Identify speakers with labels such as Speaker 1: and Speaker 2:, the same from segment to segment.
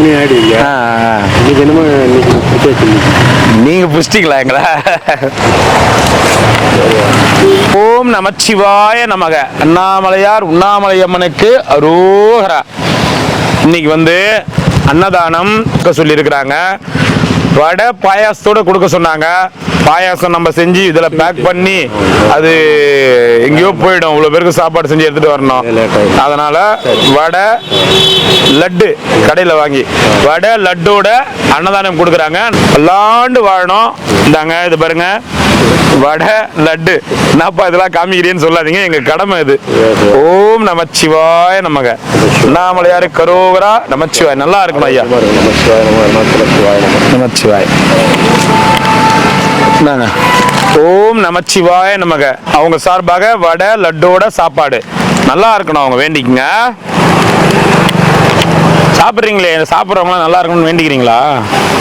Speaker 1: மணி ஆயிடுவீங்க. இன்னைக்கு என்னமோ
Speaker 2: நீங்க புஷ்டிங்களா எங்களா? ஓம் நமச்சிவாய நமக. அண்ணாமலையார் உண்ணாமலையம்மனுக்கு அரோகரா. இன்னைக்கு வந்து அன்னதானம் சொல்லி இருக்கிறாங்க. வடை பாயாசத்தோட கொடுக்க சொன்னாங்க. பாயாசம் நம்ம செஞ்சு இதுல பேக் பண்ணி அது எங்கேயோ போயிடும். இவ்வளவு பேருக்கு சாப்பாடு செஞ்சு எடுத்துட்டு வரணும். அதனால வடை லட்டு கடையில வாங்கி வடை லட்டோட அன்னதானம் கொடுக்குறாங்க. பல்லாண்டு வாழணும். இந்தாங்க இது பாருங்க, வடை லட்டு. என்னப்பா இதெல்லாம் காமிக்கிறேன்னு சொல்லாதீங்க, எங்க கடமை இது. ஓம் நமச்சிவாய நமக. அண்ணாமலையாரு கரோகரா. நமச்சிவாய். நல்லா இருக்கணும் ஐயா. நமச்சிவாய். ஓம் நமச்சிவாய நமக. அவங்க சார்பாக வடை லட்டோட சாப்பாடு. நல்லா இருக்கணும், அவங்க வேண்டிக்குங்க. சாப்பிட்றீங்களே, சாப்பிட்றவங்களாம் நல்லா இருக்கணும்னு வேண்டிக்கிறீங்களா?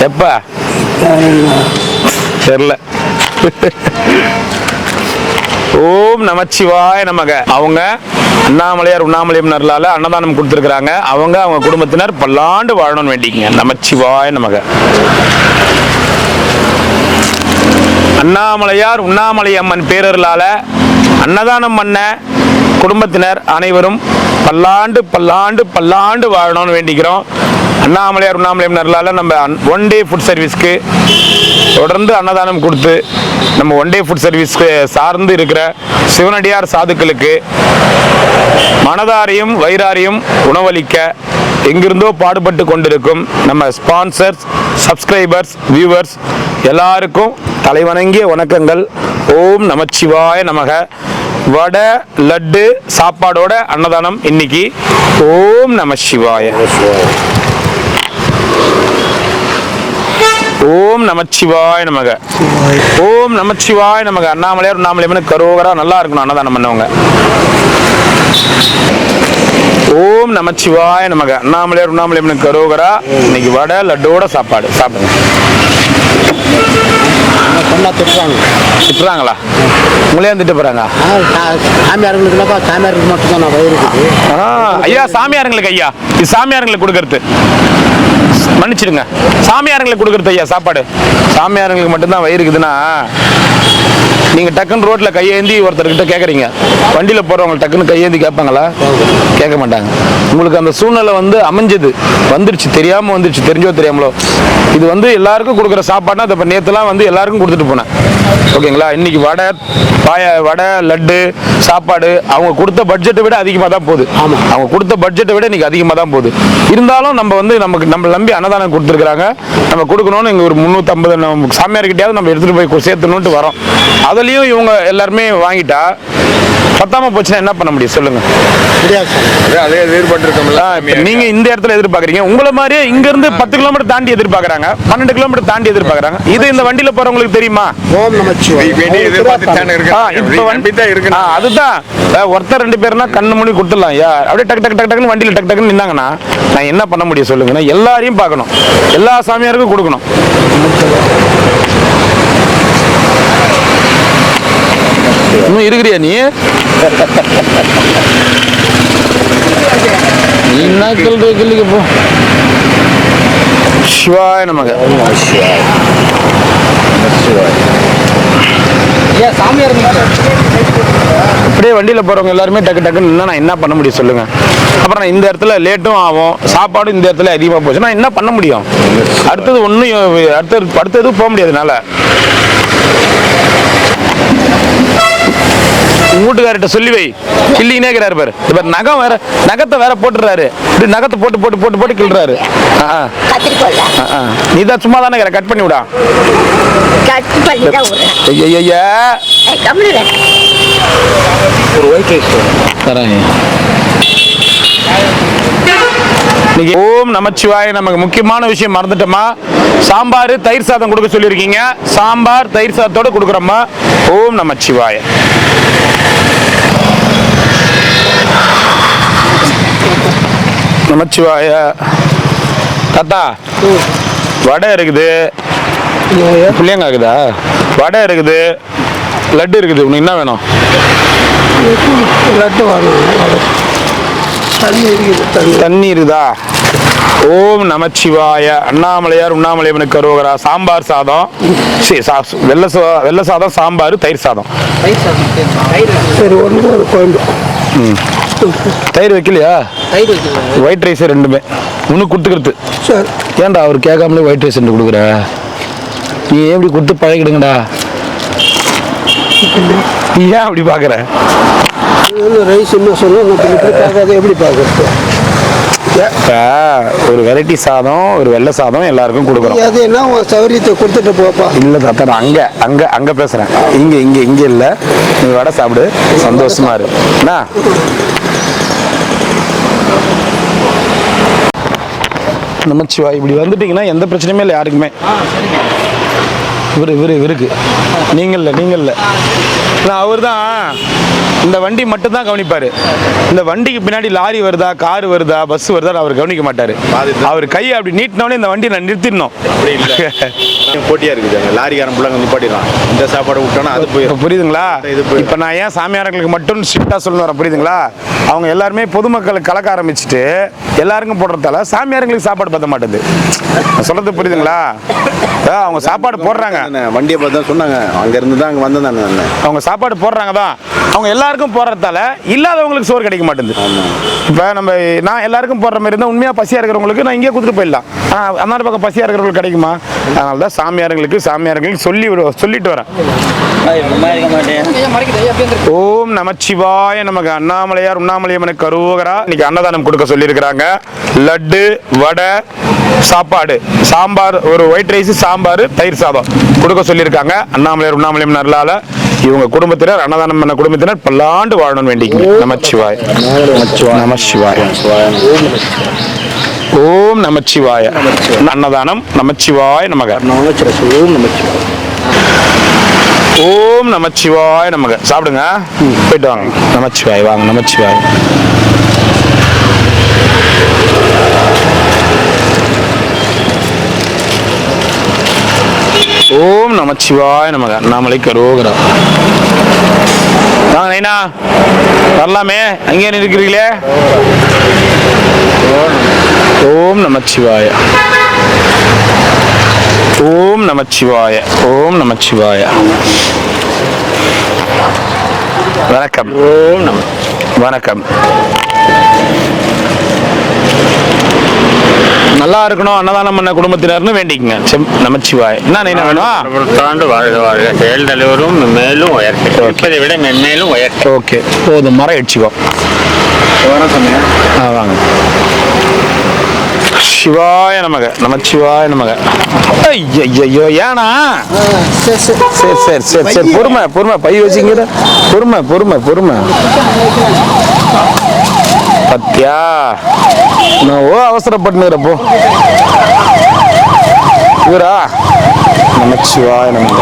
Speaker 2: எப்ப தெரியல. ஓம் நமச்சிவாய நமக. அவங்க அண்ணாமலையார் உண்ணாமலையம்மனால அன்னதானம் கொடுத்துருக்காங்க. அவங்க குடும்பத்தினர் பல்லாண்டு வாழணும்னு வேண்டிக்கங்க. நமச்சிவாய நமக. அண்ணாமலையார் உண்ணாமலையம்மன் பேரர்களால அன்னதானம் பண்ண குடும்பத்தினர் அனைவரும் பல்லாண்டு பல்லாண்டு பல்லாண்டு வாழணும்னு வேண்டிக்கிறோம். அண்ணாமலையார் உண்ணாமலையம்மனால நம்ம ஒன் டே ஃபுட் சர்வீஸ்க்கு தொடர்ந்து அன்னதானம் கொடுத்து நம்ம ஒன் டே ஃபுட் சர்வீஸ்க்கு சார்ந்து இருக்கிற சிவனடியார் சாதுக்களுக்கு மனதாரையும் வயிறாரையும் உணவளிக்க எங்கிருந்தோ பாடுபட்டு கொண்டிருக்கும் நம்ம ஸ்பான்சர்ஸ், சப்ஸ்கிரைபர்ஸ், வியூவர்ஸ் எல்லாருக்கும் தலைவணங்கிய வணக்கங்கள். ஓம் நமச்சிவாய நமக. வடை லட்டு சாப்பாடோட அன்னதானம் இன்னைக்கு. ஓம் நமசிவாய. ஓம் நமச்சிவாய நமக. ஓம் நமச்சிவாய நமக. அண்ணாமலையார் உண்ணாமலையம்மனுக்கு கரோகரா. நல்லா இருக்கணும் அன்னதானம் பண்ணவங்க. ஓம் நமச்சிவாய நமக. அண்ணாமலையார் உண்ணாமலையம்மனுக்கு கரோகரா. இன்னைக்கு வடை லட்டோட சாப்பாடு சாப்பிடுங்க. திட்டுறாங்களா? உங்களே திட்டு போறாங்க?
Speaker 1: சாமியார்களுக்கு மட்டும்தான் வயிறுக்குது.
Speaker 2: ஐயா சாமியாருங்களுக்கு, ஐயா இது சாமியாருங்களுக்கு கொடுக்கறது, மன்னிச்சிடுங்க. சாமியாருங்களுக்கு கொடுக்கறது ஐயா சாப்பாடு. சாமியாருங்களுக்கு மட்டும்தான் வயிறுக்குதுன்னா நீங்க டக்குன்னு ரோட்ல கையேந்தி ஒருத்தர்கிட்ட கேட்குறீங்க, வண்டியில போறவங்க டக்குன்னு கையேந்தி கேட்பாங்களா? கேட்க மாட்டாங்க. உங்களுக்கு அந்த சூழ்நிலை வந்து அமைஞ்சது, வந்துருச்சு, தெரியாம வந்துருச்சு, தெரிஞ்சோ தெரியாமலோ. இது வந்து எல்லாருக்கும் கொடுக்குற சாப்பாடுனா அதை இப்போ நேற்றுலாம் வந்து எல்லாருக்கும் கொடுத்துட்டு போனேன். ஓகேங்களா? இன்னைக்கு வடை லட்டு சாப்பாடு அவங்க கொடுத்த பட்ஜெட்டை விட அதிகமாக தான் போகுது. அவங்க கொடுத்த பட்ஜெட்டை விட இன்னைக்கு அதிகமாக தான் போகுது. இருந்தாலும் நம்ம வந்து நம்ம நம்பி அன்னதானம் கொடுத்துருக்குறாங்க. நம்ம கொடுக்கணும்னு இங்கே ஒரு 350 சாமியார்கிட்டையாவது நம்ம எடுத்துகிட்டு போய் சேர்த்துணுன்ட்டு வரோம். அதுலேயும் இவங்க எல்லாருமே வாங்கிட்டா பத்தாம போச்சுன்னா என்ன பண்ண முடியும் சொல்லுங்க?
Speaker 1: அதே எதிர்பார்த்துருக்கோம்ல.
Speaker 2: நீங்க இந்த இடத்துல எதிர்பார்க்குறீங்க, உங்களை மாதிரியே இங்க இருந்து 10 கிலோமீட்டர் தாண்டி எதிர்பார்க்குறாங்க, 12 கிலோமீட்டர் தாண்டி எதிர்பார்க்குறாங்க. இது இந்த வண்டியில போறவங்களுக்கு தெரியுமா? அதுதான் ஒருத்தர் 2 பேர்னா கண்ணு மூடி கொடுத்துடலாம். அப்படியே டக்கு டக்கு டக்கு டக்குன்னு வண்டியில டக்கு டக்குன்னு நின்னாங்கன்னா நான் என்ன பண்ண முடியும் சொல்லுங்க? எல்லாரையும் பார்க்கணும், எல்லா சாமியாருக்கும் கொடுக்கணும். இன்னும் இருக்கிறியா நீ? என்ன சொல்ற கிள்ளிக்கு போ. சிவாய நமக. அப்படியே வண்டியில போறவங்க எல்லாருமே டக்கு டக்குன்னு நின்னா நான் என்ன பண்ண முடியும் சொல்லுங்க? அப்புறம் நான் இந்த இடத்துல லேட்டும் ஆகும், சாப்பாடும் இந்த இடத்துல அதிகமாக போச்சு, நான் என்ன பண்ண முடியும்? அடுத்தது ஒன்றும் அடுத்தது போக முடியாதுனால வீட்டுக்கார்ட்ட சொல்லி வை, கிள்ளினே இருக்கிறாரு பாரு. இப்ப நகம் வேற, நகத்தை வேற போட்டுறாரு, இப்படி நகத்தை போட்டு போட்டு போட்டு போட்டு கிள்றாரு. நீ தான் சும்மா தானே கட் பண்ணி விடா. ஓம் நமச்சிவாய நமக்கு. முக்கியமான விஷயம் மறந்துட்டோமா? சாம்பார் தயிர் சாதம் கொடுக்க சொல்லியிருக்கீங்க. சாம்பார் தயிர் சாதத்தோட கொடுக்குறோமா? ஓம் நமச்சிவாய. நமச்சிவாய. தாத்தா வடை இருக்குது, பிள்ளைங்க இருக்குதா? வடை இருக்குது, லட்டு இருக்குது, உனக்கு என்ன வேணும்?
Speaker 1: லட்டு வாங்க. தண்ணி இருக்குது.
Speaker 2: தண்ணி இருக்குதா? ஓம் நமச்சிவாய. அண்ணாமலையார் உண்ணாமலையவனுக்கு அரோகரா. சாம்பார் சாதம், வெள்ளை சாதம், சாம்பார், தயிர் சாதம்.
Speaker 1: சரி, ஒன்று குழம்பு.
Speaker 2: தயிர் வைக்கலையா? ஒயிட் ரைஸ் ரெண்டுமே உனக்கு கொடுத்துக்கிறது.
Speaker 1: சார்
Speaker 2: ஏன்டா அவர் கேட்காமலே ஒயிட் ரைஸ் ரெண்டு கொடுக்குற? நீ எப்படி கொடுத்து பழகிடுங்கடா. நீ ஏன் அப்படி பார்க்குற?
Speaker 1: ரைஸ் என்ன சொல்லுவோம், எப்படி பார்க்குறது?
Speaker 2: ஒரு வெரைட்டி சாதம், ஒரு வெள்ளை சாதம் எல்லாருக்கும் கொடுக்குறோம்.
Speaker 1: அது என்ன சௌரியத்தை கொடுத்துட்டு போப்பா.
Speaker 2: இல்லை தாத்தா, நான் அங்கே பேசுகிறேன். இங்கே இல்லை. நீ வடை சாப்பிடு, சந்தோஷமா இரு. என்ன நமச்சிவா, இப்படி வந்துட்டீங்கன்னா எந்த பிரச்சனையுமே இல்லை யாருக்குமே. இவருக்கு நீங்கள் இல்லை. அவர் தான் இந்த வண்டி மட்டும்தான் கவனிப்பார். இந்த வண்டிக்கு பின்னாடி லாரி வருதா, கார் வருதா, பஸ் வருதா அவர் கவனிக்க மாட்டார். அவர் கையை அப்படி நீட்டினோடனே இந்த வண்டி நான் நிறுத்திடணும்.
Speaker 3: போட்டியா இருக்குது, லாரிக்காரன் பிள்ளைங்க நிப்பாட்டிடலாம். இந்த சாப்பாடு விட்டோன்னா அது போயிடும்.
Speaker 2: புரியுதுங்களா? இப்போ நான் ஏன் சாமியார்களுக்கு மட்டும் ஸ்ட்ரிக்டாக சொல்லணும் வரேன், புரியுதுங்களா? அவங்க எல்லாருமே பொதுமக்களுக்கு கலக்க ஆரம்பிச்சுட்டு எல்லாருக்கும் போடுறதால சாமியார்களுக்கு சாப்பாடு பத்த மாட்டேது. சொல்றது புரியுதுங்களா? அவங்க சாப்பாடு போடுறாங்க,
Speaker 3: வண்டியை பார்த்து தான் சொன்னாங்க, அங்கேருந்து தான் அங்கே வந்தேன் நான். அவங்க
Speaker 2: சாப்பாடு போடுறாங்க தான், அவங்க எல்லாருக்கும் போடுறதால இல்லாதவங்களுக்கு சோறு கிடைக்க மாட்டேங்குது. இப்போ நான் எல்லாருக்கும் போடுற மாதிரி இருந்தால் உண்மையாக பசியாக இருக்கிறவங்களுக்கு நான் இங்கே கொடுத்துட்டு போயிடலாம். அந்த பக்கம் பசியாக இருக்கிறவங்களுக்கு கிடைக்குமா? அதனால தான் சாமியார்களுக்கு சொல்லிட்டு வரேன். ஓம் நமச்சிவாய நமக. அண்ணாமலையார் உண்ணாமலையவனுக்கு அரோகரா. இன்னைக்கு அன்னதானம் கொடுக்க சொல்லியிருக்கிறாங்க. லட்டு, வடை, சாப்பாடு, சாம்பார், ஒரு ஒயிட் ரைஸ், சாம்பார், தயிர் சாதம் கொடுக்க சொல்லியிருக்காங்க. அண்ணாமலையார் உண்ணாமலையம் நல்லால இவங்க குடும்பத்தினர், அன்னதானம் பண்ண குடும்பத்தினர் பல்லாண்டு வாழணும்னு வேண்டிக்கணும். நமச்சிவாய் நமச்சிவாய். ஓம் நமச்சிவாய. அன்னதானம் நமச்சிவாய நமக. ஓம் நமச்சிவாய நமக. சாப்பிடுங்க, போயிட்டு வாங்க. நமச்சிவாய் வாங்க. நமச்சிவாய். ஓம் நமச்சிவாய நமக. அண்ணாமலைக்கு அரோகரா. வாங்க நைனா, வரலாமே, அங்கே இருக்கிறீங்களே. ஓம் நமச்சிவாய. ஓம் நமச்சிவாய. ஓம் நமச்சிவாய. வணக்கம். ஓம் வணக்கம். நல்லா இருக்கணும் அன்னதானம் பண்ண குடும்பத்தினர்னு வேண்டிக்கங்க. நமச்சிவாய். என்ன வேணும்?
Speaker 3: வாழ்க செயல் தலைவரும் மேலும் உயர்த்தி விட மென்மேலும் உயர்த்தி.
Speaker 2: ஓகே, போதும். மரம் அடிச்சுக்கோ. வாங்க. சிவாய நமக. நமச்சிவாய நமக. ஐயோ ஏனா? சரி பொறுமை பை வச்சுங்கிற. பொறுமை பத்தியா? நான் அவசரப்பட்டுறப்போ இவரா? நமச்சிவாய நமக.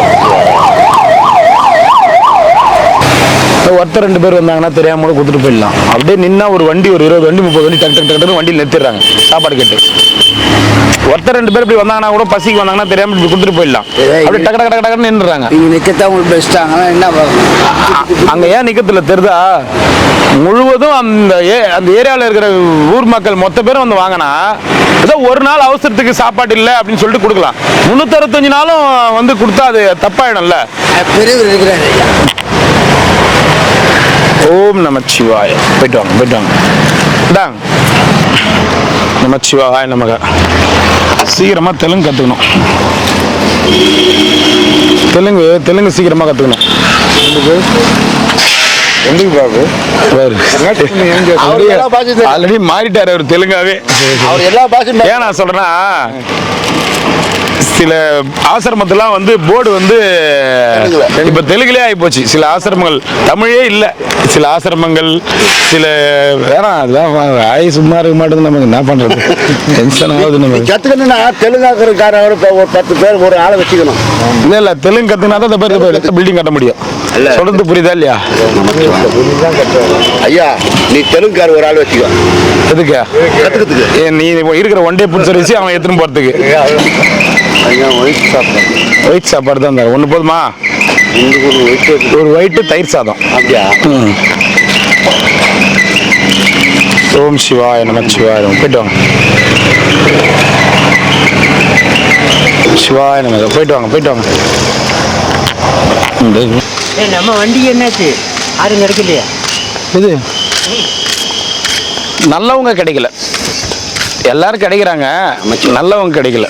Speaker 2: ஒருத்தர் 2 பேர் வந்தாங்கன்னா தெரியாம கொடுத்துட்டு போயிடலாம். அப்படியே நின்னா ஒரு வண்டி, ஒரு 20 வண்டி 30 வண்டி டக்கு வண்டியில் நிறுத்திடுறாங்க சாப்பாடு கேட்டு. ஒருத்தர் 2 பேர் இப்படி வந்தாங்கன்னா கூட, பசிக்கு வந்தாங்கன்னா தெரியாம இப்படி கொடுத்துட்டு போயிடலாம். அப்படியே டக்கு நின்றுறாங்க. அங்க ஏன் நிக்கத்துல தெரிதா? முழுவதும் அந்த ஏரியாவில் இருக்கிற ஊர் மக்கள் மொத்த பேரும் வந்து வாங்கினா ஏதோ ஒரு நாள் அவசரத்துக்கு சாப்பாடு இல்லை அப்படின்னு சொல்லிட்டு கொடுக்கலாம். 365 நாளும் வந்து கொடுத்தா அது தப்பாயிடும்ல. ஓம் நமச்சிவாய. போயிட்டு வாங்க. நமச்சிவாய நமக. சீக்கிரமா தெலுங்கு கத்துக்கணும். தெலுங்கு சீக்கிரமா கத்துக்கணும். ஆல்ரெடி மாறிட்டாரு அவர் தெலுங்காவே. ஏன் நான் சொல்றேன்னா, சில ஆசிரமத்தெல்லாம் வந்து போர்டு வந்து இப்ப தெலுங்குலே ஆகி போச்சு. சில ஆசிரமங்கள் தமிழே இல்லை. சில ஆசிரமங்கள் சில வேணாம், அதெல்லாம் ஆய் சும்மா இருக்க மாட்டேங்குது. நமக்கு என்ன பண்றது? டென்ஷன் ஆகுது. நம்ம
Speaker 1: கத்துக்கணும்னா தெலுங்காக்காரர் ஒரு 10 பேர் ஒரு ஆளை வச்சுக்கணும்.
Speaker 2: இல்ல தெலுங்கு கத்துனா தான் பில்டிங் கட்ட முடியும். சொல்றது புரியுதா இல்லையா?
Speaker 3: ஐயா, நீ தெலுங்குக்கார ஒரு ஆள் வச்சுக்கோ.
Speaker 2: எதுக்கு? கத்துக்கிறதுக்கு. நீ இருக்கிற ஒன் டே புடிச்சு வச்சு அவன் எடுத்துன்னு போறதுக்கு. ஒயிட் சாப்பாடு தான் தர. ஒன்று போதுமா? ஒரு ஒயிட்டு, தயிர் சாதம்.
Speaker 3: அப்படியா?
Speaker 2: ஓம் சிவாய நம சிவாய நம. போயிட்டு வாங்க. சிவாய நம. போயிட்டு வாங்க போயிட்டு வாங்க.
Speaker 4: நம்ம வண்டிக்கு என்னாச்சு? யாரும் கிடைக்கலையா?
Speaker 2: இது நல்லவங்க கிடைக்கல, எல்லாரும் கிடைக்கிறாங்க, நல்லவங்க கிடைக்கல.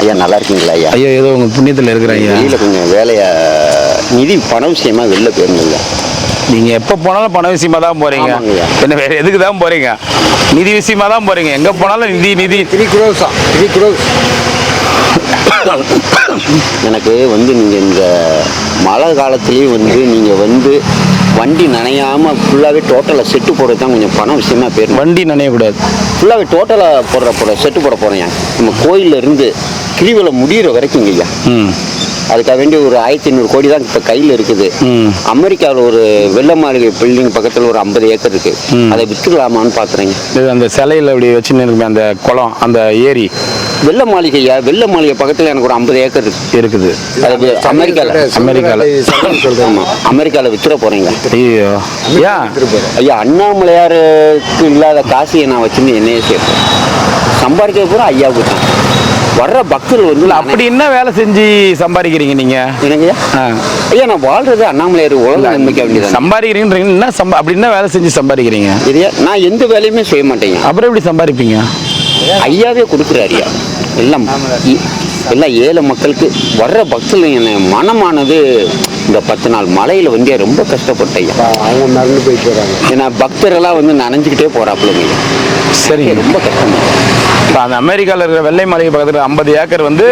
Speaker 5: ஐயா நல்லா இருக்கீங்களா ஐயா?
Speaker 2: ஐயோ ஏதோ உங்க புண்ணியத்தில் இருக்கிறாங்க.
Speaker 5: வெளியில் கொஞ்சம் வேலையை நிதி பண விஷயமா வெளில போயிருந்தீங்க.
Speaker 2: நீங்க எப்ப போனாலும் பண விஷயமா தான் போறீங்க.
Speaker 5: ஆமாங்கய்யா.
Speaker 2: என்ன வேற எதுக்கு தான் போறீங்க? நிதி விஷயமா தான் போறீங்க. எங்க போனாலும் நிதி நிதி.
Speaker 1: 3 crores 3 crores.
Speaker 5: எனக்கு வந்து நீங்கள் இந்த மழை காலத்துலேயும் வந்து நீங்கள் வந்து வண்டி நனையாமல் ஃபுல்லாகவே டோட்டலாக செட்டு போடுறது தான் கொஞ்சம் பணம் விஷயமா போயிடும்.
Speaker 2: வண்டி நனையக்கூடாது.
Speaker 5: ஃபுல்லாகவே டோட்டலாக போடுற செட்டு போட போகிறேன். நம்ம கோயிலில் இருந்து கிரிவலம் முடிகிற வரைக்கும் ஐயா. அதுக்காக வேண்டி ஒரு 1500 கோடி தான் இப்போ கையில் இருக்குது. அமெரிக்காவில் ஒரு வெள்ள மாளிகை பில்டிங் பக்கத்தில் ஒரு 50 ஏக்கர் இருக்கு. அதை விற்றுக்கலாமான்னு பார்க்குறேங்க.
Speaker 2: அந்த சிலையில் அப்படி வச்சுன்னு இருக்குமே அந்த குளம், அந்த ஏரி.
Speaker 5: வெள்ள மாளிகையா? வெள்ள மாளிகை பக்கத்தில் எனக்கு ஒரு 50 ஏக்கர் இருக்குது. அது அமெரிக்காவில் வித்துற போறீங்க.
Speaker 2: ஐயோ
Speaker 5: ஐயா, அண்ணாமலையாருக்கு இல்லாத காசியை நான் வச்சிருந்து என்னையே சேர்ப்பேன். சம்பாதிக்க பூரா ஐயாவுக்கு தான். வர்ற பக்தர்கள் வந்து
Speaker 2: அப்படி என்ன வேலை செஞ்சு சம்பாதிக்கிறீங்க நீங்க?
Speaker 5: என்னங்கய்யா? ஐயா, நான் வாழ்றது அண்ணாமலையார் உலக நன்மைக்க வேண்டியது.
Speaker 2: சம்பாதிக்கிறீங்க என்ன? அப்படி என்ன வேலை செஞ்சு சம்பாதிக்கிறீங்க?
Speaker 5: இல்லையா, நான் எந்த வேலையுமே செய்ய மாட்டேங்க.
Speaker 2: அப்புறம் எப்படி சம்பாதிப்பீங்க?
Speaker 5: ஐயாவே கொடுக்குறாருயா. எல்லாம் எல்லாம் ஏழை மக்களுக்கு வர்ற பக்தர்கள். என்ன மனமானது இந்த 10 நாள் மழையில வந்து ரொம்ப கஷ்டப்பட்டேன்.
Speaker 1: அவங்க நடந்து போயிட்டு வராங்க.
Speaker 5: ஏன்னா பக்தரெல்லாம் வந்து நனைஞ்சுக்கிட்டே போறாப்புலங்க.
Speaker 2: சரி,
Speaker 5: ரொம்ப கஷ்டமா.
Speaker 2: இப்போ அந்த அமெரிக்காவில் இருக்கிற வெள்ளை மாளிகை பக்கத்தில் 50 ஏக்கர் வந்து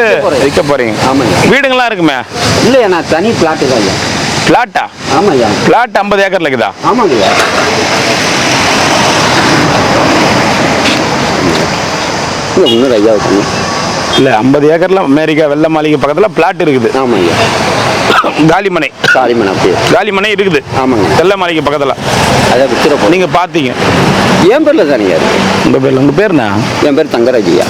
Speaker 2: விற்க போறீங்க.
Speaker 5: ஆமாங்க.
Speaker 2: வீடுங்களாம் இருக்குமே?
Speaker 5: இல்லையா, நான் தனி பிளாட்டு தான் ஐயா.
Speaker 2: பிளாட்டா?
Speaker 5: ஆமாய்யா.
Speaker 2: பிளாட் 50 ஏக்கர்ல இருக்குதா?
Speaker 5: ஆமாங்கய்யா. இன்னொரு ஐயா இருக்குங்க.
Speaker 2: இல்லை, 50 ஏக்கர்ல அமெரிக்கா வெள்ளை மாளிகை பக்கத்தில் பிளாட் இருக்குது.
Speaker 5: ஆமாய்யா.
Speaker 2: காலிமனை.
Speaker 5: காலிமனை அப்படியே
Speaker 2: காலிமனை இருக்குது.
Speaker 5: ஆமாங்க.
Speaker 2: வெள்ளை மாளிகை பக்கத்தில்.
Speaker 5: அதை வித்துற போறீங்க.
Speaker 2: நீங்க பார்த்தீங்க?
Speaker 5: என் பேர்ல தானேயா இருக்கு.
Speaker 2: உங்க பேர் என்ன?
Speaker 5: என் பேர் தங்கராஜியா.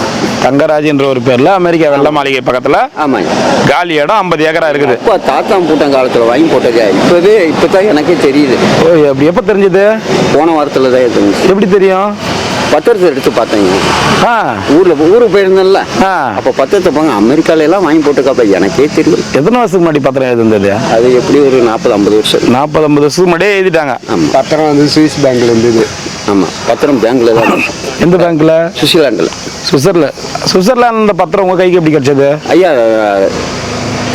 Speaker 2: தங்கராஜ் என்ற ஒரு பேர்ல அமெரிக்கா வெள்ளை மாளிகை பக்கத்துல
Speaker 5: ஆமாங்க.
Speaker 2: காலி இடம் 50 ஏக்கரா இருக்குது.
Speaker 5: அப்பா தாத்தா பூட்டம் காலத்துல வாங்கி போட்டதே இப்பதான் எனக்கே தெரியுது.
Speaker 2: ஓ, அப்படி எப்ப தெரிஞ்சது?
Speaker 5: போன வாரத்துல தான் தெரிஞ்சு.
Speaker 2: எப்படி தெரியும்?
Speaker 5: பத்திரத்தை எடுத்து பார்த்தேங்க. ஊருக்கு போயிருந்தேன்ல,
Speaker 2: ஆ.
Speaker 5: அப்ப பத்திரத்தை பாங்க அமெரிக்கால எல்லாம் வாங்கி போட்டுக்காப்ப எனக்கே தெரியும்.
Speaker 2: எத்தனை வருஷத்துக்கு முன்னாடி பத்திரம் இருந்தது?
Speaker 5: அது எப்படி ஒரு 40-50 வருஷம்.
Speaker 2: 40-50 வருஷத்துக்கு முன்னாடியே எழுதிட்டாங்க.
Speaker 5: ஆமா.
Speaker 1: பத்திரம் வந்து சுவிஸ் பேங்க்ல இருந்தது.
Speaker 5: ஆமா, பத்திரம் பேங்க்ல தான்.
Speaker 2: எந்த பேங்க்ல?
Speaker 5: சுவிட்சர்லாண்டில்.
Speaker 2: சுவிட்சர்லாந்து பத்திரம் உங்க கைக்கு எப்படி கிடைச்சது?
Speaker 5: ஐயா,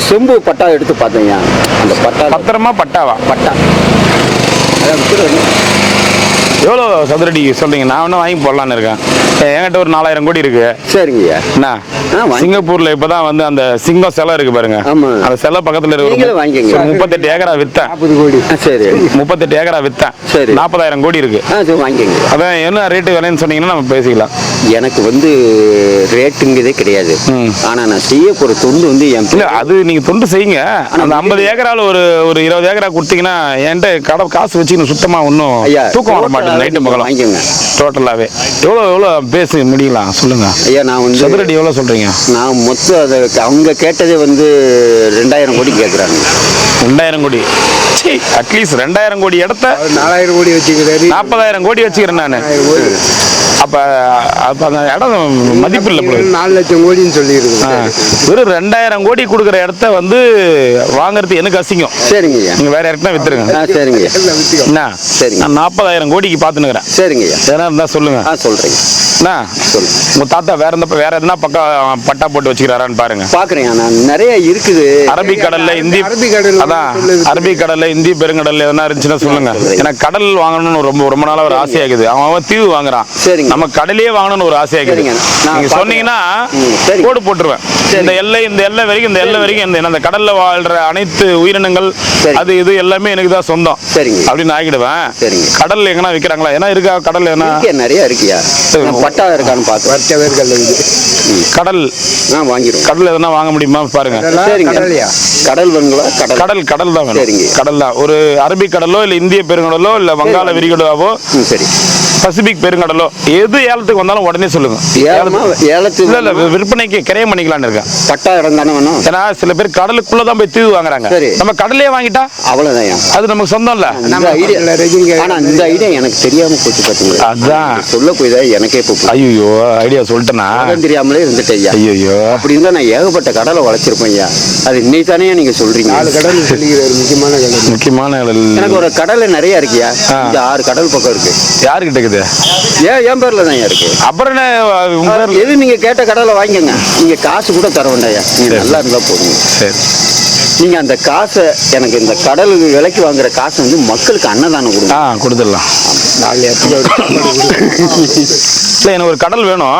Speaker 5: செம்பு பட்டா எடுத்து பார்த்தேங்க. அந்த
Speaker 2: பத்திரமா பட்டாவா?
Speaker 5: பட்டா அதான் வித்துருவேன்.
Speaker 2: எவ்வளோ சதுரடி சொல்றீங்க? நான் வேணா வாங்கி போடலான்னு இருக்கேன். என்கிட்ட ஒரு 4000 கோடி இருக்கு.
Speaker 5: சரிங்கய்யா.
Speaker 2: என்ன, சிங்கப்பூர்ல இப்பதான் வந்து அந்த சிங்கம் சிலை இருக்கு பாருங்க.
Speaker 5: ஆமா.
Speaker 2: அந்த சிலை பக்கத்துல
Speaker 5: நீங்களே வாங்கிக்கங்க.
Speaker 2: இருக்கு. 38 ஏக்கரா வித்தேன்.
Speaker 1: 40 கோடி.
Speaker 5: சரி.
Speaker 2: 38 ஏக்கரா வித்தேன்.
Speaker 5: சரி.
Speaker 2: 40,000 கோடி இருக்கு.
Speaker 5: சரி, வாங்கிக்கங்க.
Speaker 2: அதான் என்ன ரேட்டு விலைன்னு சொன்னீங்கன்னா நம்ம பேசிக்கலாம்.
Speaker 5: எனக்கு வந்து ரேட்டுங்கிறதே கிடையாது. ஆனா நான் செய்ய போற தொண்டு வந்து என்
Speaker 2: இல்ல, அது நீங்க தொண்டு செய்யுங்க. அந்த 50 ஏக்கரால ஒரு 20 ஏக்கரா கொடுத்தீங்கன்னா என்கிட்ட காசு வச்சுக்கணும். சுத்தமா ஒன்றும் தூக்கம் வர மாட்டேங்குது நைட்டு பகலாம்.
Speaker 5: வாங்கிக்கங்க.
Speaker 2: டோட்டலாவே எவ்வளோ பேச முடியலாம் சொல்லுங்க
Speaker 5: ஐயா. நான் வந்து
Speaker 2: சதுரடி எவ்வளோ சொல்றீங்க?
Speaker 5: நான் மொத்தம் அதை அவங்க கேட்டதே வந்து 2000 கோடி கேட்குறாங்க.
Speaker 2: 2000 கோடி? அட்லீஸ்ட் 2000 கோடி இடத்த
Speaker 1: 4000 கோடி வச்சுக்கிறாரு.
Speaker 2: 40,000 கோடி வச்சுக்கிறேன் நான். அப்ப அந்த இடம் மதிப்பு இல்லை.
Speaker 1: 4 லட்சம் கோடின்னு சொல்லியிருக்கு.
Speaker 2: வெறும் 2000 கோடி கொடுக்குற இடத்த வந்து வாங்குறது எனக்கு அசிங்கம்.
Speaker 5: சரிங்க.
Speaker 2: நீங்க வேற இடத்துல வித்துருங்க.
Speaker 5: சரிங்க.
Speaker 2: என்ன,
Speaker 5: சரிங்க.
Speaker 2: நான் 40,000 கோடிக்கு பாத்துனுக்கிறேன்.
Speaker 5: சரிங்க.
Speaker 2: எதனா இருந்தா சொல்லுங்க.
Speaker 5: சொல்றேங்க.
Speaker 2: என்ன, உங்க தாத்தா வேற எதுனா பக்கம் பட்டா போட்டு வச்சுக்கிறாரான்னு பாருங்க.
Speaker 5: பாக்குறேன். நான் நிறைய இருக்குது.
Speaker 2: அரபிக்கடல்ல இந்திய அரபிக்கடல்ல இந்திய பெருங்கடல்ல எதனா இருந்துச்சுன்னா சொல்லுங்க. எனக்கு கடல் வாங்கணும்னு ரொம்ப நாளா ஒரு ஆசையா இருக்குது. அவன் தீவு வாங்குறான். நம்ம கடலையே வாங்கணும்னு ஒரு ஆசையா இருக்குது. நீங்க சொன்னீங்கன்னா கோடு போட்டுருவேன். இந்த எல்லை வரைக்கும் இந்த கடல்ல வாழ்ற அனைத்து உயிரினங்கள் அது இது எல்லாமே எனக்கு தான் சொந்தம் அப்படின்னு ஆகிடுவேன். கடல்ல எங்கன்னா விற்கிறாங்களா? ஏன்னா இருக்கா கடல்ல? ஏன்னா
Speaker 5: நிறைய இருக்கியா? பட்டா இருக்கான்னு பார்த்து
Speaker 2: கடல் வாங்கிடும். கடல் எதனா வாங்க முடியுமா பாருங்க. கடல் தான் வேணும். கடல் தான். ஒரு அரபிக் கடலோ இல்ல இந்திய பெருங்கடலோ இல்ல வங்காள விரிகுடாவோ, சரி, பசிபிக் பெருங்கடலோ எது ஏலத்துக்கு வந்தாலும் உடனே சொல்லுங்க.
Speaker 5: ஏலத்துக்கு
Speaker 2: இல்ல விற்பனைக்கு கிரையம் பண்ணிக்கலாம்னு இருக்கேன்.
Speaker 5: பட்டா இடம் தானே வேணும்.
Speaker 2: ஏன்னா சில பேர் கடலுக்குள்ளதான் போய் தீவு வாங்குறாங்க. நம்ம கடலையே வாங்கிட்டா
Speaker 5: அவ்வளவுதான், அது
Speaker 2: நமக்கு சொந்தம் இல்ல.
Speaker 5: ஆனா இந்த ஐடியா எனக்கு தெரியாம போச்சு பாத்தீங்களா.
Speaker 2: அதான்
Speaker 5: சொல்ல போய் தான் எனக்கே போச்சு.
Speaker 2: ஐயோ ஐடியா சொல்லிட்டேனா
Speaker 5: தெரியாமலே இருந்துட்டேன் ஐயா.
Speaker 2: ஐயோ
Speaker 5: அப்படி இருந்தா நான் ஏகப்பட்ட கடலை வளர்ச்சிருப்பேன் ஐயா. அது இன்னைக்கு தானே நீங்க சொல்றீங்க.
Speaker 1: 4 கடல்
Speaker 2: முக்கியமான
Speaker 5: எனக்கு ஒரு கடலை நிறைய இருக்குயா. இந்த 6 கடல் பக்கம் இருக்கு.
Speaker 2: யாருக்கிட்ட இருக்குது?
Speaker 5: என் பேர்ல தான் இருக்கு.
Speaker 2: அப்புறம்
Speaker 5: எது நீங்க கேட்ட கடலை வாங்கிக்கங்க. நீங்க காசு கூட தர வேண்டாயா. நீங்க நல்லா இருந்தா போதுங்க.
Speaker 2: சரி,
Speaker 5: நீங்க அந்த காசை எனக்கு இந்த கடல் விலைக்கு வாங்குற காசு வந்து மக்களுக்கு அன்னதானம் கொடுங்க.
Speaker 2: கொடுத்துடலாம். இல்லை, எனக்கு ஒரு கடல் வேணும்.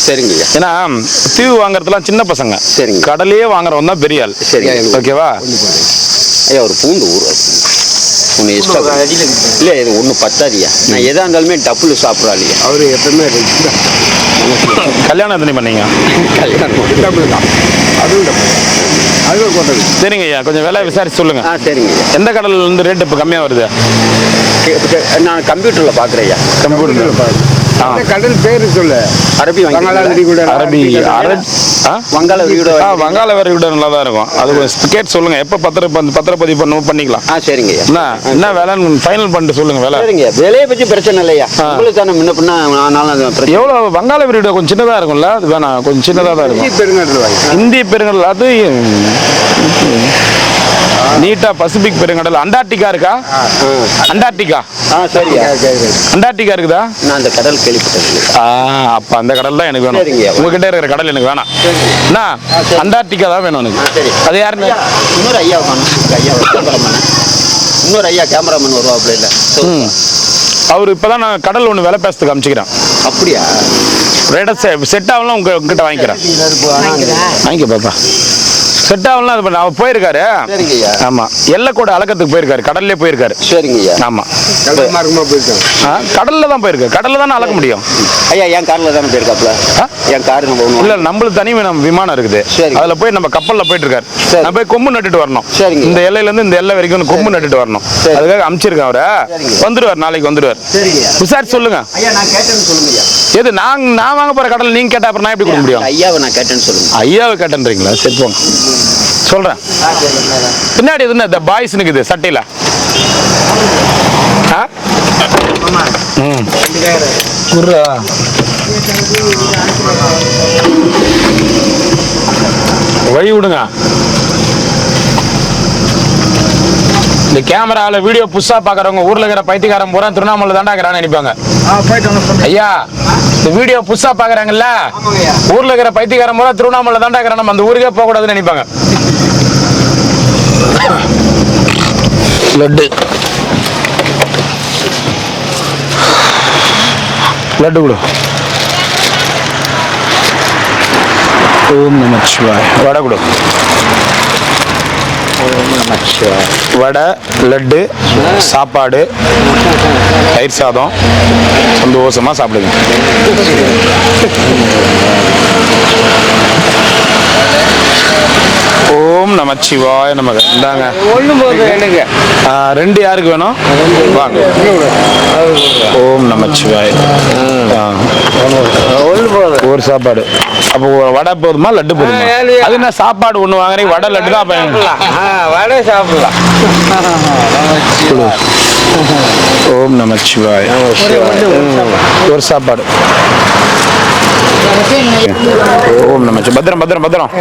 Speaker 5: சரிங்க.
Speaker 2: ஏன்னா தீவு வாங்குறதுலாம் சின்ன பசங்க.
Speaker 5: சரிங்க.
Speaker 2: கடலையே வாங்குறவன் தான் பெரிய ஆள்.
Speaker 5: சரி,
Speaker 2: ஓகேவா?
Speaker 5: ஐயா ஒரு பூண்டு ஊர் ஒன்று எக்ஸ்ட்ரா இல்லை, இது ஒன்றும் பத்தாதியா. நான் எதா இருந்தாலுமே டப்புல சாப்பிட்றா இல்லையா.
Speaker 1: அவரு எப்பவுமே
Speaker 2: கல்யாணம் எத்தனை பண்ணீங்க?
Speaker 1: அதுவும் கொண்டது.
Speaker 2: சரிங்க ஐயா, கொஞ்சம் விலை விசாரிச்சு சொல்லுங்க.
Speaker 5: சரிங்க.
Speaker 2: எந்த கடல் வந்து ரேட் இப்போ கம்மியாக வருது?
Speaker 5: நான் கம்ப்யூட்டர்ல பாக்குறேன் ஐயா.
Speaker 2: கம்ப்யூட்டர்
Speaker 1: கடல் பேரு சொல்லு.
Speaker 5: அரபி
Speaker 2: அரபி
Speaker 5: வங்காள விரிகுடா.
Speaker 2: வங்காள விரிகுடா நல்லா தான் இருக்கும். அது கேட்டு சொல்லுங்க. எப்போ பத்திரப்பதிவு பண்ணிக்கலாம்.
Speaker 5: சரிங்க.
Speaker 2: என்ன வேலை ஃபைனல் பண்ணிட்டு சொல்லுங்க. வேலை
Speaker 5: சரிங்க. விலையை பற்றி பிரச்சனை இல்லையா. உங்களுக்கு தானே முன்ன பின்னா
Speaker 2: எவ்வளோ வங்காள விரிகுடா கொஞ்சம் சின்னதாக இருக்கும்ல. அது வேணாம், கொஞ்சம் சின்னதாக தான் இருக்கும். இந்திய பெருங்கடல் அது நீட்டா பசிபிக் பெருங்கடல். அண்டார்டிகா இருக்கா? அண்டார்டிகா
Speaker 5: சரியா.
Speaker 2: அண்டார்டிகா இருக்குதா?
Speaker 5: நான் அந்த கடல் கேள்விப்பட்டது.
Speaker 2: அப்ப அந்த கடல் தான் எனக்கு வேணும். உங்ககிட்ட இருக்கிற கடல் எனக்கு வேணாம். என்ன அண்டார்டிகா தான் வேணும் எனக்கு. அது யாருன்னு
Speaker 5: இன்னொரு ஐயா இன்னொரு ஐயா கேமராமேன் வருவாப்ல இல்ல.
Speaker 2: அவரு இப்பதான் நான் கடல் ஒண்ணு விலை பேசுறதுக்கு அமைச்சுக்கிறேன்.
Speaker 5: அப்படியா?
Speaker 2: ரேட்டா செட் ஆகலாம். உங்ககிட்ட வாங்கிக்கிறேன். வாங்கிக்க பாப்பா. செட் ஆகலாம். அது அவர் போயிருக்காரு. ஆமா, எல்லைக்கோடு அலக்கத்துக்கு போயிருக்காரு. கடல்லே போயிருக்காரு.
Speaker 5: சரிங்க.
Speaker 2: ஆமா,
Speaker 5: கடல்ல
Speaker 2: தான் போயிருக்காரு. கடல்ல தானே அளக்க முடியும்.
Speaker 5: ஐயா என் கார்ல தானே போயிருக்காப்ல. என் கார்
Speaker 2: இல்ல, நம்மளுக்கு தனி விமானம் இருக்குது. அதுல போய் நம்ம கப்பல்ல போயிட்டு இருக்காரு. நான் போய் கொம்பு நட்டுட்டு வரணும். இந்த எல்லையில இருந்து இந்த எல்லை வரைக்கும் கொம்பு நட்டுட்டு வரணும். அதுக்காக அமைச்சிருக்கேன் அவரை. வந்துருவார், நாளைக்கு வந்துருவார். விசாரிச்சு சொல்லுங்க. எது நான் வாங்க போற கடல் நீங்க கேட்டா அப்புறம் நான் எப்படி கொடுக்க முடியும்?
Speaker 5: ஐயாவை நான் கேட்டேன்னு சொல்லுங்க.
Speaker 2: ஐயாவை கேட்டேன்றீங்களா? சரி போங்க, சொல்றேன். பின்னாடி எதுனா இந்த பாய்ஸ் நிக்குது சட்டையில. வழி விடுங்க. இந்த கேமரால வீடியோ புதுசா பாக்குறவங்க ஊர்ல இருக்கிற பைத்தியக்காரன் பூரா திருவண்ணாமலை தாண்டாக்கிறான்னு நினைப்பாங்க. ஐயா, இந்த வீடியோ புதுசா பாக்குறாங்கல்ல, ஊர்ல இருக்கிற பைத்தியக்காரன் பூரா திருவண்ணாமலை தாண்டாக்கிறான், நம்ம அந்த ஊருக்கே போக கூடாதுன்னு நினைப்பாங்க. லட்டு லட்டு கொடு. ஓம் நமச்சிவாய். வடை கொடு. வடை, லட்டு, சாப்பாடு, தயிர் சாதம், சந்தோஷமா சாப்பிடுங்க. ஓம் நமச்சிவாய நமக. இந்தாங்க. ரெண்டு யாருக்கு வேணும்? வாங்க. ஓம் நமச்சிவாய. ஒரு சாப்பாடு. அப்போ வடை போதுமா லட்டு போதுமா? அது என்ன சாப்பாடு ஒண்ணு வாங்குறீங்க, வடை லட்டு தான்
Speaker 1: வடை சாப்பிடலாம்.
Speaker 2: ஓம் நமச்சிவாய. ஒரு சாப்பாடு. ஓம் நமச்சிவாய. பத்திரம் பத்திரம் பத்திரம்.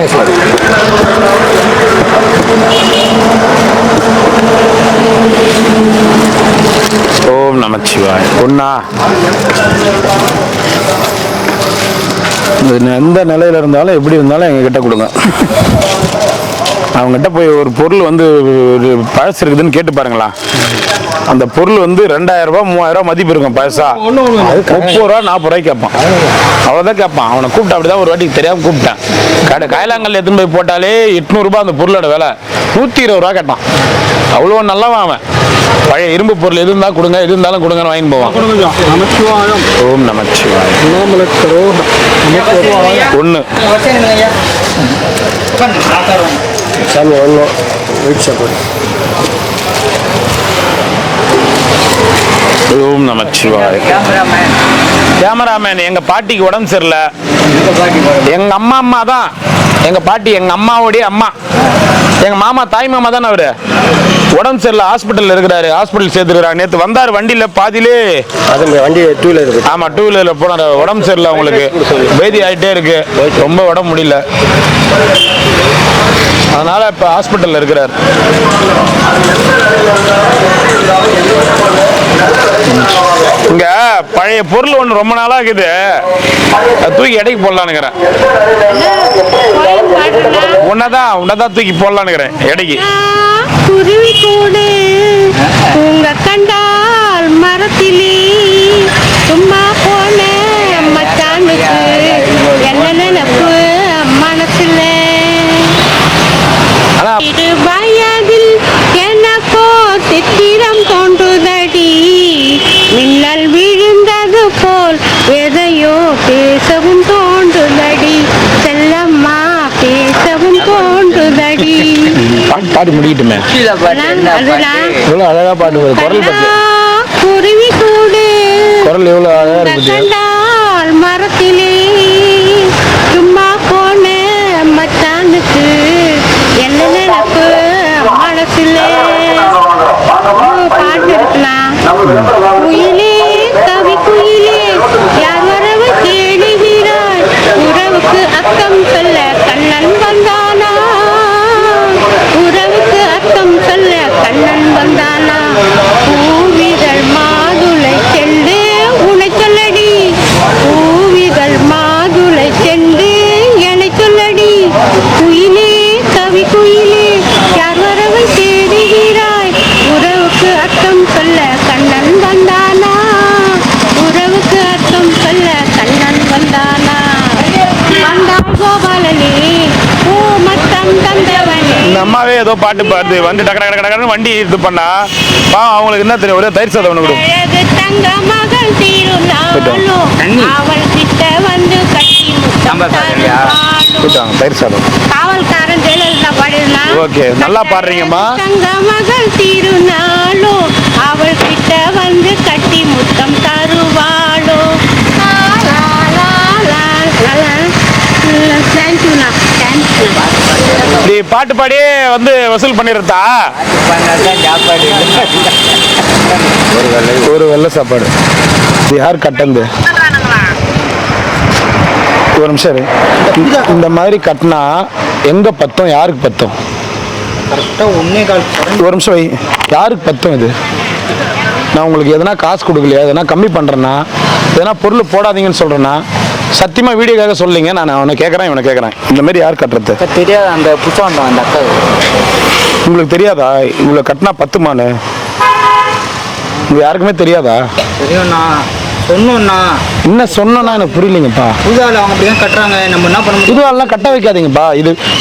Speaker 2: ஓம் நமச்சிவாய. ஒண்ணா எந்த நிலையில இருந்தாலும் எப்படி இருந்தாலும் எங்க கிட்ட கொடுங்க. அவங்ககிட்ட போய் ஒரு பொருள் வந்து பழசு இருக்குதுன்னு கேட்டு பாருங்களா. அந்த பொருள் வந்து 2000 ரூபாய் 3000 ரூபாய் மதிப்பு இருக்கும். பழசா 30 ரூபா 40 ரூபாய்க்கு கேட்பான். அவ்வளோதான் கேட்பான். அவனை கூப்பிட்டு அப்படிதான் ஒரு வாட்டி தெரியாம கூப்பிட்டேன். காயலாங்கல் எடுத்துன்னு போய் போட்டாலே 800 ரூபாய் அந்த பொருளோட விலை. 120 ரூபா கேட்டான். அவ்வளோ நல்லவன் அவன். பழைய இரும்பு பொருள் எது இருந்தாலும் கொடுங்க, எது இருந்தாலும் கொடுங்கன்னு வாங்கிட்டு போவான். ஓம் நமச்சிவாய. ஒன்று
Speaker 1: சாமி ஒன்றும் வெயிட் சாப்பாடு.
Speaker 2: ஓம் நமச்சிவாய. கேமராமேன் எங்க பாட்டிக்கு உடம்பு சரியில்லை. எங்க அம்மா தான் எங்க பாட்டி, எங்க அம்மாவுடைய அம்மா, எங்க மாமா தாய் மாமா தானே அவரு. உடம்பு சரியில்லை, ஹாஸ்பிட்டல் இருக்கிறாரு. ஹாஸ்பிட்டல் சேர்த்துக்கிறாங்க. நேற்று வந்தார் வண்டியில பாதியிலே.
Speaker 1: வண்டி டூ வீலர் இருக்கு.
Speaker 2: ஆமா, டூ வீலர்ல போனார். உடம்பு சரியில்லை, உங்களுக்கு பேதி ஆயிட்டே இருக்கு, ரொம்ப உடம்பு முடியல, அதனால இப்ப ஹாஸ்பிட்டல்ல இருக்கிறார். இங்க பழைய பொருள் ஒண்ணு ரொம்ப நாளா இருக்குது, தூக்கி எடைக்கு போடலான்னுக்கிறேன். உன்னதான் தூக்கி போடலான்னுக்கிறேன் எடைக்கு.
Speaker 6: குருவி கூடு உங்க கண்டால் மரத்திலே சும்மா போன மச்சானுக்கு என்ன நினைப்பு மனசுல. வயதில் எனக்கோ சித்திரம் தோன்றுதடி, மின்னல் விழுந்தது போல் எதையோ பேசவும் தோன்றுதடி, செல்லம்மா பேசவும் தோன்றுதடி.
Speaker 2: பாட்டு முடிக்கட்டுமே, எவ்வளவு அழகா பாட்டு. குரல் பத்தி
Speaker 6: குருவி கூடு
Speaker 2: குரல் எவ்வளவு அழகா இருக்குது.
Speaker 6: கண்டால் மரத்திலே சும்மா போன மச்சானுக்கு என்ன நினைப்பு மனசுல. பாட்டு இருக்கலாம். குயிலே கவி குயிலே யார் வரவு தேடுகிறாய், உறவுக்கு அக்கம் சொல்ல கண்ணன் வந்தானா, உறவுக்கு அர்த்தம் சொல்ல கண்ணன் வந்தானா. பூவிதழ் மாதுளை சென்று உனை சொல்லடி, பூவிதழ் மாதுளை சென்று என்னை சொல்லடி. குயிலே கவி குயிலே யார் வரவை தேடுகிறாய், உறவுக்கு அர்த்தம் சொல்ல கண்ணன் வந்தானா, உறவுக்கு அர்த்தம் சொல்ல கண்ணன் வந்தானா. வந்தாய் கோபாலனே ஓ மத்தம் தந்தவனே.
Speaker 2: இந்த அம்மாவே ஏதோ பாட்டு பாடுது, வந்து டக்கு டக்கு டக்குன்னு வண்டி இது பண்ணா பாவம், அவங்களுக்கு என்ன தெரியும், ஒரே தயிர் சாதம் ஒன்று கொடு.
Speaker 6: அழகு தங்க மகள் திருநாளோ அவள் கிட்ட வந்து கட்டி முத்தம்
Speaker 2: போயிட்டாங்க தயிர் சாதம்.
Speaker 6: காவல்காரன் ஜெயலலிதா பாடிடலாம்.
Speaker 2: ஓகே, நல்லா பாடுறீங்கம்மா.
Speaker 6: தங்க மகள் திருநாளோ அவள் கிட்ட வந்து கட்டி முத்தம் தருவாளோ. தேங்க்யூண்ணா, தேங்க்யூ.
Speaker 2: இப்படி பாட்டு பாடியே வந்து வசூல் பண்ணிடுறதா? ஒரு வெள்ளை சாப்பாடு. இது யார் கட்டந்து? ஒரு நிமிஷம் இரு. இந்த மாதிரி கட்டினா எங்க பத்தம், யாருக்கு பத்தம்? ஒரு நிமிஷம் வை. யாருக்கு பத்தம் இது? நான் உங்களுக்கு எதனா காசு கொடுக்கலையா, எதனா கம்மி பண்ணுறேன்னா, எதனா பொருள் போடாதீங்கன்னு சொல்கிறேன்னா, சத்தியமாக வீடியோக்காக சொல்லிங்க. நான் அவனை கேட்குறேன், இவனை கேட்குறேன். இந்த மாதிரி யார் கட்டுறது?
Speaker 4: தெரியாது. அந்த புதுசாக அந்த அக்கா
Speaker 2: உங்களுக்கு தெரியாதா இவ்வளோ கட்டினா பத்துமானு? உங்களுக்கு யாருக்குமே தெரியாதா?
Speaker 4: தெரியும்ண்ணா, சொன்னோம்ண்ணா.
Speaker 2: என்ன சொன்னா எனக்கு புரியலைங்கப்பா.
Speaker 4: புதுசாக அவங்க அப்படிதான் கட்டுறாங்க, நம்ம என்ன பண்ண முடியும்?
Speaker 2: இதுவெல்லாம் கட்ட வைக்காதீங்கப்பா.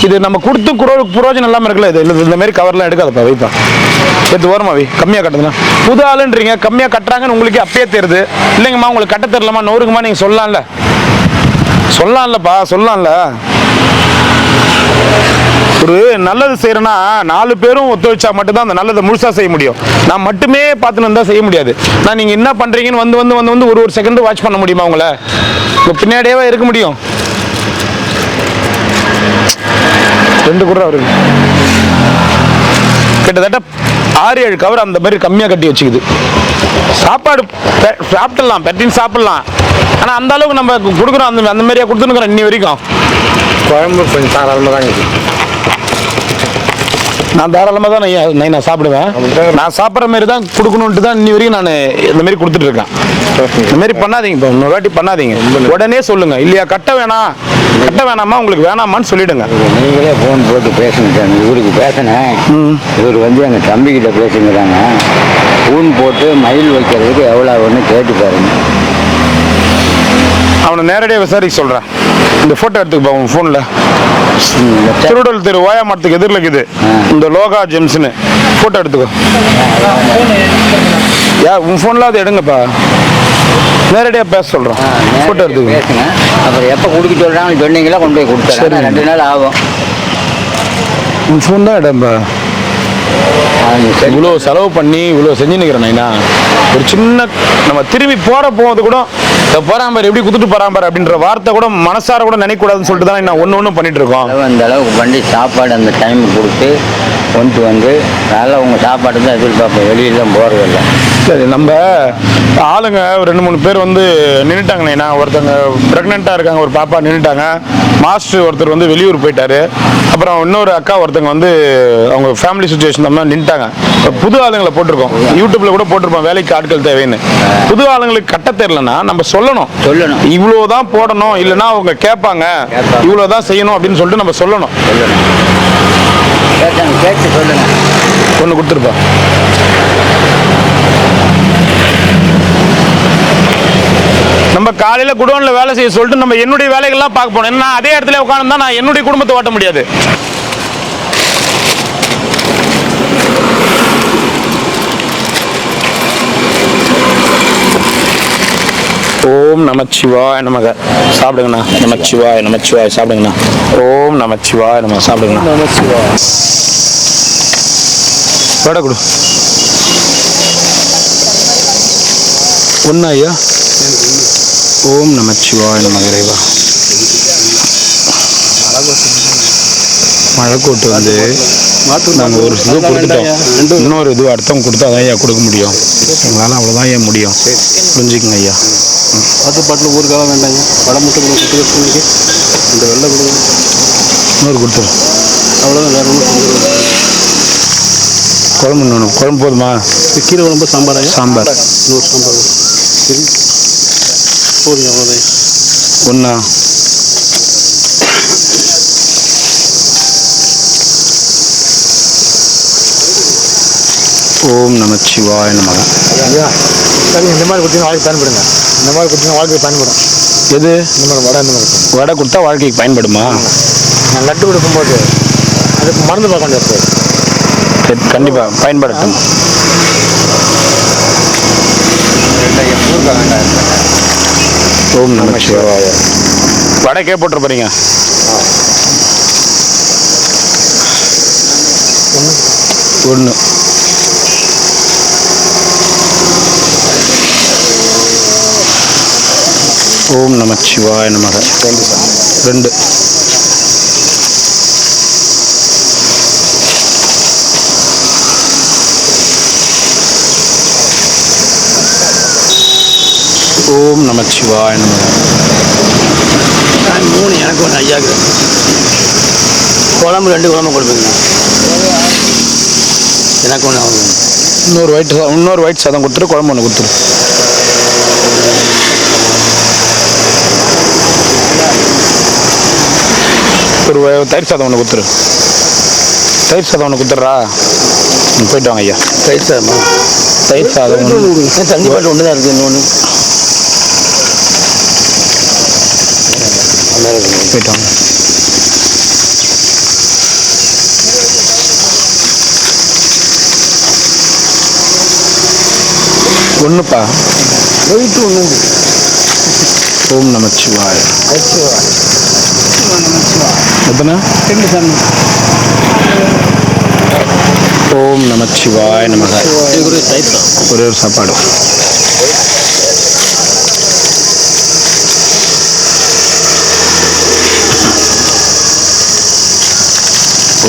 Speaker 2: இது நம்ம கொடுத்து புரோஜனம் இல்லாமல் இருக்குல்ல. இது இந்த மாதிரி கவர்லாம் எடுக்காதப்பா, வைப்பா. எடுத்து ஓரமா வை. கம்மியாக கட்டுதுண்ணா. புது ஆளுன்றீங்க, கம்மியாக கட்டுறாங்கன்னு உங்களுக்கு அப்பயே தெரியுது. இல்லைங்கம்மா உங்களுக்கு கட்ட தெரியலமா, நோருங்கம்மா நீங்கள் சொல்லலாம்ல, சொல்லலாம்லப்பா, சொல்லலாம்ல. ஒரு நல்லது செய்யறேன்னா 4 பேரும் ஒத்துழைச்சா மட்டும்தான் அந்த நல்லதை முழுசா செய்ய முடியும். நான் மட்டுமே பார்த்துன்னு இருந்தா செய்ய முடியாது. நான் நீங்க என்ன பண்றீங்கன்னு வந்து வந்து வந்து வந்து ஒரு செகண்ட் வாட்ச் பண்ண முடியுமா? உங்களை பின்னாடியே இருக்க முடியும். 2 கூட அவருக்கு கிட்டத்தட்ட 6-7 கவர் அந்த மாதிரி கம்மியாக கட்டி வச்சுக்குது. சாப்பாடு சாப்பிடலாம், பெட்டின்னு சாப்பிடலாம். ஆனால் அந்த அளவுக்கு நம்ம கொடுக்குறோம், அந்த மாதிரியா கொடுத்துருக்குறோம் இன்னி வரைக்கும்.
Speaker 1: குழம்பு கொஞ்சம் தாராளமாக தான் இருக்குது.
Speaker 2: நான் தாராளமாக தான் நான் சாப்பிடுவேன். நான் சாப்பிட்ற மாதிரி தான் கொடுக்கணுன்ட்டு தான் இன்னி வரைக்கும் நான் இந்த மாதிரி கொடுத்துட்டு இருக்கேன். இந்த மாதிரி பண்ணாதீங்க, இப்போ இன்னொரு வாட்டி பண்ணாதீங்க. உடனே சொல்லுங்க, இல்லையா கட்ட வேணாமா உங்களுக்கு வேணாமான்னு சொல்லிடுங்க.
Speaker 5: நீங்களே ஃபோன் போட்டு பேசுங்க. இவருக்கு பேசினேன், இவர் வந்து எங்கள் தம்பிக்கிட்ட பேசுங்கிறாங்க. ஃபோன் போட்டு மயில் வைக்கிறதுக்கு எவ்வளோ ஒன்று கேட்டு பாருங்க.
Speaker 2: அவனை நேரடியாக விசாரிக்க சொல்கிறேன். இந்த ஃபோட்டோ எடுத்துக்கப்பா உன் ஃபோனில். திருடல் தெரு ஓயாமரத்துக்கு எதிரில் இருக்குது இந்த லோகா ஜெம்ஸ்னு. ஃபோட்டோ எடுத்துக்கோ. உன் ஃபோனில் அது எடுங்கப்பா. நேரடியாக பேச சொல்கிறோம். ஃபோட்டோ எடுத்துக்கோ.
Speaker 5: பேசுங்க. அப்புறம் எப்போ கொடுக்க சொல்கிறாங்க சொன்னீங்களா, கொண்டு போய் கொடுத்தா 2 நாள் ஆகும்.
Speaker 2: உன் ஃபோன் தான் எடுப்பா. இவ்வளோ செலவு பண்ணி இவ்வளோ செஞ்சு நிற்கிறேன் ஒரு சின்ன நம்ம திரும்பி போகும்போது கூட இந்த போறாம்பார் எப்படி குத்துட்டு போறாம்பார் அப்படின்ற வார்த்தை கூட மனசார கூட நினைக்கக்கூடாதுன்னு சொல்லிட்டு தான் நான் ஒன்று பண்ணிட்டு இருக்கோம்.
Speaker 5: அந்த அளவுக்கு பண்ணி சாப்பாடு அந்த டைம் கொடுத்து கொண்டு வந்து நல்லா உங்கள் சாப்பாடு தான் எதிர்பார்ப்போம், வெளியில் தான் போகிறதில்ல.
Speaker 2: சரி, நம்ம ஆளுங்க ஒரு 2-3 பேர் வந்து நின்றுட்டாங்கண்ணா. ஒருத்தங்க ப்ரெக்னெண்ட்டாக இருக்காங்க, ஒரு பாப்பா நின்றுட்டாங்க. மாஸ்டர் ஒருத்தர் வந்து வெளியூர் போயிட்டாரு. அப்புறம் இன்னொரு அக்கா ஒருத்தங்க வந்து அவங்க ஃபேமிலி சுச்சுவேஷன் தான் நின்றுட்டாங்க. புது ஆளுங்களை போட்டிருக்கோம், யூடியூப்ல கூட போட்டிருப்போம் வேலைக்கு ஆட்கள் தேவைன்னு. புது ஆளுங்களுக்கு கட்ட தெரியலன்னா நம்ம சொல்லணும் இவ்வளோதான் போடணும், இல்லைன்னா அவங்க கேட்பாங்க இவ்வளோதான் செய்யணும் அப்படின்னு சொல்லிட்டு நம்ம சொல்லணும்.
Speaker 5: கேட்டு சொல்லுங்க.
Speaker 2: ஒன்று கொடுத்துருப்பா. நம்ம காலையில குடோன்ல வேலை செய்ய சொல்லிட்டு நம்ம என்னுடைய வேலைகள்லாம் பார்க்க போனோம். என்ன அதே இடத்துல உட்கார்ந்தா நான் என்னுடைய குடும்பத்தை ஓட்ட முடியாது. ஓம் நமச்சிவாய நமக. சாப்பிடுங்கண்ணா. நமச்சிவாய நமச்சிவாய சாப்பிடுங்கண்ணா. ஓம் நமச்சிவாய நம்ம சாப்பிடுங்கண்ணா. நமச்சிவாய வடை கொடு. ஒன்றா ஐயா? ஓம் நமச்சிவாய நம. இறைவா மழை கோட்டு வந்து நாங்கள் ஒரு இது கொடுத்துட்டோம், இன்னொரு இது அடுத்தவங்க கொடுத்தா அதான் ஐயா கொடுக்க முடியும். எங்களால் அவ்வளோதான் ஐயா முடியும், புரிஞ்சுக்குங்க ஐயா.
Speaker 3: பத்து பாட்டில் ஊருக்காக வேண்டாங்க, வடை முட்டை கொடுத்து இந்த வெள்ளை கொடுங்க,
Speaker 2: இன்னொரு கொடுத்துரு.
Speaker 3: அவ்வளோதான், வேறு ஒன்றும்
Speaker 2: குழம்பு இன்னொன்று. குழம்பு போதுமா?
Speaker 3: கீரை குழம்பு சாம்பார்.
Speaker 2: சாம்பார்
Speaker 3: இன்னொரு சாம்பார் போதுங்க, அவ்வளோதான்.
Speaker 2: ஒன்றா? ஓம் நமச்சிவாய நம.
Speaker 3: ஐயா சரி, இந்த மாதிரி கொடுத்தீங்கன்னா வாழ்க்கை பயன்படுங்க. இந்த மாதிரி கொடுத்தீங்கன்னா வாழ்க்கை பயன்படும்.
Speaker 2: எது?
Speaker 3: இந்த மாதிரி வடை, இந்த மாதிரி
Speaker 2: வடை கொடுத்தா வாழ்க்கைக்கு பயன்படுமா?
Speaker 3: நான் லட்டு கொடுக்கும்போது அதுக்கு மருந்து பார்க்க வேண்டிய
Speaker 2: கண்டிப்பாக பயன்படுத்தும். ஓம் நமச்சிவாய. வடைக்கே போட்டு போறீங்க. ஒன்று. ஓம் நமச்சிவாய நமக. 2. ஓம் நமச்சிவாய நமக.
Speaker 1: 3 எனக்கு ஒன்று ஐயாக்கு. குழம்பு 2 குழம்பு கொடுப்பீங்க. எனக்கு ஒன்று ஆகும்.
Speaker 2: இன்னொரு ஒயிட் சாதம் கொடுத்துரு, குழம்பு ஒன்று கொடுத்துரு. ஒரு தயிர் சாதம் ஒன்று கொடுத்துரு. தயிர் சாதம் ஒன்று கொடுத்துட்றா. போயிட்டு வாங்க ஐயா.
Speaker 1: தயிர் சாதமா?
Speaker 2: தயிர் சாதம்
Speaker 1: தண்ணி பாட்டு ஒன்று தான் இருக்குது. இன்னொன்று
Speaker 2: போயிட்டு வாங்க. ஒன்றுப்பா.
Speaker 1: போயிட்டு ஒன்று.
Speaker 2: ஓம் நமச்சிவாய. எத்தனை?
Speaker 1: 2 சாமி.
Speaker 2: ஓம் நமச்சிவாய நமக. ஒரே ஒரு சாப்பாடு.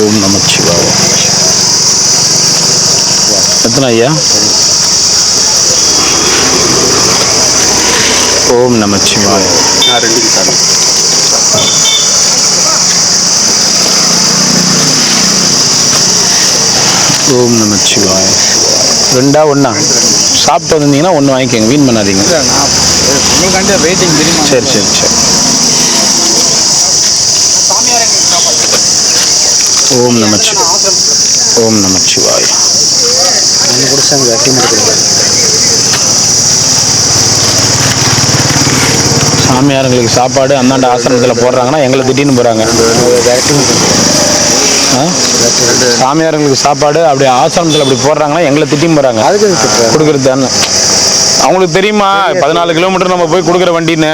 Speaker 2: ஓம் நமச்சிவாய. எத்தனை ஐயா? ஓம் நமச்சிவாய.
Speaker 3: 2 சாதம்.
Speaker 2: ஓம் நமச்சிவாய. 2 1 சாப்பிட்டு வந்தீங்கன்னா 1 வாங்கிக்கோங்க, வீண் பண்ணாதீங்க.
Speaker 4: உங்களுக்காண்டி வெயிட்டிங் தெரியுமா?
Speaker 2: சரி சரி சரி. ஓம் நமச்சிவாய. ஓம் நமச்சிவாய. சாமியாருங்களுக்கு சாப்பாடு அந்தாண்ட ஆசிரமத்தில் போடுறாங்கன்னா எங்களை திடீர்னு போகிறாங்க. சாமியாருங்களுக்கு சாப்பாடு அப்படி ஆசிரமத்தில் அப்படி போடுறாங்கன்னா எங்களை திட்டின்னு போகிறாங்க. கொடுக்குறது தானே அவங்களுக்கு தெரியுமா? 14 கிலோமீட்டர் நம்ம போய் கொடுக்குற வண்டின்னு.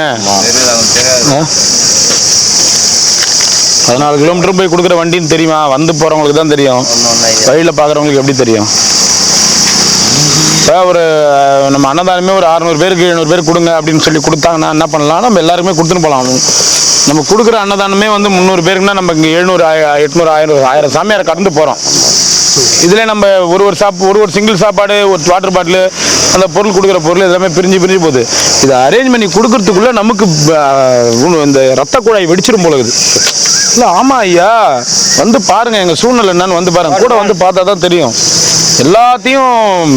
Speaker 2: 14 கிலோமீட்டர் போய் கொடுக்குற வண்டின்னு தெரியுமா? வந்து போகிறவங்களுக்கு தான் தெரியும், வழியில் பார்க்குறவங்களுக்கு எப்படி தெரியும்? இப்போ ஒரு நம்ம அன்னதானமே ஒரு 600 பேருக்கு 700 பேர் கொடுங்க அப்படின்னு சொல்லி கொடுத்தாங்கன்னா என்ன பண்ணலாம்? நம்ம எல்லாருமே கொடுத்துன்னு போகலாம். நம்ம கொடுக்குற அன்னதானமே வந்து 300 பேருக்குன்னா நம்ம இங்கே 700 800 1000 சாமியாரை கடந்து போகிறோம். இதில் நம்ம ஒரு சிங்கிள் சாப்பாடு, ஒரு வாட்டர் பாட்டிலு, அந்த பொருள் கொடுக்குற பொருள் எல்லாமே பிரிஞ்சு போகுது. இதை அரேஞ்ச் பண்ணி கொடுக்கறதுக்குள்ளே நமக்கு இந்த ரத்த குழாய் வெடிச்சிடும் போல இருக்குது. இல்லை ஆமாம் ஐயா, வந்து பாருங்கள் எங்கள் சூழ்நிலை என்னன்னு வந்து பாருங்கள், கூட வந்து பார்த்தா தான் தெரியும். எல்லாத்தையும்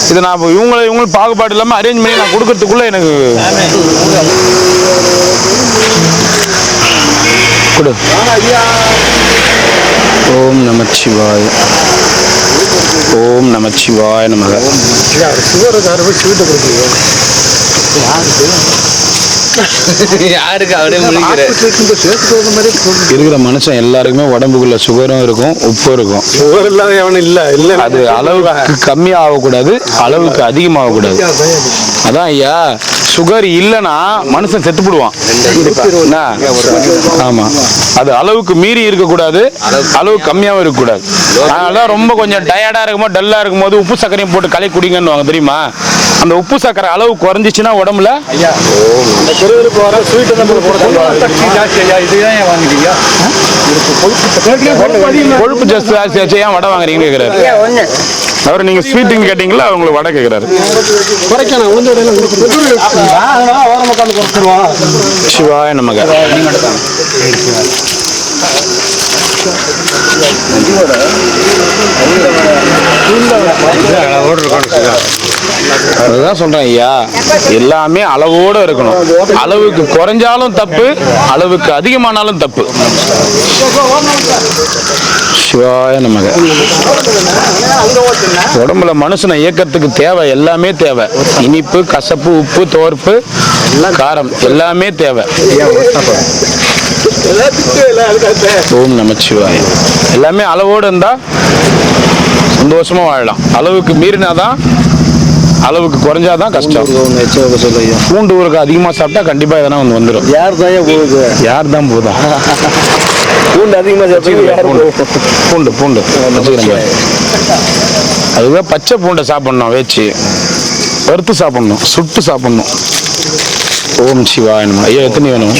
Speaker 2: இதை நான் இவங்களும் பாகுபாடு இல்லாமல் அரேஞ்ச் பண்ணி நான் கொடுக்கறதுக்குள்ளே எனக்கு கொடு. ஓம் நமச்சிவாய, ஓம் நமச்சிவாய நமக.
Speaker 4: யாருக்கு அவரே முடிக்கிறேன்
Speaker 2: இருக்கிற மனுஷன் எல்லாருக்குமே உடம்புக்குள்ள சுகரும் இருக்கும், உப்பும் இருக்கும்.
Speaker 1: சுகர் இல்லாத எவனும் இல்லை.
Speaker 2: அது அளவுக்கு கம்மியாகக்கூடாது, அளவுக்கு அதிகமாகக்கூடாது. அதான் ஐயா, சுகர் இல்லைன்னா மனுஷன் செத்துப்படுவான். ஆமா, அது அளவுக்கு மீறி இருக்கக்கூடாது, அளவு கம்மியாகவும் இருக்கக்கூடாது. அதனாலதான் ரொம்ப கொஞ்சம் டயர்டா இருக்கும்போது, டல்லா இருக்கும்போது உப்பு சர்க்கரையும் போட்டு களை குடிங்கன்னு தெரியுமா? அந்த உப்பு சர்க்கரை அளவு குறைஞ்சிச்சுன்னா உடம்புல கொழுப்பு ஜாஸ்தி ஆச்சு, ஏன் வடை வாங்குறீங்கன்னு கேட்கிறாரு. அவர் நீங்க ஸ்வீட்டுன்னு கேட்டீங்களா, அவங்களுக்கு வடை கேட்கிறாரு. சிவாய நமக. அதுதான் சொல்றேன் ஐயா, எல்லாமே அளவோடு இருக்கணும். அளவுக்கு குறைஞ்சாலும் தப்பு, அளவுக்கு அதிகமானாலும் தப்பு. சிவாய நமக. உடம்புல மனுஷனை இயக்கத்துக்கு தேவை, எல்லாமே தேவை. இனிப்பு, கசப்பு, உப்பு, தோர்ப்பு, காரம் எல்லாமே தேவை. ஓம் நமச்சிவாய. எல்லாமே அளவோடு இருந்தா சந்தோஷமா வாழலாம். அளவுக்கு மீறினாதான், அளவுக்கு குறைஞ்சாதான் கஷ்டம். பூண்டு ஊருக்கு அதிகமா சாப்பிட்டா கண்டிப்பா எதனா ஒன்று வந்துடும். யார் தான் போதா
Speaker 1: பூண்டு அதிகமாக
Speaker 2: பூண்டு வச்சுக்கிறேன். அதுதான் பச்சை பூண்டை சாப்பிடணும், வச்சு வறுத்து சாப்பிடணும், சுட்டு சாப்பிடணும். ஓம் சிவாய நம. ஐயா எத்தனை வேணும்?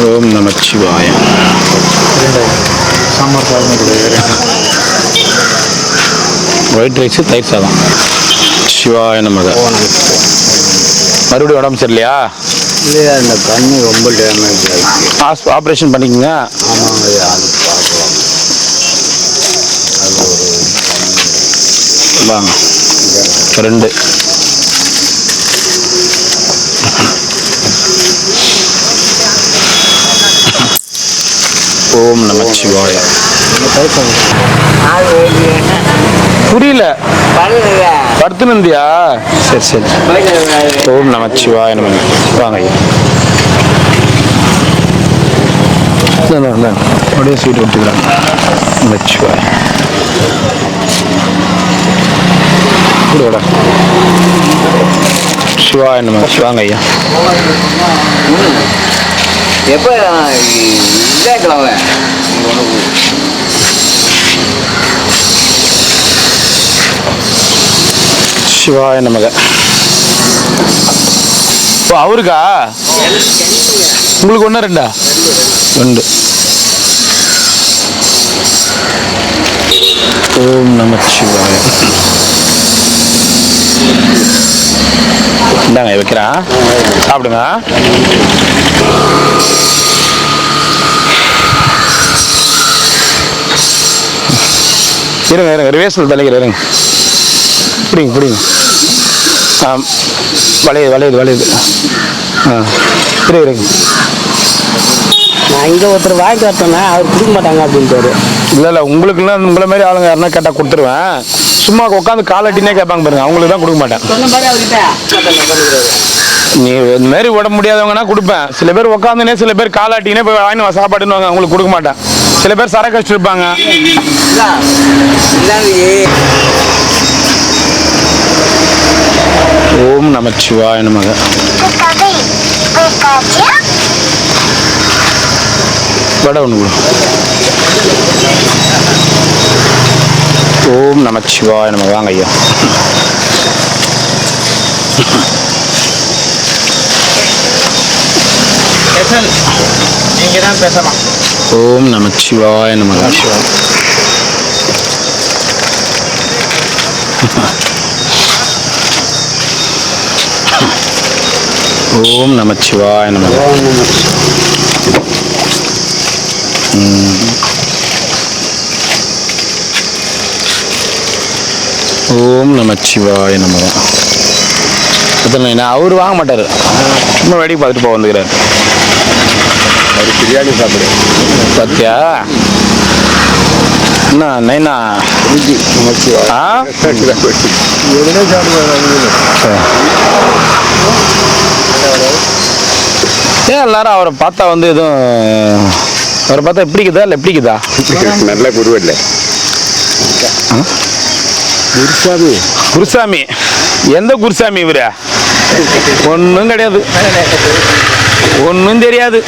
Speaker 2: ஓம் நமச்சிவாய.
Speaker 4: சாம்பார் சாதம்,
Speaker 2: ஒயிட் ரைஸ், தயிர் சாதம். சிவாய நமக. மறுபடியும் உடம்பு சரியில்லையா?
Speaker 4: இல்லையா, இந்த கண்ணு ரொம்ப டேமேஜ் ஆகிடுச்சு.
Speaker 2: ஆப்ரேஷன் பண்ணிக்கோங்க.
Speaker 4: ஆமாங்க, அது பார்க்கலாம். அது
Speaker 2: வாங்க 2. ஓம் நமச்சிவாய. புரியல, படுத்துனுந்தியா? சரி. ஓம் நமச்சிவாய நம. வாங்க ஐயா, அப்படியே சீட் விட்டுக்கலாம். நமச்சிவாய. சிவாய நம. வாங்க ஐயா.
Speaker 5: எப்போ கிழமை
Speaker 2: சிவாய நமக. ஓ, அவருக்கா? உங்களுக்கு 1 2 2. ஓம் நமச்சிவாய. இந்தாங்க வைக்கிறேன், சாப்பிடுங்க. இருங்க ரிவேர்ஸில் தலைக்கிற இருங்க. பிடிங்க. வளையுது. இருங்க.
Speaker 1: நான் இங்கே ஒருத்தர் வாங்கி வரட்டேன்னா அவர் கொடுக்க மாட்டாங்க அப்படின்ட்டு.
Speaker 2: இல்லை உங்களுக்குலாம் உங்களை மாதிரி ஆளுங்க யாருன்னா கேட்டால் கொடுத்துருவேன். சும்மா உட்காந்து காலட்டினே கேட்பாங்க பாருங்க, அவங்களுக்கு தான் கொடுக்க மாட்டேன். நீ இந்த மாதிரி உடம்பு முடியாதவங்கன்னா கொடுப்பேன். சில பேர் உட்காந்துனே, சில பேர் காலாட்டினே போய் வாங்கி சாப்பாடுன்னு வாங்க, அவங்களுக்கு கொடுக்க மாட்டேன். சில பேர் சரக்கு வச்சுருப்பாங்க. ஓம் நமச்சிவாய நமக. வடை ஒன்று கொடு. ஓம் நமச்சிவாய நமக. வாங்க ஐயா.
Speaker 4: நீங்க தான் பேசலாம்.
Speaker 2: ஓம் நமச்சிவாய நமக. ஓம் நமச்சிவாய நமக. ஓம் நமச்சிவாய நமக. அவர் வாங்க மாட்டாரு, சும்மா வேடிக்கை பார்த்துட்டு போக வந்துக்கிறார்.
Speaker 1: அவர் பிரியாணி சாப்பிடு.
Speaker 2: சத்யா என்ன நைனா ஆ
Speaker 1: எதுனே சாப்பிடுவாங்க.
Speaker 2: ஏன் எல்லாரும் அவரை பார்த்தா வந்து எதுவும் அவரை பார்த்தா எப்படிக்குதா இல்லை எப்படிக்குதா?
Speaker 1: நல்ல குருவே இல்லை. குருசாமி
Speaker 2: குருசாமி எந்த குருசாமி இவரு? ஒன்றும் கிடையாது, ஒன்றும் தெரியாது.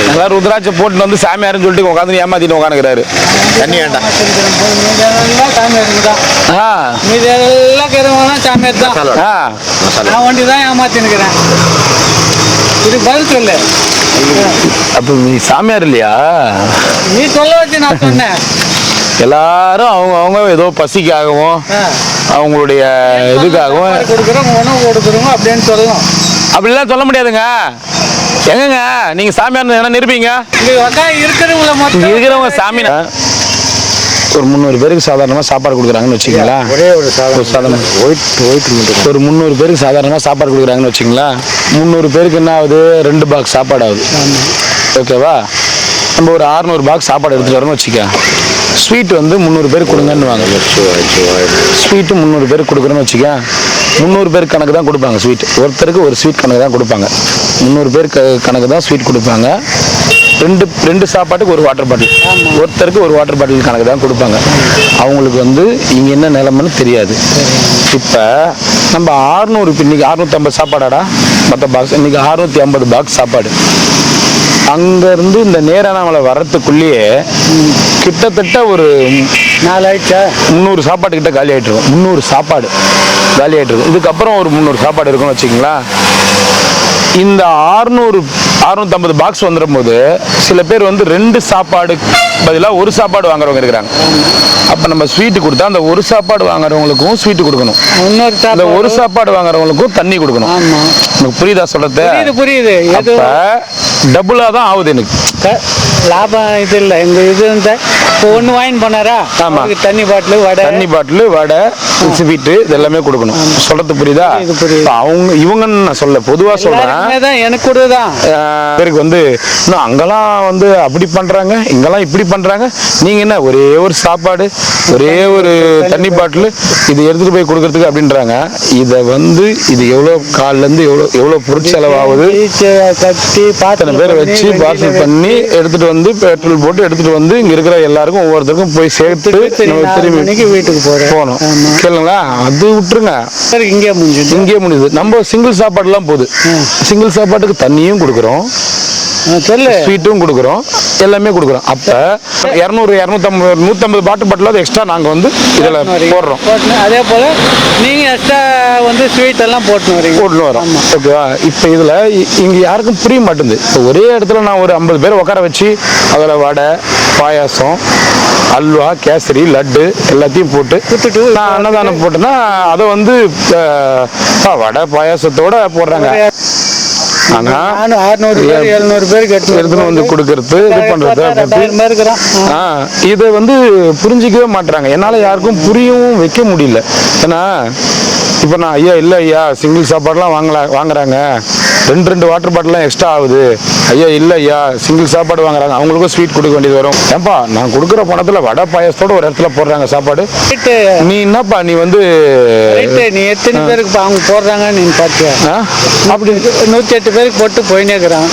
Speaker 2: நல்லா ருத்ராட்சை போட்டுன்னு வந்து சாமியாருன்னு சொல்லிட்டு உட்காந்து ஏமாத்திட்டு உட்காந்துக்கிறாரு.
Speaker 3: தண்ணி வேண்டாம்.
Speaker 2: ஆ
Speaker 4: மீதி எல்லாம் கேட்கறவங்க சாமியார் தான்.
Speaker 2: ஆ
Speaker 4: நான் வண்டி தான் ஏமாத்தினுக்கிறேன். இது பதில் சொல்லு.
Speaker 2: அப்போ நீ சாமியார் இல்லையா?
Speaker 4: நீ சொல்ல வச்சு நான் சொன்னேன்.
Speaker 2: எல்லாரும் அவங்க அவங்க ஏதோ பசிக்காகவும் அவங்களுடைய இதுக்காகவும்
Speaker 4: கொடுக்குறோம், உணவு கொடுக்குறோங்க அப்படின்னு சொல்லணும்.
Speaker 2: அப்படிலாம் சொல்ல முடியாதுங்க. எங்கங்க நீங்க சாமியார் என்ன நிரூபிங்க?
Speaker 4: இங்க வந்தா இருக்கிறவங்கள
Speaker 2: இங்க
Speaker 4: மொத்தம்
Speaker 2: இருக்கிறவங்க சாமி ஒரு 300 பேருக்கு சாதாரணமாக சாப்பாடு கொடுக்குறாங்கன்னு வச்சுங்களா?
Speaker 1: ஒரே ஒரு சாதாரண
Speaker 2: ஒரு 300 பேருக்கு சாதாரணமாக சாப்பாடு கொடுக்குறாங்கன்னு வச்சுங்களா? 300 பேருக்கு என்ன ஆகுது? 2 பாக்ஸ் சாப்பாடு ஆகுது. ஓகேவா? நம்ம ஒரு 600 பாக்ஸ் சாப்பாடு எடுத்துகிட்டு வரோம்னு வச்சுக்க. ஸ்வீட் வந்து 300 பேருக்கு கொடுங்கன்னு வாங்க. ஸ்வீட்டு 300 பேருக்கு கொடுக்குறோன்னு வச்சுக்க. 300 பேர் கணக்கு தான் கொடுப்பாங்க ஸ்வீட். ஒருத்தருக்கு ஒரு ஸ்வீட் கணக்கு தான் கொடுப்பாங்க. 300 பேர் கணக்கு தான் ஸ்வீட் கொடுப்பாங்க. ரெண்டு சாப்பாட்டுக்கு ஒரு வாட்டர் பாட்டில், ஒருத்தருக்கு ஒரு வாட்டர் பாட்டில் கணக்கு தான் கொடுப்பாங்க. அவங்களுக்கு வந்து இங்கே என்ன நிலைமைன்னு தெரியாது. இப்போ நம்ம 600 இன்னைக்கு 650 சாப்பாடாடா மற்ற பாக்ஸ், இன்னைக்கு 650 பாக்ஸ் சாப்பாடு. அங்கேருந்து இந்த நேரானாமலை வர்றதுக்குள்ளேயே கிட்டத்தட்ட ஒரு
Speaker 4: 4 ஆயிடுச்சா?
Speaker 2: 300 சாப்பாடு கிட்ட காலி ஆகிட்டு இருக்கும். 300 சாப்பாடு காலி ஆகிட்டு இருக்கும். இதுக்கப்புறம் ஒரு 300 சாப்பாடு இருக்குன்னு வச்சுக்கிங்களா. இந்த 650 பாக்ஸ் வந்துடும் போது சில பேர் வந்து 2 சாப்பாடு பதிலாக 1 சாப்பாடு வாங்குறவங்க இருக்கிறாங்க. அப்போ நம்ம ஸ்வீட்டு கொடுத்தா அந்த 1 சாப்பாடு வாங்குறவங்களுக்கும் ஸ்வீட்டு கொடுக்கணும், அந்த 1 சாப்பாடு வாங்குறவங்களுக்கும் தண்ணி கொடுக்கணும். எனக்கு புரியுதா சொல்றது?
Speaker 4: புரியுது.
Speaker 2: அப்போ டபுளாக தான் ஆகுது எனக்கு.
Speaker 4: லாபம் இது இல்லை எங்க இது இப்போ ஒன்று வாங்கிட்டு போனாரா?
Speaker 2: ஆமா,
Speaker 4: தண்ணி பாட்டில் வடை
Speaker 2: ஸ்வீட்டு இது எல்லாமே கொடுக்கணும். சொல்றது புரியுதா? அவங்க இவங்கன்னு நான் சொல்ல பொதுவாக சொல்றேன்.
Speaker 4: எனக்கு கூடதான்
Speaker 2: பேருக்கு வந்து இன்னும் அங்கெல்லாம் வந்து அப்படி பண்றாங்க, இங்கெல்லாம் இப்படி பண்றாங்க. நீங்க என்ன ஒரே ஒரு சாப்பாடு ஒரே ஒரு தண்ணி பாட்டில் இது எடுத்துட்டு போய் கொடுக்கறதுக்கு அப்படின்றாங்க. இதை வந்து இது எவ்வளோ காலில இருந்து எவ்வளோ பொருட்செலவாகுது.
Speaker 4: கட்டி
Speaker 2: பாத்தனை பேரை வச்சு பார்சல் பண்ணி எடுத்துட்டு வந்து பெட்ரோல் போட்டு எடுத்துட்டு வந்து இங்க இருக்கிற எல்லாருக்கும் ஒவ்வொருத்தருக்கும் போய் சேர்த்து திரும்பி
Speaker 4: வீட்டுக்கு போகணும்.
Speaker 2: கேளுங்களா? அது விட்டுருங்க, இங்கே முடியுது. நம்ம சிங்கிள் சாப்பாடுலாம் போகுது. சிங்கிள் சாப்பாட்டுக்கு தண்ணியும் கொடுக்குறோம், ஸ்வீட்டும் கொடுக்குறோம், எல்லாமே கொடுக்குறோம். அப்போ 200 250 150 பாட்டில் எக்ஸ்ட்ரா நாங்கள் வந்து இதில் போடுறோம்.
Speaker 4: அதே போல் நீங்கள் எக்ஸ்ட்ரா வந்து ஸ்வீட் எல்லாம் போட்டுன்னு
Speaker 2: வரோம். ஓகேவா? இப்போ இதில் இங்கே யாருக்கும் புரிய மாட்டேங்குது. இப்போ ஒரே இடத்துல நான் ஒரு 50 பேர் உட்கார வச்சு அதில் வடை, பாயாசம், அல்வா, கேசரி, லட்டு எல்லாத்தையும் போட்டு நான் அன்னதானம் போட்டேன்னா அதை வந்து வடை பாயாசத்தோட போடுறாங்க. ஆனா
Speaker 4: 600 பேருக்கு
Speaker 2: எடுத்துன்னு வந்து கொடுக்கறது இது பண்றது இதை வந்து புரிஞ்சிக்கவே மாட்டாங்க. என்னால யாருக்கும் புரியவும் வைக்க முடியல. ஏன்னா இப்போ நான் ஐயா இல்லை ஐயா சிங்கிள் சாப்பாடுலாம் வாங்குறாங்க, 2 வாட்டர் பாட்டிலாம் எக்ஸ்ட்ரா ஆகுது. ஐயா இல்லை ஐயா சிங்கிள் சாப்பாடு வாங்குறாங்க, அவங்களுக்கும் ஸ்வீட் கொடுக்க வேண்டியது வரும். ஏன்பா நான் கொடுக்குற பணத்தில் வடை பாயசத்தோட ஒரு இடத்துல போடுறாங்க சாப்பாடு. நீ என்னப்பா நீ வந்து
Speaker 4: நீ எத்தனை பேருக்கு அவங்க போடுறாங்க நீ பார்த்தியா? அப்படி 108 பேருக்கு போட்டு போயினே இருக்கிறான்.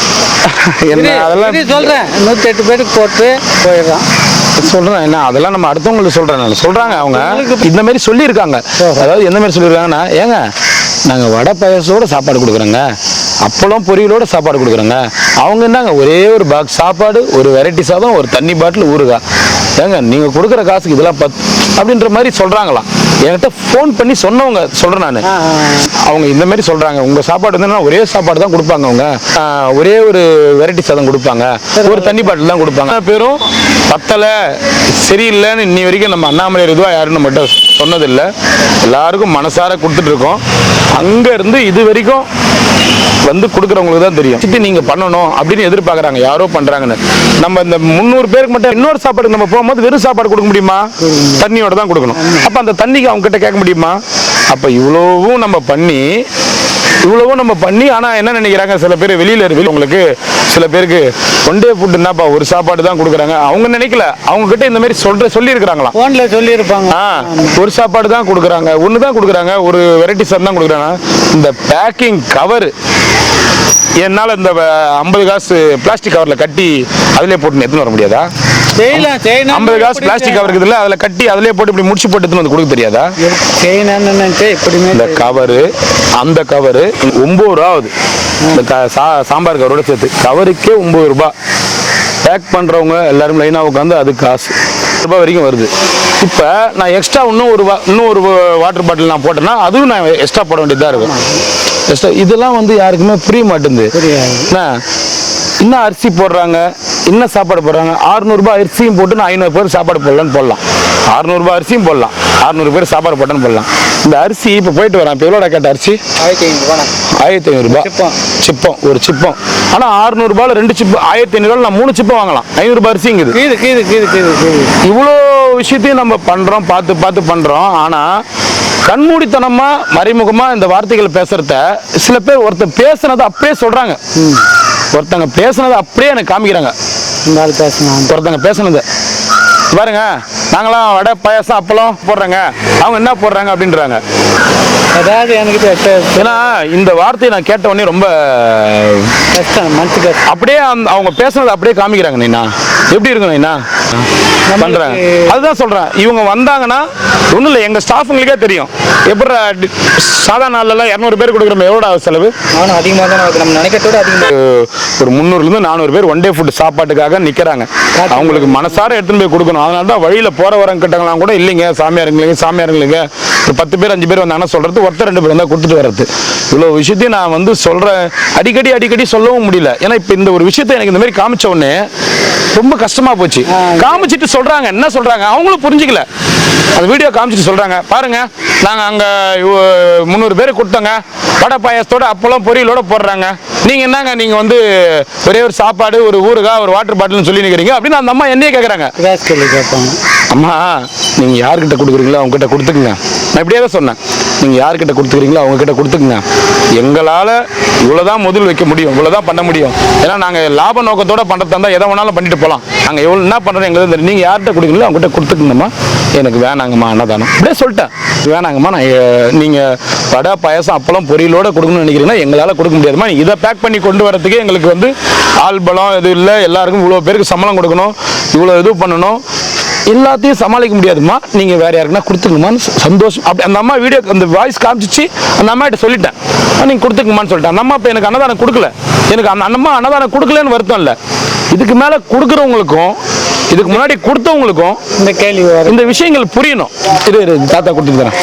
Speaker 2: என்ன அதெல்லாம்
Speaker 4: சொல்றேன், 108 பேருக்கு போட்டு போயிடுறான்
Speaker 2: சொல்றேன். என்ன அதெல்லாம் நம்ம அடுத்தவங்களுக்கு சொல்றாங்க அவங்க இந்த மாதிரி சொல்லியிருக்காங்க. அதாவது எந்த மாதிரி சொல்லியிருக்காங்கன்னா, ஏங்க நாங்கள் வடை பாயசத்தோட சாப்பாடு கொடுக்குறோங்க, அப்பளம் பொரியலோட சாப்பாடு கொடுக்குறோங்க. அவங்க என்னங்க ஒரே ஒரு பாக்ஸ் சாப்பாடு, ஒரு வெரைட்டி சாதம், ஒரு தண்ணி பாட்டில் ஊறுகாய். ஏங்க நீங்கள் கொடுக்குற காசுக்கு இதெல்லாம் அப்படின்ற மாதிரி சொல்கிறாங்களாம். என்கிட்ட ஃபோன் பண்ணி சொன்னவங்க சொல்கிறேன் நான். அவங்க இந்த மாதிரி சொல்கிறாங்க, உங்கள் சாப்பாடு வந்து ஒரே சாப்பாடு தான் கொடுப்பாங்க, அவங்க ஒரே ஒரு வெரைட்டி சாதம் கொடுப்பாங்க, ஒரு தண்ணி பாட்டில் தான் கொடுப்பாங்க. பேரும் பத்தலை சரியில்லைன்னு இன்னி வரைக்கும் நம்ம அண்ணாமலை இதுவாக யாரும் நம்மகிட்ட சொன்னதில்லை. எல்லாருக்கும் மனசார கொடுத்துட்டு இருக்கோம். அங்கேருந்து இது வரைக்கும் வந்து கொடுக்குறவங்களுக்கு தான் தெரியும். சிட்டி நீங்கள் பண்ணணும் அப்படின்னு எதிர்பார்க்குறாங்க, யாரோ பண்ணுறாங்கன்னு. நம்ம இந்த 300 பேருக்கு மட்டும் இன்னொரு சாப்பாடு நம்ம போகும்போது வெறும் சாப்பாடு கொடுக்க முடியுமா? தண்ணியோட தான் கொடுக்கணும். அப்போ அந்த தண்ணிக்கு அவங்க கிட்ட கேட்க முடியுமா? அப்போ இவ்வளவும் நம்ம பண்ணி ஆனால் என்ன நினைக்கிறாங்க, சில பேர் வெளியில் இருக்கு, உங்களுக்கு சில பேருக்கு ஒன் டே ஃபுட் என்னப்பா ஒரு சாப்பாடு தான் கொடுக்குறாங்க. அவங்க நினைக்கல, அவங்க கிட்ட இந்த மாதிரி சொல்லியிருக்கிறாங்களா,
Speaker 4: ஃபோனில் சொல்லியிருப்பாங்க.
Speaker 2: ஒரு சாப்பாடு தான் கொடுக்குறாங்க, ஒன்று தான் கொடுக்குறாங்க, ஒரு வெரைட்டி சார் தான் கொடுக்குறாங்க. இந்த பேக்கிங் கவர் என்னால் இந்த 50 காசு பிளாஸ்டிக் கவரில் கட்டி அதிலே போட்டு எடுத்துன்னு வர முடியாதா? 50 காசு பிளாஸ்டிக் கவர் இருக்குதுல்ல, அதில் கட்டி அதிலே போட்டு இப்படி முடிச்சு போட்டு எடுத்துன்னு வந்து கொடுக்க தெரியாதா? இந்த கவரு, அந்த கவரு 9 ரூபா ஆகுது. இந்த சாம்பார் கவரோட சேர்த்து கவருக்கே 9 ரூபாய். பேக் பண்ணுறவங்க எல்லாரும் லைனாக உட்காந்து அது காசு ரூபாய் வரைக்கும் வருது. இப்போ நான் எக்ஸ்ட்ரா இன்னும் ஒரு வாட்டர் பாட்டில் நான் போட்டேன்னா அதுவும் நான் எக்ஸ்ட்ரா போட வேண்டியதாக இருக்கும். எக்ஸ்ட்ரா இதெல்லாம் வந்து யாருக்குமே புரிய மாட்டேங்குது. இன்னும் அரிசி போடுறாங்க, இன்னும் சாப்பாடு போடுறாங்க. 600 ரூபாய் அரிசியும் போட்டு நான் 500 பேர் சாப்பாடு போடலான்னு போடலாம். 600 ரூபாய் அரிசியும் போடலாம், 600 பேர் சாப்பாடு போட்டேன்னு போடலாம். இந்த அரிசி இப்போ போயிட்டு வரேன். இப்போ எவ்வளோடா கேட்ட அரிசி? 1500 ரூபாய் சிப்பம், ஒரு சிப்பம். ஆனால் 600 ரூபாயில் 2 சிப்பு, 1500 ரூபாயில் நான் 3 சிப்பம் வாங்கலாம். 500 ரூபாய் அரிசிங்குது. இவ்வளோ விஷயத்தையும் நம்ம பண்ணுறோம், பார்த்து பண்ணுறோம். ஆனால் கண்மூடித்தனமா மறைமுகமா இந்த வார்த்தைகள் பேசுறத சில பேர் ஒருத்தர் பேசுனதை அப்படியே சொல்றாங்க. ஒருத்தங்க பேசுனதை அப்படியே எனக்கு காமிக்கிறாங்க. ஒருத்தங்க பேசுனதை பாருங்க, நாங்களாம் வடை பாயசம் அப்பளம் போடுறாங்க, அவங்க என்ன போடுறாங்க அப்படின்றாங்க.
Speaker 4: அதாவது எனக்கு
Speaker 2: ஏன்னா இந்த வார்த்தையை நான் கேட்ட உடனே ரொம்ப அப்படியே அவங்க பேசுனதை அப்படியே காமிக்கிறாங்க. நீனா எப்படி இருக்கும் நீனா பண்றாங்க, அதுதான் சொல்றேன். இவங்க வந்தாங்கன்னா ஒன்றும் இல்லை, எங்க ஸ்டாஃபுங்களுக்கே தெரியும். எப்படி சாதாரண நாள்ல 200 பேர் கொடுக்குறோம், எவ்வளோ செலவு?
Speaker 4: அதிகமாக தான் நம்ம நினைக்கிறதோட அதிகமாக.
Speaker 2: ஒரு 300 400 பேர் ஒன் டே ஃபுட் சாப்பாட்டுக்காக நிற்கிறாங்க. அவங்களுக்கு மனசார எடுத்துன்னு போய் கொடுக்கணும். அதனால தான் வழியில் போற வரங்க கிட்டங்களாம் கூட இல்லைங்க, சாமியாருங்களுக்கு ஒரு 10 பேர் 5 பேர் வந்தாங்கன்னா சொல்றது, ஒருத்தர் 2 பேர் வந்தால் கொடுத்துட்டு வர்றது. இவ்வளோ விஷயத்தையும் நான் வந்து சொல்றேன். அடிக்கடி சொல்லவும் முடியல. ஏன்னா இப்போ இந்த ஒரு விஷயத்தை எனக்கு இந்த மாதிரி காமிச்ச உடனே ரொம்ப கஷ்டமா போச்சு. காமிச்சிட்டு சொல்றாங்க, என்ன சொல்றாங்க அவங்களும் புரிஞ்சுக்கல. அந்த வீடியோ காமிச்சிட்டு சொல்றாங்க, பாருங்க நாங்கள் அங்கே 300 பேர் கொடுத்தோங்க, வடை பாயசத்தோட அப்பளம் பொரியலோட போடுறாங்க. நீங்க என்னங்க நீங்க வந்து ஒரே ஒரு சாப்பாடு, ஒரு ஊறுகாய், ஒரு வாட்டர் பாட்டில்னு சொல்லி நிற்கிறீங்க அப்படின்னு அந்த அம்மா என்னையே கேட்குறாங்க. அம்மா நீங்க யார்கிட்ட கொடுக்குறீங்களோ அவங்க கிட்ட கொடுத்துக்குங்க. நான் இப்படியே தான் சொன்னேன், நீங்க யார்கிட்ட கொடுத்துக்கிறீங்களோ அவங்க கிட்ட கொடுத்துக்குங்க. எங்களால் இவ்வளோதான் முதல் வைக்க முடியும், இவ்வளோதான் பண்ண முடியும். ஏன்னா நாங்கள் லாப நோக்கத்தோட பண்ணுறதா இருந்தால் எதை வேணாலும் பண்ணிட்டு போகலாம். நாங்கள் எவ்வளோ என்ன பண்ணுறோம் எங்களுக்கு தெரியும். நீங்கள் யார்கிட்ட கொடுக்குறீங்களோ அவங்க கிட்ட கொடுத்துக்குங்கம்மா. எனக்கு வேணாங்கம்மா அன்னதானம் அப்படியே சொல்லிட்டேன். வேணாங்கம்மா, நான் நீங்கள் வடை பாயசம் அப்பளம் பொரியலோட கொடுக்கணும்னு நினைக்கிறீங்கன்னா எங்களால் கொடுக்க முடியாதுமா. இதை பேக் பண்ணி கொண்டு வரதுக்கு எங்களுக்கு வந்து ஆள் பலம் இது இல்லை. எல்லாருக்கும் இவ்வளோ பேருக்கு சம்பளம் கொடுக்கணும், இவ்வளோ இது பண்ணணும், எல்லாத்தையும் சமாளிக்க முடியாதுமா. நீங்கள் வேற யாருக்குன்னா கொடுத்துக்கணுமான்னு சந்தோஷம். அப்படி அந்த அம்மா வீடியோ அந்த வாய்ஸ் காமிச்சிச்சு. அந்த அம்மா கிட்ட சொல்லிட்டேன், நீங்கள் கொடுத்துக்குமான்னு சொல்லிட்டேன். அந்த அம்மா இப்போ எனக்கு அன்னதானம் கொடுக்கல, எனக்கு அந்த அம்மா அன்னதானம் கொடுக்கலன்னு வருத்தம் இல்லை. இதுக்கு மேலே கொடுக்குறவங்களுக்கும் இதுக்கு முன்னாடி கொடுத்தவங்களுக்கும் இந்த கேள்வி இந்த விஷயங்கள் புரியணும். இது தாத்தா கொடுத்துட்டு தரேன்.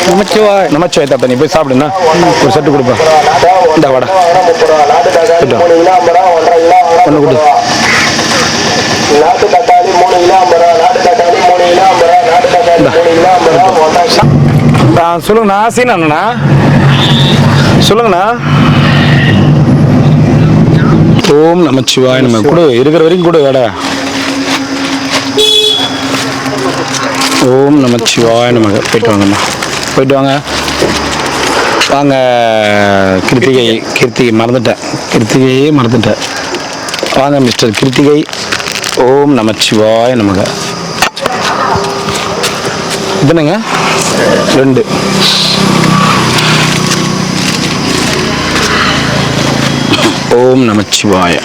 Speaker 2: நமச்சிவாய் தாத்தா, நீ போய் சாப்பிடுண்ணா, ஒரு செட்டு கொடுப்பேன். இந்த வாடா ஒன்று கொடு. சொல்லுங்கண்ணா, சீனா சொல்லுங்கண்ணா. ஓம் நமச்சிவாய். நம்ம கூட இருக்கிற வரைக்கும் கூட வேட. ஓம் நமச்சிவாய். நமக்கு போயிட்டு வாங்கண்ணா, போயிட்டு வாங்க. வாங்க கிருத்திகை மறந்துட்டேன். வாங்க மிஸ்டர் கிருத்திகை. ஓம் நமச்சிவாய். நமக்கு இதுனுங்க 2. ஓம் நமச்சிவாய.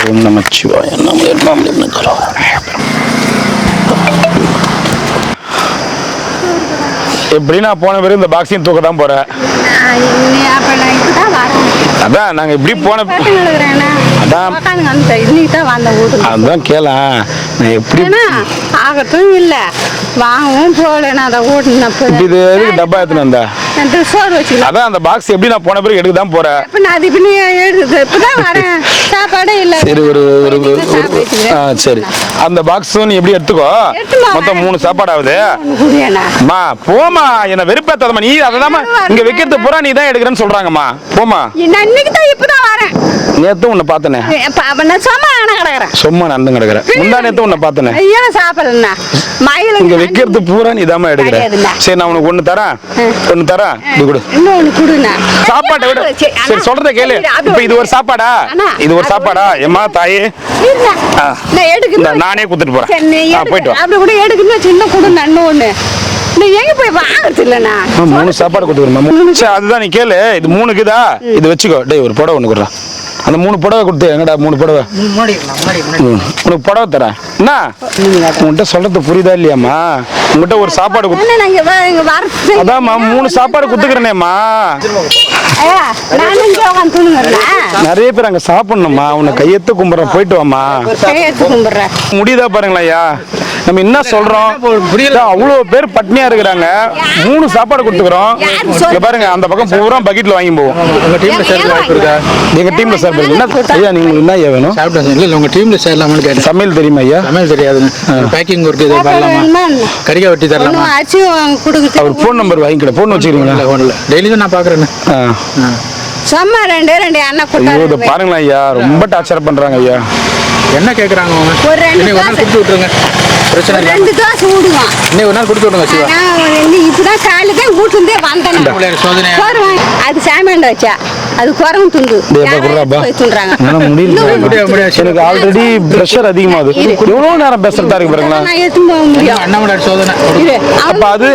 Speaker 2: ஓம் நமச்சிவாய எப்படி நான் போன பிறகு இந்த பாக்ஸையும் தூக்க தான் போறேன். அதான் நாங்க இப்படி போன அதான் அதான் கேள நான் எப்படி
Speaker 6: ஆகட்டும் இல்ல வாங்கவும் போகலன்னா அதை ஓட்டுனப்ப
Speaker 2: இது எதுக்கு டப்பா எடுத்துன்னு வந்தா
Speaker 6: சோறு வச்சுக்கலாம்.
Speaker 2: அதான் அந்த பாக்ஸ் எப்படி நான் போன பிறகு எடுக்க தான் போறேன்.
Speaker 6: அது இப்ப நீ எடுத்து இப்பதான் வரேன் சாப்பாடே இல்ல.
Speaker 2: சரி சரி அந்த பாக்ஸும் நீ எப்படி எடுத்துக்கோ. மொத்தம் 3 சாப்பாடு ஆகுது. அம்மா போமா என்ன வெறுப்பேத்தாதம்மா. நீ அததாம்மா இங்க வைக்கிறது பூரா நீ தான் எடுக்கிறேன்னு சொல்றாங்கம்மா. போமா
Speaker 6: நான் இன்னைக்கு தான் இப்பதான் வரேன்.
Speaker 2: நேத்து உன்னை பார்த்தனே சும்மா நடந்து கிடக்குறேன். முந்தா நேத்து உன்னை பார்த்தனே
Speaker 6: சாப்பிடலண்ணா மயில
Speaker 2: இங்க வைக்கிறது பூரா நீ தாம்மா எடுக்கிற. சரி நான் உனக்கு ஒண்ணு தரேன் இது கொடு.
Speaker 6: இன்னொன்னு கொடுண்ணா
Speaker 2: சாப்பாட்டை விட சரி சொல்றத கேளு. இப்ப இது ஒரு சாப்பாடா இது ஒரு சாப்பாடா எம்மா தாயே நானே குத்துட்டு போறேன். போயிட்டு வா.
Speaker 6: அப்படி கூட எடுக்கணும் சின்ன கொடு நன்னு ஒண்ணு நீ எங்க போய் வாங்குறது இல்லண்ணா.
Speaker 2: 3 சாப்பாடு கொடுத்துக்கிறேன். சரி அதுதான் நீ கேளு. இது 3க்குதா இது வச்சுக்கோ. டேய் ஒரு புடவை ஒண்ணு கொடுறா. அந்த 3 புடவை கொடுத்து எங்கடா 3 புடவை உனக்கு புடவை தரேன். என்ன உன்கிட்ட சொல்றது புரியுதா இல்லையாம்மா? உங்ககிட்ட ஒரு சாப்பாடு அதான்மா 3 சாப்பாடு கொடுத்துக்கிறேனேம்மா. நிறைய பேர் அங்க சாப்பிடணும்மா. உன்னை கையெத்து கும்பிட்றேன். போயிட்டு வாமா. முடியுதா பாருங்களா ஐயா நம்ம என்ன சொல்றோம். அவ்வளவு பேர் பட்னியா இருக்கிறாங்க. 3 சாப்பாடு கொடுத்துக்கிறோம். இங்க பாருங்க அந்த பக்கம் பூரா பக்கெட்ல வாங்கி போவோம்.
Speaker 3: உங்க டீம்ல சேர்ந்து வாய்ப்பு இருக்கா?
Speaker 2: எங்க டீம்ல சார் என்ன ஐயா நீங்க என்ன ஐயா வேணும்?
Speaker 3: சாப்பிட்டேன் இல்ல உங்க டீம்ல சேரலாம்னு கேட்டேன்.
Speaker 2: சமையல் தெரியுமா ஐயா?
Speaker 3: சமையல் தெரியாது. பேக்கிங் ஒர்க் இது பண்ணலாமா? கறிகா வெட்டி தரலாமா?
Speaker 2: அவர் ஃபோன் நம்பர் வாங்கிக்கல. ஃபோன் வச்சிருக்கீங்களா?
Speaker 3: டெய்லி நான் பாக்குறேன்.
Speaker 6: சும்மா ரெண்டு அண்ணா
Speaker 2: கொடுத்தாங்க. பாருங்களா ஐயா ரொம்ப டார்ச்சர் பண்றாங்க ஐயா.
Speaker 3: என்ன கேக்குறாங்க அவங்க?
Speaker 6: ஒரு 2
Speaker 3: நாள் கொடுத்து விட்டுருங்க. பிரச்சனை இல்ல.
Speaker 6: 2 தோசை ஊடுவான்.
Speaker 3: இன்னைக்கு ஒரு நாள் கொடுத்து விடுங்க சிவா.
Speaker 6: நான் இப்பதான் காலையில வீட்டுல இருந்தே வந்தேன்.
Speaker 3: சோதனை
Speaker 6: அது சாமியாண்ட வச்சா அது குறவும் துண்டு துண்டுறாங்க.
Speaker 2: எனக்கு ஆல்ரெடி பிரஷர் அதிகமாகுது. எவ்வளவு நேரம் பேசுறதா இருக்கு பாருங்களா.
Speaker 6: நான் எடுத்து போக முடியும்.
Speaker 3: அண்ணாமலை சோதனை.
Speaker 2: அப்ப அது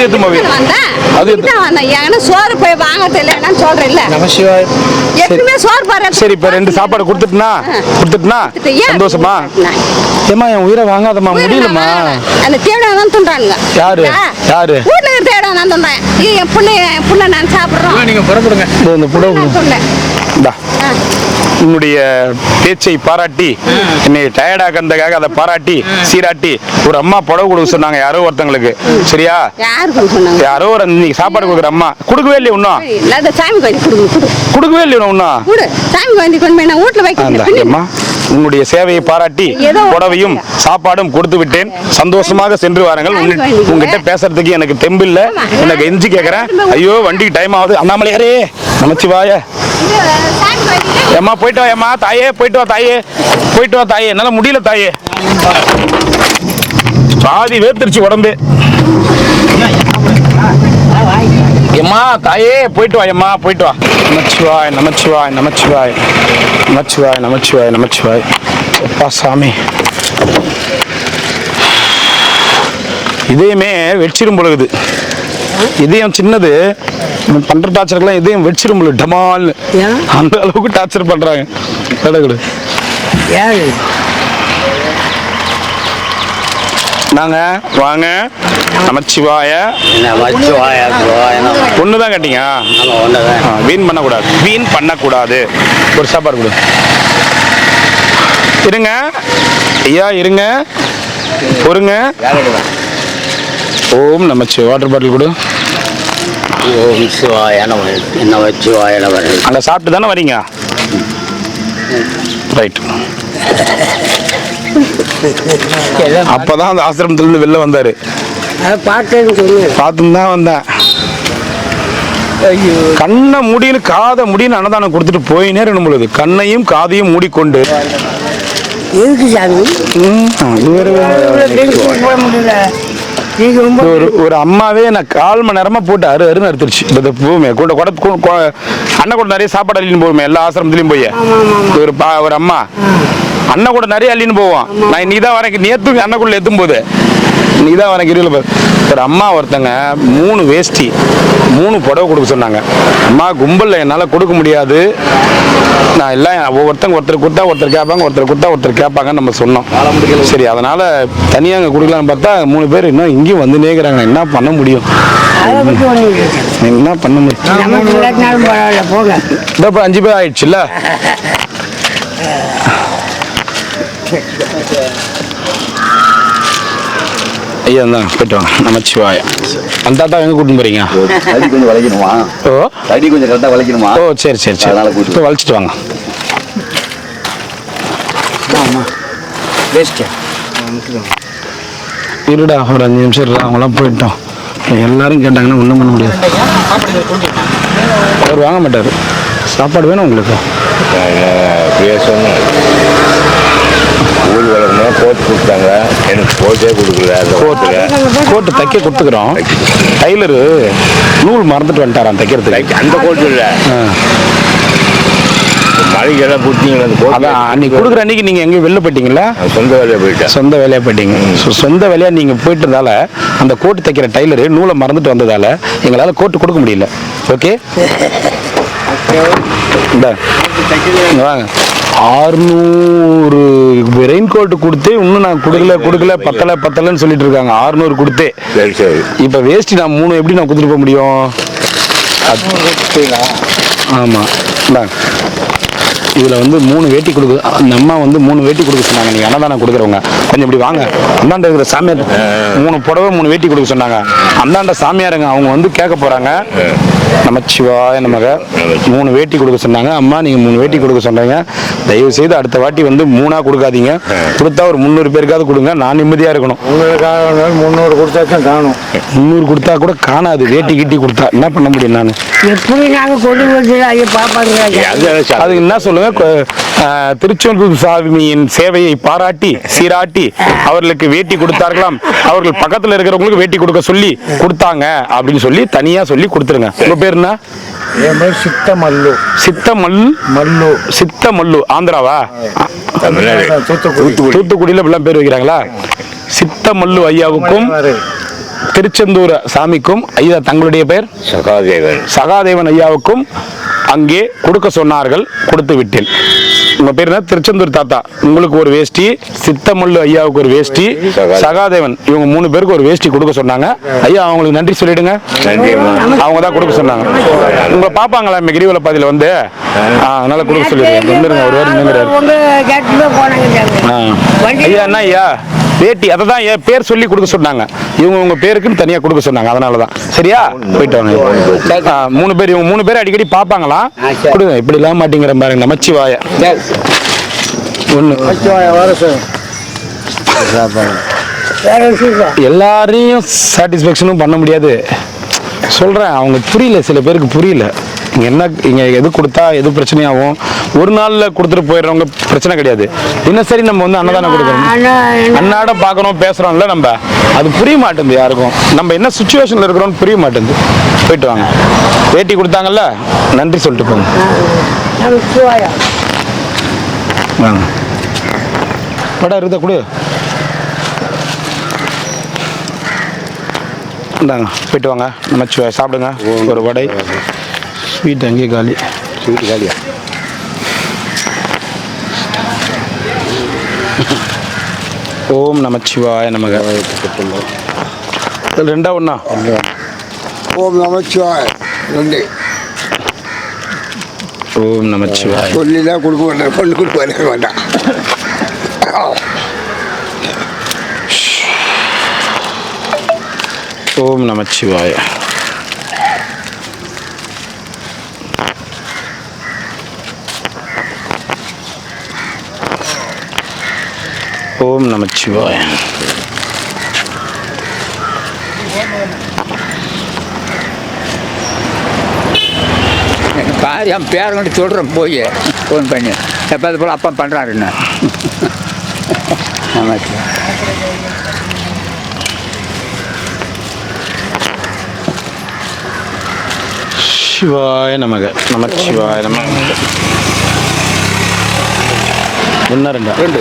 Speaker 2: எடுத்து போவே அது
Speaker 6: ஏன்னா சோறு போய் வாங்கறது இல்லைன்னு சொல்றேன் இல்ல. எப்பவுமே சோறு பாரு.
Speaker 2: சரி இப்ப 2 சாப்பாடு கொடுத்துட்டுனா சந்தோஷமா? ஏமா என் உயிரை வாங்காதம்மா முடியலம்மா.
Speaker 6: அந்த தேவடா தான் துன்றாங்க.
Speaker 2: யாரு
Speaker 6: வீட்டுல இருக்க தேவடா நான் துன்றேன். என் புள்ள நான் சாப்பிடுறோம்.
Speaker 3: நீங்க புறப்படுங்க.
Speaker 2: இந்த புடவை உன்னுடைய பேச்சை பாராட்டி என்னை டயர்டாக்கிறதுக்காக அதை பாராட்டி சீராட்டி ஒரு அம்மா புடவை கொடுக்க சொன்னாங்க யாரோ ஒருத்தங்களுக்கு. சரியா? யாரோ ஒரு சாப்பாடு கொடுக்குற அம்மா கொடுக்கவே இல்லையா இன்னும்? கொடுக்கவே இல்லையா இன்னும்? உன்னுடைய சேவையை பாராட்டி புடவையும் சாப்பாடும் கொடுத்து விட்டேன். சந்தோஷமாக சென்று வாருங்கள். உங்ககிட்ட பேசுறதுக்கு எனக்கு தெம்பு இல்ல. எனக்கு எஞ்சி கேட்கறேன். ஐயோ வண்டிக்கு டைம் ஆகுது. அண்ணாமலையாரே நமச்சிவாய ஏம்மா போயிட்டு வா ஏம்மா தாயே. போயிட்டு வா தாயே. போயிட்டு வா தாயே. என்னால முடியல தாயே. பாதி வேர்த்திருச்சு உடம்பு. எம்மா தாயே போயிட்டு வா எம்மா போயிட்டு வா. நமச்சிவாய் நமச்சிவாய் நமச்சிவாய் நமச்சிவாய் நமச்சிவாய் நமச்சிவாய். அப்பா சாமி இதயமே வெடிச்சிரும் பொழுது. இதயம் சின்னது பண்ற டார்ச்சருக்குலாம் இதயம் வெடிச்சிரும் பொழுது டமால் அந்த அளவுக்கு டார்ச்சர் பண்றாங்க. கடவுள் நாங்க வாங்க நமச்சிவாய ஒண்ணுதான் கேட்டீங்க. வீண் பண்ணக்கூடாது. வீண் பண்ணக்கூடாது. ஒரு சாப்பாடு கொடு. இருங்க ஐயா இருங்க பொறுங்க. ஓம் நமச்சிவாய. வாட்டர் பாட்டில் கொடு.
Speaker 5: ஓம் சிவாய நமச்சிவாய.
Speaker 2: அங்க சாப்பிட்டு தானே வரீங்க? ரைட். அப்பதான் அந்த ஆசிரமத்துல இருந்து வெளில வந்தாரு. பார்த்து தான் வந்தேன். கண்ணை முடின்னு காதை முடின்னு அன்னதானம் கொடுத்துட்டு போயினே இருக்கணும் பொழுது கண்ணையும் காதையும் மூடிக்கொண்டு ஒரு அம்மாவே நான் 1/4 மணி நேரமா போட்டு அருன்னு அறுத்துருச்சு. போமே அண்ணன் கூட நிறைய சாப்பாடு அள்ளின்னு போவோமே எல்லா ஆசிரமத்திலையும் போய் ஒரு அம்மா அண்ணன் கூட நிறைய அள்ளின்னு போவோம். நான் இன்னைக்கு தான் வரேன். நேற்று அண்ணக்குள்ள எத்தும் போது இன்னைக்கு தான் வரேன் கிரியில் ஒரு அம்மா ஒருத்தங்க 3 வேஷ்டி 3 புடவை கொடுக்க சொன்னாங்க. அம்மா கும்பலில் என்னால் கொடுக்க முடியாது, நான் எல்லாம் ஒவ்வொருத்தங்க ஒருத்தர் கொடுத்தா ஒருத்தர் கேட்பாங்க, ஒருத்தர் கொடுத்தா ஒருத்தர் கேட்பாங்கன்னு நம்ம சொன்னோம். சரி, அதனால் தனியாக அங்கே கொடுக்கலான்னு பார்த்தா 3 பேர் இன்னும் இங்கேயும் வந்து நேர்கிறாங்க. என்ன பண்ண முடியும்? என்ன பண்ண முடியும்? இப்போ 5 பேர் ஆயிடுச்சுல்ல. ஐயா தான் போயிட்டு வாங்க. நமச்சிவாய. அந்த தாத்தா எங்கே கூட்டின்னு போறீங்க?
Speaker 5: அடி கொஞ்சம் வளைக்கணுமா?
Speaker 2: ஓ,
Speaker 5: அடி கொஞ்சம் கரெக்டாக வளைக்கணுமா?
Speaker 2: ஓ, சரி சரி சரி, அதனால் கூட்டிட்டு வளைச்சிட்டு வாங்க. இருடா ஒரு 5 நிமிஷம் இருடா, அவங்களாம் போயிட்டோம். எல்லாரும் கேட்டாங்கன்னா ஒன்றும் பண்ண முடியாது. அவர் வாங்க மாட்டார். சாப்பாடு வேணும் உங்களுக்கு?
Speaker 1: ஊர் வளர்க்கணும் கோட்டு கொடுத்தாங்க, எனக்கு கோட்டே கொடுக்கல.
Speaker 2: கோட்டு தைக்க கொடுத்துக்கிறோம். டைலரு நூல் மறந்துட்டு வந்துட்டாரான் தைக்கிறதுக்கு.
Speaker 1: அந்த கோட்டு இல்லை, மழைக்கெல்லாம் கொடுத்தீங்களா அந்த கோட்டு?
Speaker 2: அதான் அன்னைக்கு கொடுக்குற அன்னைக்கு நீங்கள் எங்கேயும் வெளில போயிட்டீங்களா?
Speaker 1: சொந்த வேலையை போயிட்டேன்.
Speaker 2: சொந்த வேலையாக போயிட்டீங்க. சொந்த வேலையாக நீங்கள் போயிட்டதால அந்த கோட்டு தைக்கிற டைலரு நூலை மறந்துட்டு வந்ததால் எங்களால் கோட்டு கொடுக்க முடியல. ஓகே, வாங்க. 600 ரெயின் கோட்டு கொடுத்து இன்னும் நான் கொடுக்கல பத்தலைன்னு சொல்லிட்டு இருக்காங்க. 600 கொடுத்து.
Speaker 1: சரி சரி.
Speaker 2: இப்போ வேஸ்ட்டு நான் 3 எப்படி நான் கொடுத்துட்டு போக முடியும்? ஆமாம், இந்தாங்க. இதில் வந்து 3 வேட்டி கொடுக்குது. அந்த அம்மா வந்து 3 வேட்டி கொடுக்க சொன்னாங்க. நீங்கள் அன்னதானம் கொடுக்குறவங்க கொஞ்சம் இப்படி வாங்க. அந்தாண்ட இருக்கிற சாமியார் 3 புடவை 3 வேட்டி கொடுக்க சொன்னாங்க. அந்தாண்ட சாமியாருங்க அவங்க வந்து கேட்க போகிறாங்க. நமச்சிவாய நமக 3 வேட்டி கொடுக்க சொன்னாங்க. அம்மா நீங்கள் 3 வேட்டி கொடுக்க சொன்னாங்க. தயவு செய்து அடுத்த வாட்டி வந்து 3ஆ கொடுக்காதீங்க. கொடுத்தா ஒரு 300 பேருக்காவது கொடுங்க. நான் நிம்மதியாக இருக்கணும்.
Speaker 4: உங்களுக்கு 300 கொடுத்தா தான் காணும்.
Speaker 2: 300 கொடுத்தா கூட காணாது. வேட்டி கிட்டி கொடுத்தா என்ன பண்ண முடியும்? நான்
Speaker 6: எப்படி நாங்கள் கொண்டு வந்து ஐயா பாப்பாங்க.
Speaker 2: அது என்ன சொல்லுங்க, திருச்செந்தூர் சாமியின் சேவையை பாராட்டி சீராட்டி அவர்களுக்கு வேட்டி கொடுத்தார்களாம். அவர்கள் பக்கத்தில் இருக்கிறவங்களுக்கு வேட்டி கொடுக்க சொல்லி கொடுத்தாங்க அப்படின்னு சொல்லி தனியா சொல்லி கொடுத்துருங்க. உங்க பேர் என்ன?
Speaker 4: என் பேர் சித்தமல்லு.
Speaker 2: சித்தமல்லு ஆந்திராவா? தூத்துக்குடியில இப்படிலாம் பேர் வைக்கிறாங்களா? சித்தமல்லு ஐயாவுக்கும் திருச்செந்தூர் சாமிக்கும் ஐயா தங்களுடைய பெயர் சகாதேவன் ஐயாவுக்கும் அங்கே கொடுக்க சொன்னார்கள். கொடுத்து விட்டேன். உங்க பேர் என்ன? திருச்செந்தூர் தாத்தா உங்களுக்கு ஒரு வேஷ்டி, சித்தமல்லு ஐயாவுக்கு ஒரு வேஷ்டி, சகாதேவன் இவங்க 3 பேருக்கு ஒரு வேஷ்டி கொடுக்க சொன்னாங்க. ஐயா அவங்களுக்கு நன்றி சொல்லிடுங்க. அவங்க தான் கொடுக்க சொன்னாங்க. உங்க பாப்பாங்களா இந்த கிரிவல பாதையில வந்து? அதனால கொடுக்க சொல்லிடுங்க. ஒரு வாரம் நின்றுறாரு. ஐயா என்ன ஐயா வேட்டி அதை தான் என் பேர் சொல்லி கொடுக்க சொன்னாங்க. இவங்க உங்க பேருக்குன்னு தனியா கொடுக்க சொன்னாங்க. அதனால தான். சரியா? போயிட்டு வாங்க. 3 பேர் இவங்க 3 பேர் அடிக்கடி பார்ப்பாங்களாம். கொடுங்க. இப்படி இல்லாம மாட்டேங்கிற பாருங்க. நமச்சிவாய ஒன்று. எல்லாரையும் சாட்டிஸ்ஃபேக்ஷனும் பண்ண முடியாது. சொல்றேன், அவங்க புரியல, சில பேருக்கு புரியல. என்ன இங்கே எது கொடுத்தா எது பிரச்சனையாகும். ஒரு நாளில் கொடுத்துட்டு போயிடுறவங்க பிரச்சனை கிடையாது. இன்னும் சரி நம்ம வந்து அன்னதானம் கொடுக்குறோம், அன்னாட பார்க்குறோம், பேசுகிறோம்ல, நம்ம அது புரிய மாட்டேங்குது யாருக்கும். நம்ம என்ன சுச்சுவேஷனில் இருக்கிறோம்னு புரிய மாட்டேங்குது. போயிட்டு வாங்க. வேட்டி கொடுத்தாங்கல்ல, நன்றி சொல்லிட்டு போங்க. வாங்க படம் இருக்குதா கொடு. இந்தாங்க போயிட்டு வாங்க. நம்ம சாப்பிடுங்க. ஒரு வடை ஸ்வீட் அங்கேயே காலி. ஸ்வீட் காலியா? ஓம் நமச்சிவாய நமக. ரெண்டா ஒண்ணா?
Speaker 7: ஓம் நமச்சிவாய 2.
Speaker 2: ஓம் நமச்சிவாய.
Speaker 7: சொல்லிதான் கொடுக்க வேண்டாம், பொண்ணு கொடுக்க வேண்டாம்.
Speaker 2: ஓம் நமச்சிவாய. ஓம் நமச்சிவாய.
Speaker 8: பாரு என் பேரங்கிட்ட சொல்கிறேன் போய் ஃபோன் பண்ணி எப்போ அது போல் அப்பா பண்ணுறாருன்னு.
Speaker 2: சிவாய நமக. நமச்சிவாய நமக. ஒன்றா ரெண்டா? 2.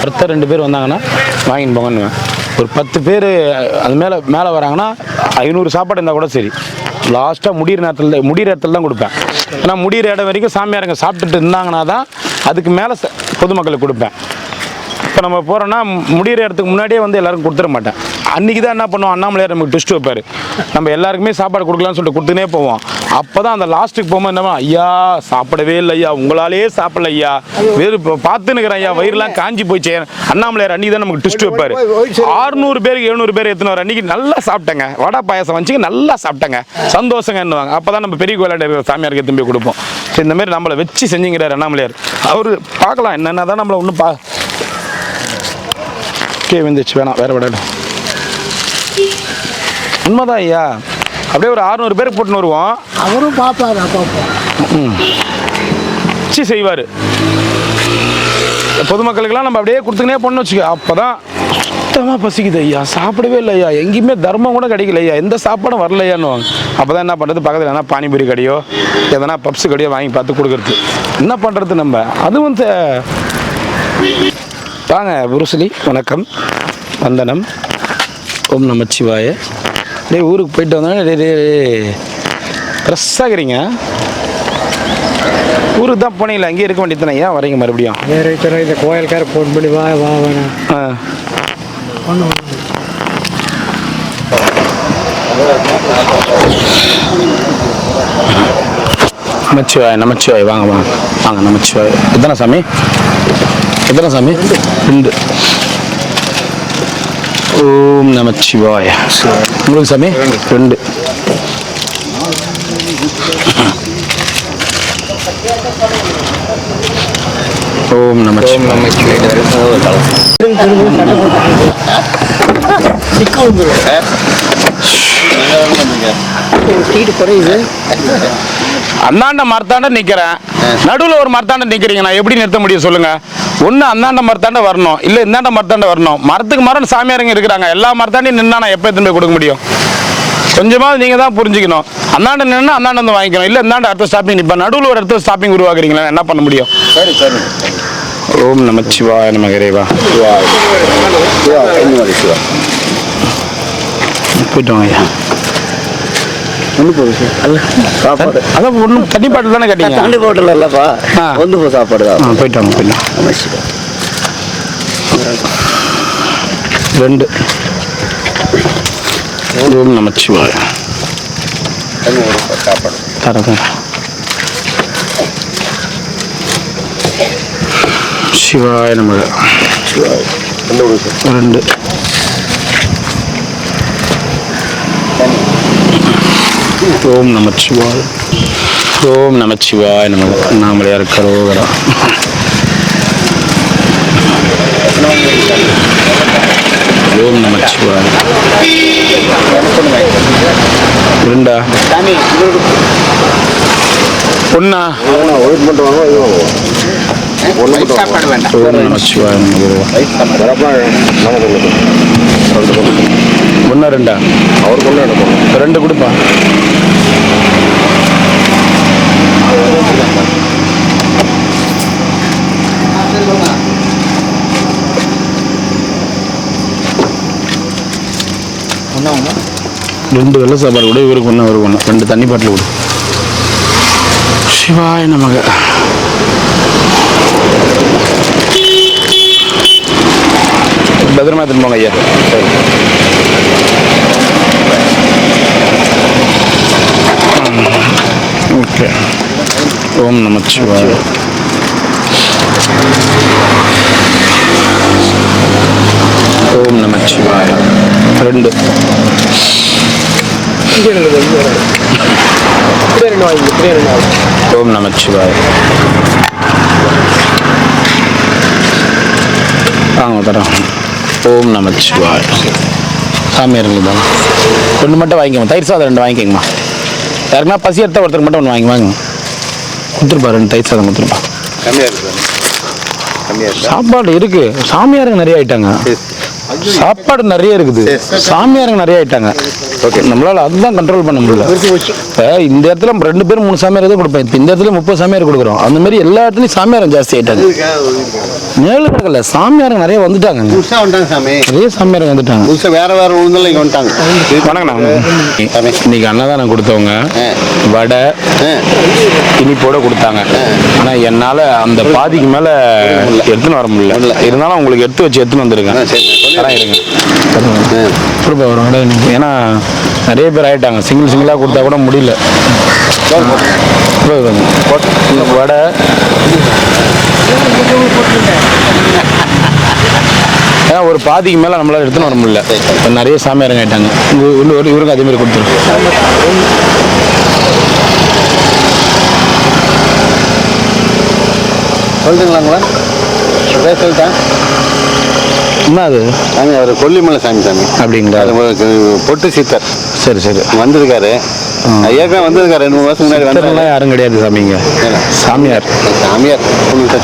Speaker 2: அடுத்த 2 பேர் வந்தாங்கன்னா வாங்கின்னு போங்கன்னு. ஒரு 10 பேர் அது மேலே வராங்கன்னா 500 சாப்பாடு இருந்தால் கூட சரி, லாஸ்ட்டாக முடிகிற இடத்துல தான் கொடுப்பேன். ஏன்னா முடிகிற இடம் வரைக்கும் சாமியாருங்க சாப்பிட்டுட்டு இருந்தாங்கன்னா தான் அதுக்கு மேலே பொதுமக்களுக்கு கொடுப்பேன். இப்போ நம்ம போகிறோன்னா முடிகிற இடத்துக்கு முன்னாடியே வந்து எல்லாருக்கும் கொடுத்துட மாட்டேன். அன்றைக்கி தான் என்ன பண்ணுவோம், அண்ணாமலையார் நமக்கு ட்விஸ்ட் வைப்பார். நம்ம எல்லாருக்குமே சாப்பாடு கொடுக்கலான்னு சொல்லிட்டு கொடுத்துனே போவோம். அப்போ தான் அந்த லாஸ்ட்டுக்கு போகும்போது என்னமா, ஐயா சாப்பிடவே இல்லை ஐயா, உங்களாலே சாப்பிடல ஐயா, வேறு பார்த்துன்னுக்கிறேன் ஐயா, வயிறுலாம் காஞ்சி போயிடுச்சு. அண்ணாமலையார் அன்றைக்கி தான் நமக்கு ட்விஸ்ட் வைப்பார். 600 பேருக்கு 700 பேர் எத்தனை வர அன்றைக்கி நல்லா சாப்பிட்டேங்க, வடை பாயசம் வச்சுங்க, நல்லா சாப்பிட்டேங்க, சந்தோஷங்கன்னுவாங்க. அப்போ தான் நம்ம பெரிய கோயிலாண்ட சாமியாருக்கு திரும்பி கொடுப்போம். சரி, இந்தமாரி நம்மளை வச்சு செஞ்சுங்கிறார் அண்ணாமலையார். அவர் பார்க்கலாம் என்னென்ன தான் நம்மளை ஒன்றும் வந்துச்சு வேணாம், வேறு விட உண்மைதான் ஐயா. அப்படியே ஒரு 600 பேருக்கு போட்டுன்னு வருவோம்.
Speaker 7: அவரும் பார்ப்பாரு அப்பப்போ.
Speaker 2: வச்சு செய்வார். பொதுமக்களுக்கெல்லாம் நம்ம அப்படியே கொடுத்துக்கினே போடணும்னு வச்சுக்க. அப்போ தான் சுத்தமாக பசிக்குது ஐயா, சாப்பிடவே இல்லை ஐயா, எங்கேயுமே தர்மம் கூட கிடைக்கல ஐயா, எந்த சாப்பாடும் வரலையான்னுவாங்க. அப்போ தான் என்ன பண்ணுறது, பக்கத்தில் எதனா பானிபூரி கடையோ எதனா பப்ஸு கடையோ வாங்கி பார்த்து கொடுக்குறது. என்ன பண்ணுறது நம்ம, அதுவும் வாங்க புருசலி, வணக்கம், வந்தனம், ஓம் நமச்சிவாய. டே ஊருக்கு போயிட்டு வந்தோன்னே டே ஃப்ரெஷ்ஷாகிறீங்க. ஊருக்கு தான் போனீங்களா, அங்கேயே இருக்க வேண்டியது தானே, ஏன் வரீங்க மறுபடியும்?
Speaker 4: இந்த கோயிலுக்கார ஃபோன் பண்ணி வா வேணாம்.
Speaker 2: நமச்சிவாய் நமச்சிவாய், வாங்க வாங்க வாங்க, நமச்சிவாய். எத்தனை சாமி? 2. ஓம் நமச்சிவாய. உங்களுக்கு சாமி 2. ஓம் நமச்சிவாய. அந்தாண்ட மரத்தாண்ட நிக்கிறேன், நடுவில் ஒரு மரத்தாண்ட நிக்கிறீங்க, நான் எப்படி நிறுத்த முடியும் சொல்லுங்க? ஒன்று அந்தாண்ட மரத்தாண்ட வரணும், இல்லை இந்தாண்ட மரத்தாண்ட வரணும். மரத்துக்கு மரம் சாமியாருங்க இருக்கிறாங்க, எல்லா மரத்தாண்டையும் நின்னா நான் எப்போ எத்தனை போய் கொடுக்க முடியும்? கொஞ்சமாவது நீங்கள் தான் புரிஞ்சுக்கணும். அந்தாண்ட நின்னா அந்தாண்ட வந்து வாங்கிக்கணும், இல்லை இந்தாண்ட அடுத்த ஸ்டாப்பிங் நிற்பேன். நடுவில் ஒரு இடத்துல ஸ்டாப்பிங் உருவாக்குறீங்களா, என்ன பண்ண முடியும்? சரி. ஓம் நமச்சிவாய நம இறைவா. போயிட்டு வாங்க ஐயா. அதான் ஒன்றும் தண்ணி பாட்டில் தானே கேட்டீங்க?
Speaker 5: தண்ணி பாட்டில் இல்லைப்பா, சாப்பாடு தான்.
Speaker 2: போயிட்டு வாங்க, போயிடலாம். 2. ஓம் நமச்சிவாய.
Speaker 5: சாப்பாடு
Speaker 2: தரேன். சிவாய நமக. 2. ஓம் நமச்சிவாய. ஓம் நமச்சிவாய நமக. அண்ணாமலையார் கரோகரா. ஓம் நமச்சிவாய. 2. 1.
Speaker 8: சாப்பாடு வேண்டாம்.
Speaker 2: ஓம் நமச்சிவாய நமக. 1 2
Speaker 3: அவருக்கு ஒன்று எடுப்போம்.
Speaker 2: 2 கொடுப்பா. ரெண்டு வெள்ளை சாப்பாடு கூட இவருக்கு 1 அவருக்கு 1. 2 தண்ணி பாட்டில் கொடு. சிவாய நமக. பத்திரமா திரும்புவாங்க ஐயா. ஓகே. ஓம் நமச்சிவாய. ஓம் நமச்சிவாய. 2. ஓம் நமச்சிவாய. வாங்க தரோம். ஓம் நமச்சிவாய. சாமியாருங்க தான் 2 மட்டும் வாங்கிக்கோங்க. தயிர் சாதம் 2 வாங்கிக்கோங்கம்மா. யாருக்குன்னா பசி எடுத்தால் ஒருத்தருக்கு மட்டும் 1 வாங்க கொடுத்துருப்பா. 2 தயிர் சாதம் கொடுத்துருப்பா. சாப்பாடு இருக்கு. சாமியாருங்க நிறைய ஆயிட்டாங்க. சாப்பாடு நிறைய இருக்குது. சாமியாருங்க நிறைய ஆயிட்டாங்க. ஓகே, நம்மளால அதுதான் கண்ட்ரோல் பண்ண முடியல. இந்த இடத்துல 2 பேர் 3 சாமியார் தான் கொடுப்பேன். இப்போ இந்த இடத்துல 30 சாமியார் கொடுக்குறோம். அந்த மாதிரி எல்லா இடத்துலையும் சாமியாரம் ஜாஸ்தி ஆயிட்டாங்க. நேரில் இருக்கல சாமியார் நிறைய வந்துட்டாங்க.
Speaker 3: புதுசாக வந்துட்டாங்க சாமி,
Speaker 2: நிறைய சாமியார் வந்துட்டாங்க.
Speaker 3: புதுசாக வேற உளுந்தெல்லாம் இங்கே வந்துட்டாங்க.
Speaker 2: வணக்கண்ணா. இன்னைக்கு அன்னதானம் கொடுத்தவங்க வடை இனிப்போட கொடுத்தாங்க. ஆனால் என்னால் அந்த பாதிக்கு மேலே எடுத்துன்னு வர முடியல. இருந்தாலும் உங்களுக்கு எடுத்து வச்சு எடுத்துன்னு வந்திருக்கேன். இருங்க வரும். ஏன்னா நிறைய பேர் ஆகிட்டாங்க. சிங்கிளாக கொடுத்தா கூட முடியல. வடை ஏன்னா ஒரு பாதிக்கு மேலே நம்மளால எடுத்துன்னு வர முடியல. இப்போ நிறைய சாமியாருங்க ஆகிட்டாங்க. இவருக்கு அதே மாதிரி கொடுத்துரும்.
Speaker 3: சொல்லுங்களாங்களா? சொல்லிட்டேன்.
Speaker 2: என்ன அது
Speaker 3: சாமி அவர் கொல்லிமலை சாமி
Speaker 2: அப்படிங்களா?
Speaker 3: பொட்டு சித்தர்.
Speaker 2: சரி சரி
Speaker 3: வந்திருக்காரு. ஏற்கனவே வந்திருக்காரு 2 3 வருஷம் முன்னாடி.
Speaker 2: சித்தர்லாம் யாரும் கிடையாது சாமிங்க, சாமியார்.
Speaker 3: சாமியார்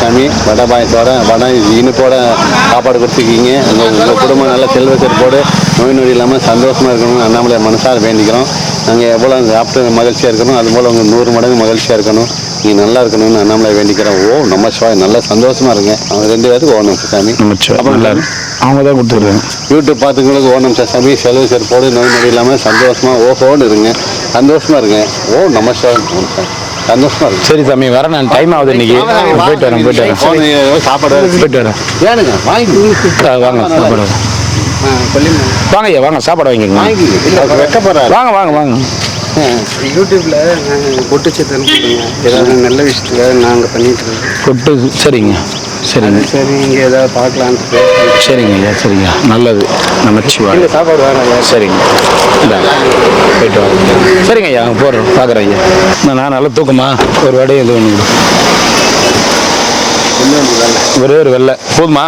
Speaker 3: சாமி வடை பாயத்தோட வடை இனிப்போட சாப்பாடு கொடுத்துருக்கீங்க. உங்கள் குடும்பம் நல்ல செல்வ செருப்போடு நோய் நொடி இல்லாமல் சந்தோஷமாக இருக்கணும் அண்ணாமலை மனசார வேண்டிக்கிறோம். நாங்கள் எவ்வளோ சாப்பிட்டு மகிழ்ச்சியாக இருக்கணும், அதுபோல் உங்கள் 100 மடங்கு மகிழ்ச்சியாக இருக்கணும். நீங்கள் நல்லா இருக்கணும்னு அண்ணாமலை வேண்டிக்கிறோம். நம்ம சிவாய் நல்லா சந்தோஷமாக இருங்க. அவங்க 2 பேருக்கு ஓ நம சாமி.
Speaker 2: அவங்க தான் கொடுத்துருக்காங்க.
Speaker 3: யூடியூப் பார்த்துங்களுக்கு ஓ நம சாமி செலவு செருப்போடு நோய் நொடி இல்லாமல் சந்தோஷமாக ஓஹோன்னு இருங்க. சந்தோஷமாக இருங்க. ஓ நம சிவாய் சந்தோஷமாக இருக்கு.
Speaker 2: சரி சாமி, வரேன். நான் டைம் ஆகுது இன்னைக்கு. போயிட்டு வரேன்.
Speaker 3: சாப்பாடு
Speaker 2: போயிட்டு வரேன்.
Speaker 3: வேணுங்க வாங்கி
Speaker 2: வாங்க சாப்பாடு வாங்க ஐயா, வாங்க சாப்பாடு வாங்கிக்கோங்க.
Speaker 3: வெட்டப்படுறாரு.
Speaker 2: வாங்க வாங்க வாங்க.
Speaker 4: யூடியூப்ல பொட்டு சித்தன் ஏதாவது நல்ல விஷயத்துல நாங்கள் பண்ணிட்டு இருக்கோம்.
Speaker 2: கொட்டு சரிங்க சரிங்க.
Speaker 4: சரி இங்கே ஏதாவது பார்க்கலான்ட்டு.
Speaker 2: சரிங்க ஐயா, சரிங்க, நல்லது. நமச்சிவாய்.
Speaker 4: சாப்பாடு வேணாங்க.
Speaker 2: சரிங்க, போயிட்டு வாங்க. சரிங்க ஐயா, போடுறோம். பார்க்குறேன் ஐயா. நான் நல்லா தூக்கமா ஒரு வடையை இது ஒன்று ஒரே ஒரு வெள்ளை போதுமா?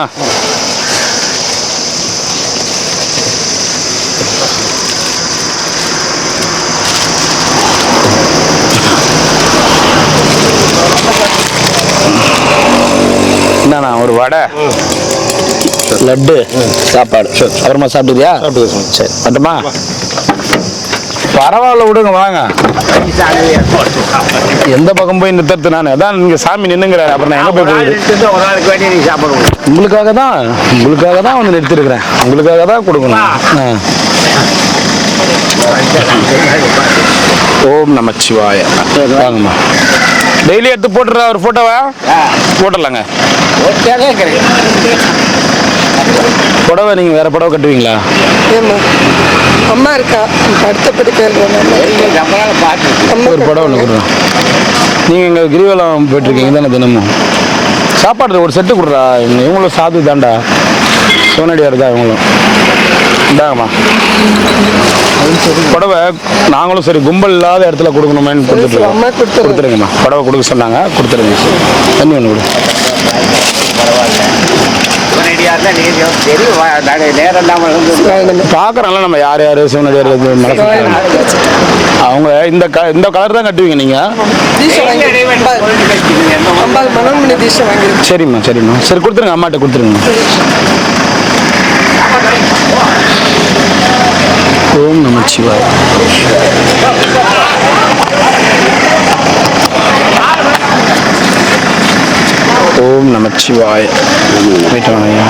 Speaker 2: என்னண்ணா ஒரு வடை லட்டு சாப்பாடு. அப்புறமா சாப்பிட்டுதியா? சரி, மட்டுமா? பரவாயில்ல விடுங்க, வாங்க. எந்த பக்கம் போய் நிறுத்துறது? நான் அதான் நீங்க சாமி நின்னுங்கிறாரு. அப்புறம் நான் எங்க போய் உங்களுக்காக தான் வந்து நிறுத்திருக்கிறேன். உங்களுக்காக தான் கொடுக்கணும். ஓம் நமச்சிவாய. வாங்கம்மா. டெய்லி எடுத்து போட்டுற ஒரு போட்டோவா போட்டுடலாங்க. புடவை நீங்க வேற புடவை கட்டுவீங்களா?
Speaker 7: அம்மா இருக்கா அடுத்த
Speaker 2: ஒரு புடவை ஒன்று கொடுறோம். நீங்க இங்க கிரிவலம் போயிட்டு இருக்கீங்க தானே தினமும்? சாப்பாடு ஒரு செட்டு கொடுறா. இவங்களும் சாது தாண்டா, சோனடியார் தான் இவங்களும். இந்தாங்கம்மா புடவை. நாங்களும் சரி கும்பல் இல்லாத இடத்துல கொடுக்கணுமேன்னு கொடுத்துருங்கம்மா. புடவை கொடுக்க சொன்னாங்க, கொடுத்துருங்க. தண்ணி ஒன்று கொடு. பார்க்குறோம்ல நம்ம யார் யார் சிவனடியார் அவங்க இந்த கலர் தான் கட்டுவீங்க நீங்க? சரிம்மா சரிம்மா, சரி கொடுத்துருங்க, அம்மாட்ட கொடுத்துருங்க. ஓம் நமச்சிவாய. ஓம் நமச்சிவாய. போயிட்டு வாங்க.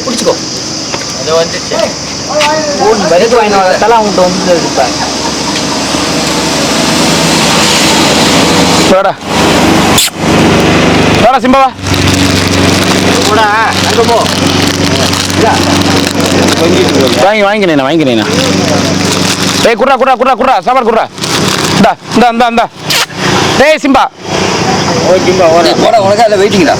Speaker 2: பிடிச்சிக்கோ. வாடா வாடா சிம்பாவா. வாங்கிக்கிறேன். ஏய் குட்ரா சாப்பாடு குட்ரா. இந்தா டேய் சிம்பா.
Speaker 8: உனக்கு அதில் வெயிட்டிங்களா?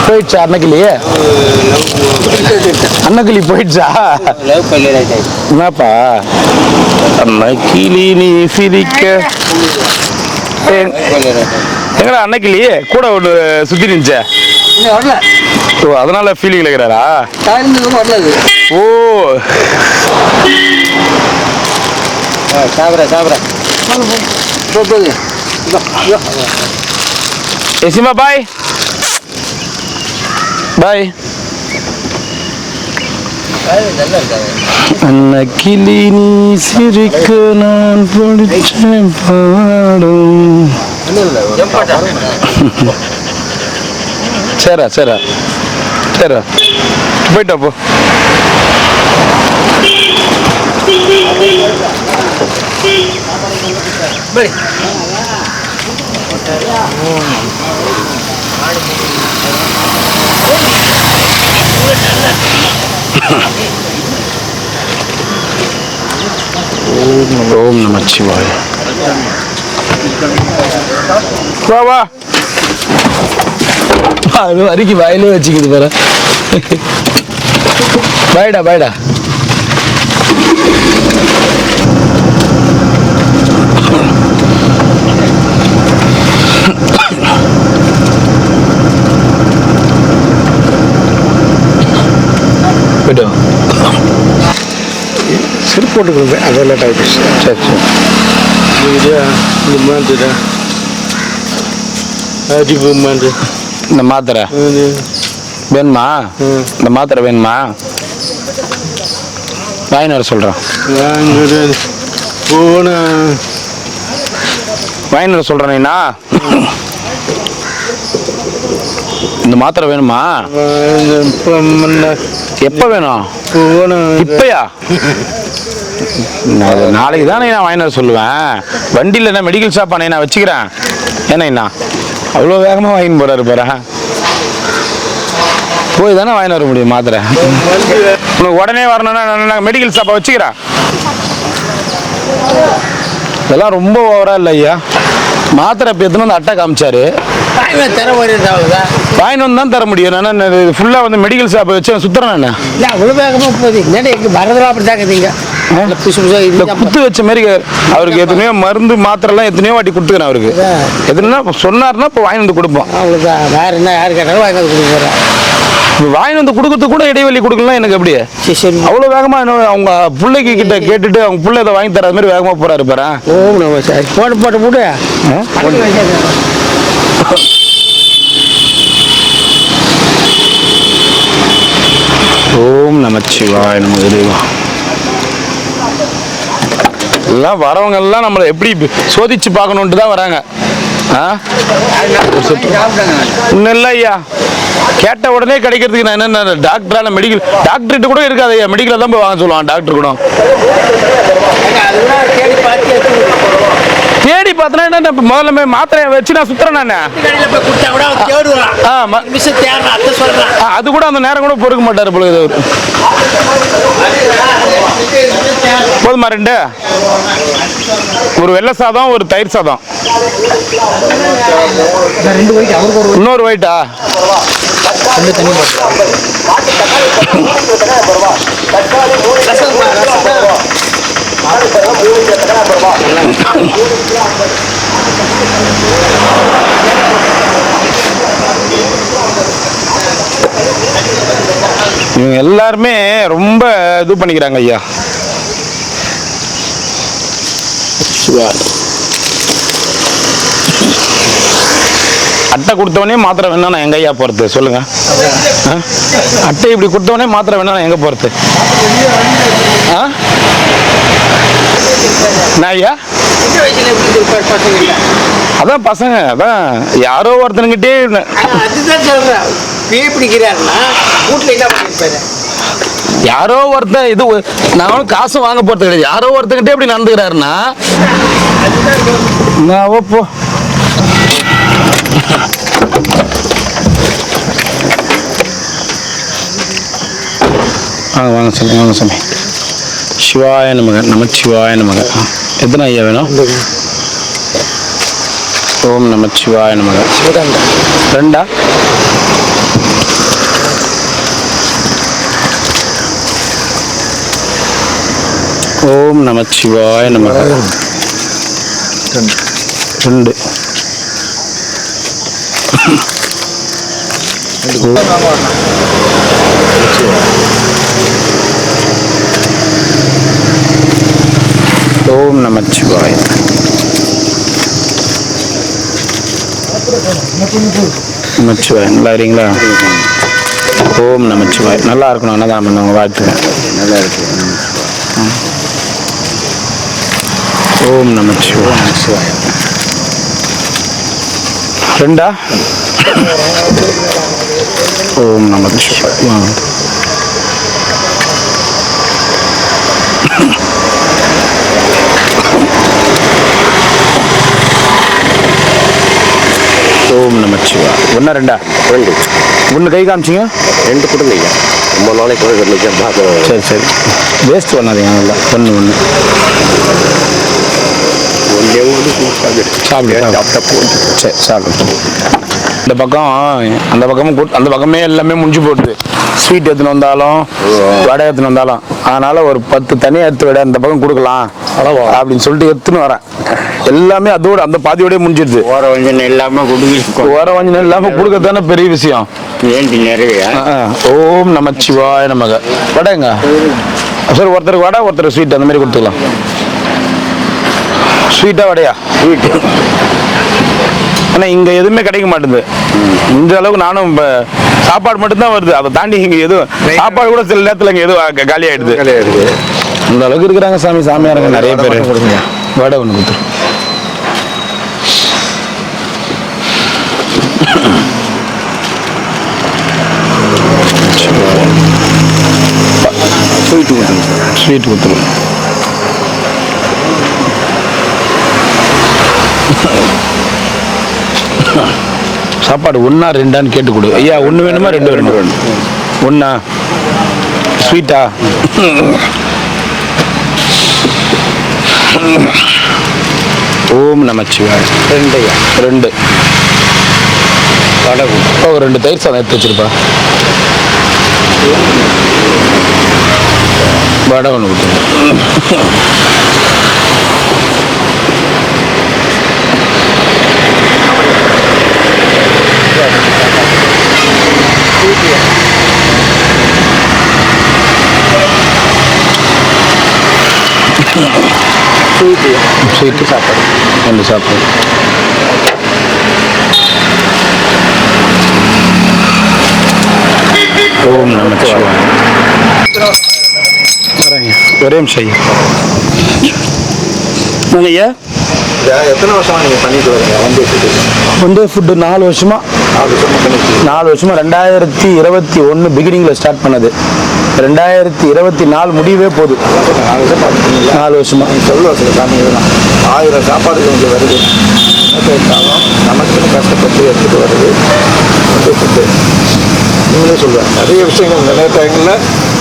Speaker 2: போயிடுச்சா அன்னக்கிளி போயிடுச்சா? என்னப்பா அன்னக்கிளி நீ சிரிக்க எங்கடா அன்னக்கிளி கூட ஒன்று சுத்தி நின்ச்ச? ஓ அதனால ஃபீலிங் இருக்கிறாரா? ஓ எசிமா பாய் பாய். அன்னக்கிளி நீ சிரிக்க நான் படிச்சேன் பாடும். சரா சரா சரா போயிட்டா போ. ஓம் நமச்சிவாய. வா வா. அது வரைக்கும் வாயிலே வச்சுக்குது பாரு. பாய்டா பாய்டா. போய்ட்டு
Speaker 1: செருப்பு போட்டுக்கோங்க, அதெல்லாம் டைப்.
Speaker 2: சரி சரி. இந்த மாத்திரை வேணுமா? இந்த மாத்திரை வேணுமா? வாங்கிட்டு வர சொல்கிறேன். வாங்கிட்டு வர சொல்கிறேண்ணா. இந்த மாத்திரை வேணுமா? எப்போ வேணும்? இப்பயா? நாளைக்கு தானே நான் வாங்கிட்டு வர சொல்லுவேன். வண்டியில் என்ன மெடிக்கல் ஷாப் அண்ணே நான் வச்சுக்கிறேன். ஏன்னா அவ்வளோ வேகமாக வாங்கின்னு போகிறாரு பாரு. போய் தானே வாங்கிட்டு வர முடியும் மாத்திரை. உனக்கு உடனே வரணும்னா நான் மெடிக்கல் ஷாப்பை வச்சுக்கிறேன். இதெல்லாம் ரொம்ப ஓவரா இல்லை ஐயா. மாத்திரை இப்போ எத்தனை வந்து அட்டை காமிச்சாரு. வாங்கிட்டு வந்து தான் தர முடியும். நான் ஃபுல்லாக வந்து மெடிக்கல் ஷாப்பை வச்சு சுற்றுறேன். நான்
Speaker 4: இல்லை அவ்வளோ வேகமாக போகுது. என்னடா எங்கள் வரதெல்லாம் அப்படி தாக்குறீங்க.
Speaker 2: குத்து வச்ச மாதிரி அவருக்கு எத்தனையோ மருந்து மாத்திரைலாம் எத்தனையோ வாட்டி கொடுத்துக்கிறேன். அவருக்கு எதுனா சொன்னார்னா இப்போ வாங்கி வந்து கொடுப்போம்.
Speaker 4: அவ்வளோதான். வேறு என்ன யார் கேட்டாலும் வாங்கி வந்து கொடுக்க போகிறேன்.
Speaker 2: வாங்கி வந்து கொடுக்கறதுக்கு கூட இடைவெளி கொடுக்கலாம். எனக்கு அப்படியே அவ்வளோ வேகமாக என்ன அவங்க பிள்ளைக்கு கிட்ட கேட்டுட்டு அவங்க பிள்ளை இதை வாங்கி தராத மாதிரி வேகமாக போறாரு பாரு.
Speaker 4: ஓ நம்ம சார் போட்டு போட்டு போட்டு
Speaker 2: ஓம் நமச்சிவாய நம இறைவா. எல்லாம் வரவங்க எல்லாம் நம்மளை எப்படி சோதிச்சு பார்க்கணுன்ட்டு தான் வராங்க. ஒன்றும் இல்லை ஐயா, கேட்ட உடனே கிடைக்கிறதுக்கு நான் என்ன டாக்டரான மெடிக்கல் டாக்டர்கிட்ட கூட இருக்காது ஐயா. மெடிக்கலில் தான் போய் வாங்க சொல்லுவான் டாக்டர் கூட. தேடி பார்த்தனா என்ன முதல்ல மாத்திரையை வச்சு நான் சுத்துறேன். நான் அது கூட அந்த நேரம் கூட பொறுக்க மாட்டாரு போல. இது போதுமா? ரெண்டு ஒரு வெள்ளை சாதம் ஒரு தயிர் சாதம். இன்னொரு ஒயிட்டா? இவங்க எல்லாருமே ரொம்ப இது பண்ணிக்கிறாங்க ஐயா. அட்டை கொடுத்தவனே மாத்திரை வேணா நான் எங்க ஐயா போறது சொல்லுங்க. அட்டை இப்படி கொடுத்தவனே மாத்திரை வேணா நான் எங்க போறது? நான் ஐயா அதான் பசங்க அதான் யாரோ ஒருத்தனுங்கிட்டே யாரோ ஒருத்தன் இது நானும் காசு வாங்க போறது கிடையாது. யாரோ ஒருத்தங்கிட்டே இப்படி நடந்துக்கிறாருன்னா நான் போ. வாங்க வாங்க சாமி, வாங்க சாமி. சிவாய நமக நமச்சிவாய நமக. எத்தனை ஐயா வேணும்? ஓம் நமச்சிவாய நமக. ரெண்டா? ஓம் நமச்சிவாய நமக. ரெண்டு. ஓம் நம நமச்சிவாய். நல்லா இருக்கீங்களா? ஓம் நமச்சிவாய். நல்லா இருக்கணும். அன்னதானம் பண்ணவங்க வாழ்த்துங்க.
Speaker 3: நல்லா இருக்கு.
Speaker 2: ஓம் நமச்சிவாய். ரெண்டா? ஓம் நமச்சிவாய். ஓம் நமச்சிவாய். ஒன்றா ரெண்டா?
Speaker 1: ரெண்டு
Speaker 2: ஒன்று கை காமிச்சிங்க.
Speaker 1: ரெண்டு கொடுங்க ஐயா. ரொம்ப நாளைக்கு கூட பார்க்க.
Speaker 2: சரி சரி, வேஸ்ட் பண்ணாதீங்க. நல்லா ஒன்று ஒன்று சரி சாப்பிடு. இந்த பக்கம் அந்த பக்கமும் அந்த பக்கமே எல்லாமே முடிஞ்சு போட்டுது. ஸ்வீட் எடுத்துன்னு வந்தாலும் வடை எடுத்துன்னு வந்தாலும், அதனால ஒரு 10 தனியாக எடுத்து விட அந்த பக்கம் கொடுக்கலாம் அப்படின்னு சொல்லிட்டு எடுத்துன்னு வரேன். எல்லாமே அதோட அந்த பாதியோடய முடிஞ்சிருது.
Speaker 8: ஓர வஞ்சனை இல்லாமல் கொடுக்க
Speaker 2: ஓர வஞ்சனை இல்லாமல் கொடுக்கறதானே பெரிய விஷயம்.
Speaker 8: வேண்டி நிறைய.
Speaker 2: ஓம் நமச்சிவாய நமக. வடைங்க சார், ஒருத்தருக்கு வடை ஒருத்தருக்கு ஸ்வீட் அந்த மாதிரி கொடுத்துக்கலாம். ஸ்வீட்டா வடையா?
Speaker 8: ஸ்வீட்டு.
Speaker 2: ஆனால் இங்கே எதுவுமே கிடைக்க மாட்டேங்குது. இந்த அளவுக்கு நானும் இப்போ சாப்பாடு மட்டும்தான் வருது. அதை தாண்டி இங்கே எதுவும் சாப்பாடு கூட சில நேரத்தில் இங்கே எதுவும் காலியாகிடுது. இந்த அளவுக்கு இருக்கிறாங்க சாமி. சாமியாருங்க நிறைய பேர். வடை ஒன்று கொடுத்துரு.
Speaker 3: ஸ்வீட்டு கொடுத்துருங்க.
Speaker 2: ஸ்வீட் கொடுத்துருவோம். சாப்பாடு ஒன்றா ரெண்டான்னு கேட்டு கொடு ஐயா. ஒன்று வேணுமா ரெண்டு வேணுமா? ஒன்றா? ஸ்வீட்டா? ஓம் நமச்சிவாய். ரெண்டு ஐயா. ரெண்டு வடை. ஓ, 2 தயிர் சாதம் எடுத்து வச்சிருப்பா. வடை ஒன்று கொடுத்துருங்க. ஸ்வீட்டு சாப்பாடு 2 சாப்பாடு. ஓம் நமச்சிவாய. வரேங்க, ஒரே நிமிஷம் ஐயா. ஐயா
Speaker 3: எத்தனை வருஷமா நீங்கள் பண்ணிட்டு வரீங்க
Speaker 2: வந்து ஃபுட்டு? 4 வருஷமா. 4 வருஷமா. 2021 பிகினிங்கில் ஸ்டார்ட் பண்ணது. 2024 முடியவே போகுது. 4 வருஷமா.
Speaker 3: சொல்லுவா சில சாமிகள்லாம் 1000 சாப்பாடு இங்கே வருது. கேட்டாலும் நமக்குன்னு கஷ்டப்பட்டு எடுத்துகிட்டு வருது. ஃபுட்டு நீங்களே சொல்லுவேன். நிறைய விஷயங்கள் நிறைய டைமில்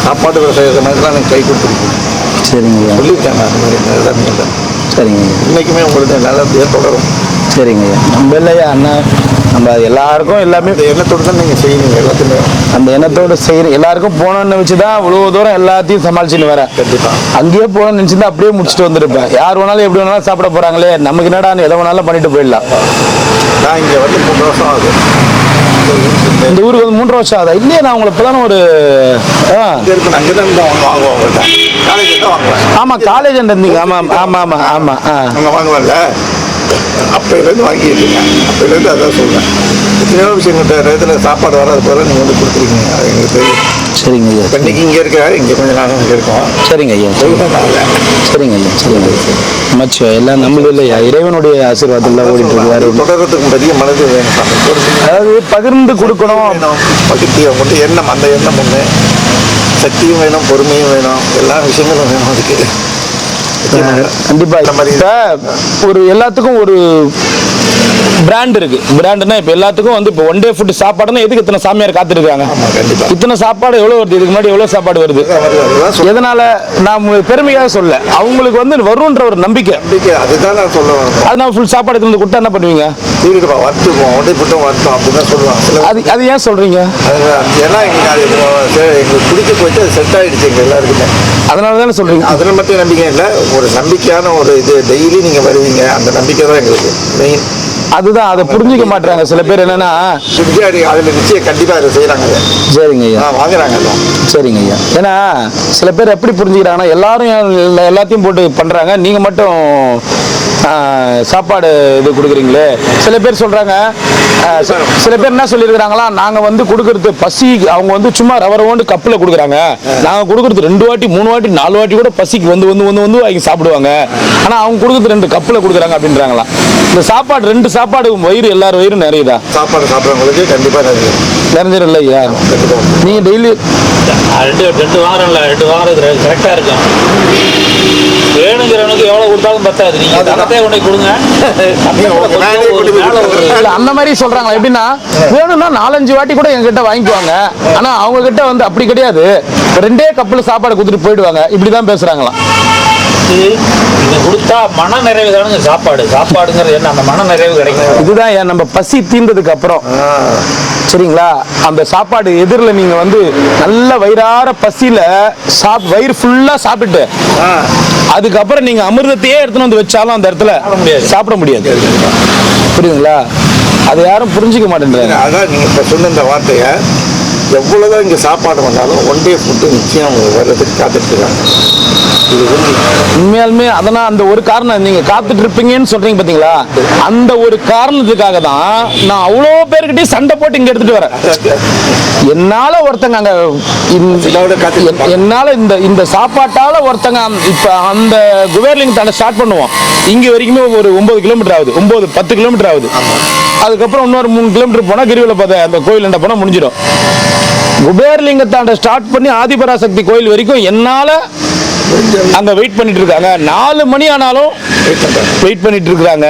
Speaker 3: சாப்பாடு விவசாயத்தை மாதிரிலாம் எனக்கு கை கொடுத்துருக்கீங்க.
Speaker 2: சரிங்க.
Speaker 3: சொல்லியிருக்காங்க அந்த மாதிரி நிறைய நீங்கள்.
Speaker 2: சரிங்க.
Speaker 3: இன்றைக்குமே உங்களுக்கு நல்லபடியாக தொடரும்.
Speaker 2: சரிங்க ஐயா. நம்ம இல்லையா அண்ணா, நம்ம எல்லாருக்கும் எல்லாமே
Speaker 3: இந்த எண்ணத்தோடு தான் நீங்கள் செய்யணும். எல்லாத்தையுமே
Speaker 2: அந்த எண்ணத்தோடு செய்யணும். எல்லாருக்கும் போனோன்னு வச்சு தான் இவ்வளோ தூரம் எல்லாத்தையும் சமாளிச்சுன்னு வரேன்.
Speaker 3: கண்டிப்பாக
Speaker 2: அங்கேயே போகணும்னு நினச்சிருந்தா அப்படியே முடிச்சுட்டு வந்திருப்பேன். யார் வேணாலும் எப்படி வேணாலும் சாப்பிட போகிறாங்களே, நமக்கு என்னடா எதை வேணாலும் பண்ணிட்டு போயிடலாம்.
Speaker 3: நான் இங்கே வந்து 3 வருஷம் ஆகுது.
Speaker 2: இந்த ஊருக்கு வந்து 3 வருஷம் ஆகுதா? இல்லையே, நான் உங்களை இப்போதானே ஒரு
Speaker 3: இருக்கு. அங்கே தான் வாங்குவோம். உங்கள்கிட்ட காலேஜ் தான் வாங்குவேன்.
Speaker 2: ஆமாம், காலேஜ் இருந்தீங்க. ஆமாம் ஆமாம் ஆமாம் ஆமாம்.
Speaker 3: அங்கே வாங்குவேன்ல, அப்போலேருந்து வாங்கியிருக்கீங்க. அப்போலேருந்து அதான் சொல்கிறேன். எத்தனையோ விஷயங்கள் இதில் சாப்பாடு வராது போல நீங்கள் வந்து கொடுத்துருக்கீங்க. அது எங்களுக்கு தெரியும்.
Speaker 2: சரிங்க ஐயா.
Speaker 3: இப்போ இன்றைக்கி இங்கே இருக்க, இங்கே கொஞ்சம் நாள் இங்கே இருக்கோம்.
Speaker 2: சரிங்க ஐயா. சரிங்க ஐயா. சரிங்க ஐயா. மச்சோ எல்லாம் நம்மளும் இல்லையா, இறைவனுடைய ஆசீர்வாதத்தில் ஓடிட்டு இருக்காரு.
Speaker 3: தொடர்றதுக்கு பெரிய மனது வேணும் சாமி.
Speaker 2: அதாவது பகிர்ந்து கொடுக்கணும்.
Speaker 3: பகிர்ந்து அவங்க எண்ணம், அந்த எண்ணம் ஒன்று. சக்தியும் வேணும், பொறுமையும் வேணும், எல்லா விஷயங்களும் வேணும் அதுக்கு.
Speaker 2: கண்டிப்பா. ஒரு எல்லாத்துக்கும் ஒரு பிராண்ட் இருக்கு. பிராண்ட்னா இப்போ எல்லாத்துக்கும் வந்து இப்போ 1 டே ஃபுட் சாப்பாடுன்னா எதுக்கு இத்தனை சாமியார் காத்திருக்காங்க? இத்தனை சாப்பாடு எவ்வளோ வருது? இதுக்கு முன்னாடி எவ்வளோ சாப்பாடு வருது? எதனால நான் பெருமையாக சொல்ல, அவங்களுக்கு வந்து வரும்ன்ற ஒரு நம்பிக்கை.
Speaker 3: அதுதான் நான் சொல்ல வரேன்.
Speaker 2: அதனால ஃபுல் சாப்பாடு எடுத்து வந்து கொடுத்தா என்ன பண்ணுவீங்க?
Speaker 3: வருத்துவோம், உடனே போட்டு வருத்தம் அப்படிதான் சொல்லுவாங்க.
Speaker 2: அது ஏன் சொல்றீங்க?
Speaker 3: ஏன்னா எங்களுக்கு பிடிக்க போயிட்டு அது செட் ஆகிடுச்சு எங்கள் எல்லாருக்குமே.
Speaker 2: அதனால தானே சொல்றீங்க?
Speaker 3: அதில் மட்டும் நம்பிக்கை இல்லை, ஒரு நம்பிக்கையான ஒரு இது. டெய்லி நீங்கள் வருவீங்க, அந்த நம்பிக்கை தான் எங்களுக்கு மெயின்.
Speaker 2: அதுதான், அதை புரிஞ்சுக்க மாட்டாங்க சில பேர். என்னன்னா
Speaker 3: அதில் நிச்சயம் கண்டிப்பாக அதை செய்கிறாங்க.
Speaker 2: சரிங்க ஐயா.
Speaker 3: வாங்குறாங்க.
Speaker 2: சரிங்க ஐயா. ஏன்னா சில பேர் எப்படி புரிஞ்சுக்கிறாங்கன்னா, எல்லாரும் எல்லாத்தையும் போட்டு பண்றாங்க, நீங்க மட்டும் சாப்பாடு இது கொடுக்குறீங்களே, சில பேர் சொல்கிறாங்க, சில பேர் என்ன சொல்லியிருக்கிறாங்களா, நாங்கள் வந்து கொடுக்குறது பசி, அவங்க வந்து சும்மா ரவரவோண்டு கப்பில் கொடுக்குறாங்க, நாங்கள் கொடுக்குறது 2 வாட்டி 3 வாட்டி 4 வாட்டி கூட பசிக்கு வந்து வந்து வந்து வந்து வாங்கி சாப்பிடுவாங்க, ஆனால் அவங்க கொடுக்குறது 2 கப்பில் கொடுக்குறாங்க அப்படின்றாங்களா. இந்த சாப்பாடு 2 சாப்பாடு வயிறு எல்லாரும் வயிறு நிறையுதா?
Speaker 1: சாப்பாடு சாப்பிட்றவங்களுக்கு கண்டிப்பாக
Speaker 2: நிறைஞ்சிடும் இல்லையா? நீங்கள் டெய்லி
Speaker 9: 2 வாரம் இல்லை, 2 வாரம் கரெக்டாக இருக்கும். வேணுங்கிறவனுக்கு எவ்வளோ கொடுத்தாலும் பத்தாது. நீங்கள் தரத்தை கொண்டு கொடுங்க.
Speaker 2: அந்த மாதிரி சொல்றாங்களா? எப்படின்னா வேணும்னா 4-5 வாட்டி கூட எங்ககிட்ட வாங்கிக்குவாங்க, ஆனா அவங்க கிட்ட வந்து அப்படி கிடையாது, 2 கப்பில் சாப்பாடு கொடுத்துட்டு போயிடுவாங்க, இப்படிதான் பேசுறாங்களாம்.
Speaker 9: இது கொடுத்தா மன நிறைவு தானுங்க சாப்பாடு. சாப்பாடுங்கிறது என்ன? அந்த மன நிறைவு கிடைக்கும்.
Speaker 2: இதுதான் ஏன் நம்ம பசி தீர்ந்ததுக்கு அப்புறம், சரிங்களா, அந்த சாப்பாடு எதிரில் நீங்க வந்து நல்ல வயிறார பசியில வயிறு ஃபுல்லா சாப்பிட்டு அதுக்கப்புறம் நீங்க அமிர்தத்தையே எடுத்துன்னு வந்து வச்சாலும் அந்த இடத்துல சாப்பிட முடியாது. புரியுதுங்களா? அதை யாரும் புரிஞ்சுக்க மாட்டேன்றாங்க.
Speaker 1: அதான் நீங்க இப்ப சொன்ன இந்த வார்த்தையை, எவ்வளவுதான் இங்க சாப்பாடு வந்தாலும் ஒன் டே ஃபுட்டு நிச்சயம் வர்றதுக்கு காத்துட்டு இருக்காங்க.
Speaker 2: உண்மையாலுமே அதனால் அந்த ஒரு காரணம் நீங்க காத்துட்டு இருப்பீங்கன்னு சொல்றீங்க பாத்தீங்களா, அந்த ஒரு காரணத்துக்காக தான் நான் அவ்வளோ பேர்கிட்டயே சண்டை போட்டு இங்க எடுத்துட்டு வரேன். என்னால ஒருத்தங்க அங்க என்னால இந்த சாப்பாட்டால ஒருத்தங்க இப்ப அந்த குபேர்லிங்க தாண்ட ஸ்டார்ட் பண்ணுவோம், இங்க வரைக்குமே ஒரு 9 கிலோமீட்டர் ஆகுது, 9-10 கிலோமீட்டர் ஆகுது. அதுக்கப்புறம் இன்னொரு 3 கிலோமீட்டர் போனா கிரிவல பாதை அந்த கோயில் என்ன போனா முடிஞ்சிடும். குபேர்லிங்கத்தாண்ட ஸ்டார்ட் பண்ணி ஆதிபராசக்தி கோயில் வரைக்கும் என்னால அங்க வெயிட் பண்ணிட்டு இருக்காங்க. 4 மணி ஆனாலும் வெயிட் பண்ணிட்டு இருக்காங்க